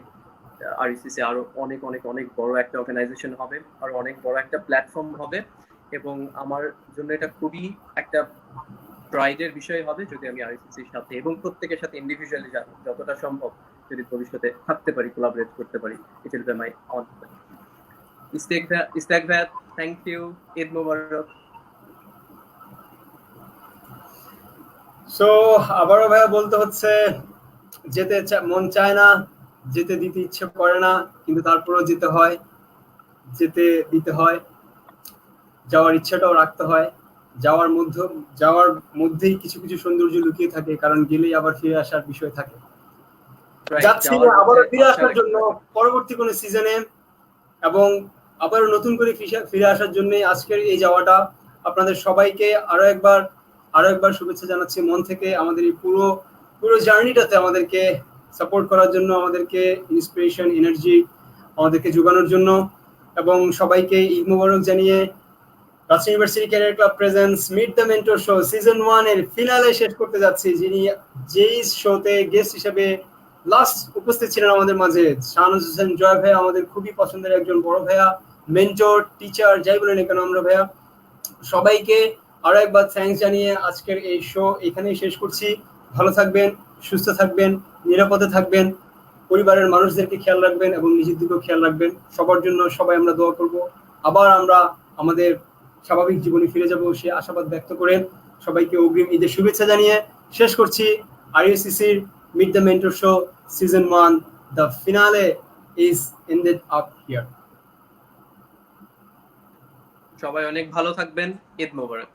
আরইউসিসি আরো অনেক অনেক অনেক বড় একটা অর্গানাইজেশন হবে, আর অনেক বড় একটা প্ল্যাটফর্ম হবে, এবং আমার জন্য এটা খুবই একটা প্রাইডের বিষয় হবে যদি আমি আরইউসিসির সাথে এবং প্রত্যেকের সাথে ইন্ডিভিজুয়ালি যতটা সম্ভব যদি ভবিষ্যতে থাকতে পারি, কোলাবরেট করতে পারি। It will be my honour. Istak ভাই, thank you. Eid Mubarak. So আবারও ভাইয়া বলতে হচ্ছে, যেতে মন চায় না, যেতে দিতে ইচ্ছে করে না, কিন্তু তারপরেও যেতে হয়, যেতে দিতে হয়, যাওয়ার ইচ্ছাটাও রাখতে হয়। যাওয়ার মধ্যেই কিছু কিছু সৌন্দর্য লুকিয়ে থাকে, কারণ গেলেই আবার ফিরে আসার বিষয় থাকে। যাচ্ছি আবারও ফিরে আসার জন্য পরবর্তী কোনো সিজনে, এবং আবারও নতুন করে ফিরে আসার জন্য আজকের এই যাওয়াটা। আপনাদের সবাইকে আরো একবার শুভেচ্ছা জানাচ্ছি মন থেকে। আমাদের এই পুরো জার্নিটাতে আমাদেরকে সাপোর্ট করার জন্য, আমাদেরকে ইন্সপিরেশন, এনার্জি আমাদেরকে যোগানোর জন্য, এবং সবাইকে ঈদ মোবারক জানিয়ে Rajshahi university career club presents meet the mentor show season 1 এর ফিনালে শেষ করতে যাচ্ছি। যেই শোতে গেস্ট হিসেবে লাস্ট উপস্থিত ছিলেন আমাদের মাঝে শাহনাজ হোসেন জয় ভাইয়া, আমাদের খুবই পছন্দের একজন বড় ভাইয়া, মেন্টর, টিচার, যাই বলেন কেন আমরা ভাইয়া। সবাইকে আরো একবার থ্যাঙ্কস জানিয়ে আজকের এই শো এখানেই শেষ করছি। ভালো থাকবেন, সুস্থ থাকবেন, নিরাপদে থাকবেন, পরিবারের মানুষদেরকে খেয়াল রাখবেন এবং নিজের দিকেও খেয়াল রাখবেন। সবার জন্য সবাই আমরা দোয়া করব। আবার আমরা আমাদের স্বাভাবিক জীবনে ফিরে যাব সে আশাবাদ ব্যক্ত করে সবাইকে অগ্রিম ঈদের শুভেচ্ছা জানিয়ে শেষ করছি আরইউসিসির meet the mentor show season 1। The finale is ended up here. সবাই অনেক ভালো থাকবেন। ঈদ মোবারক।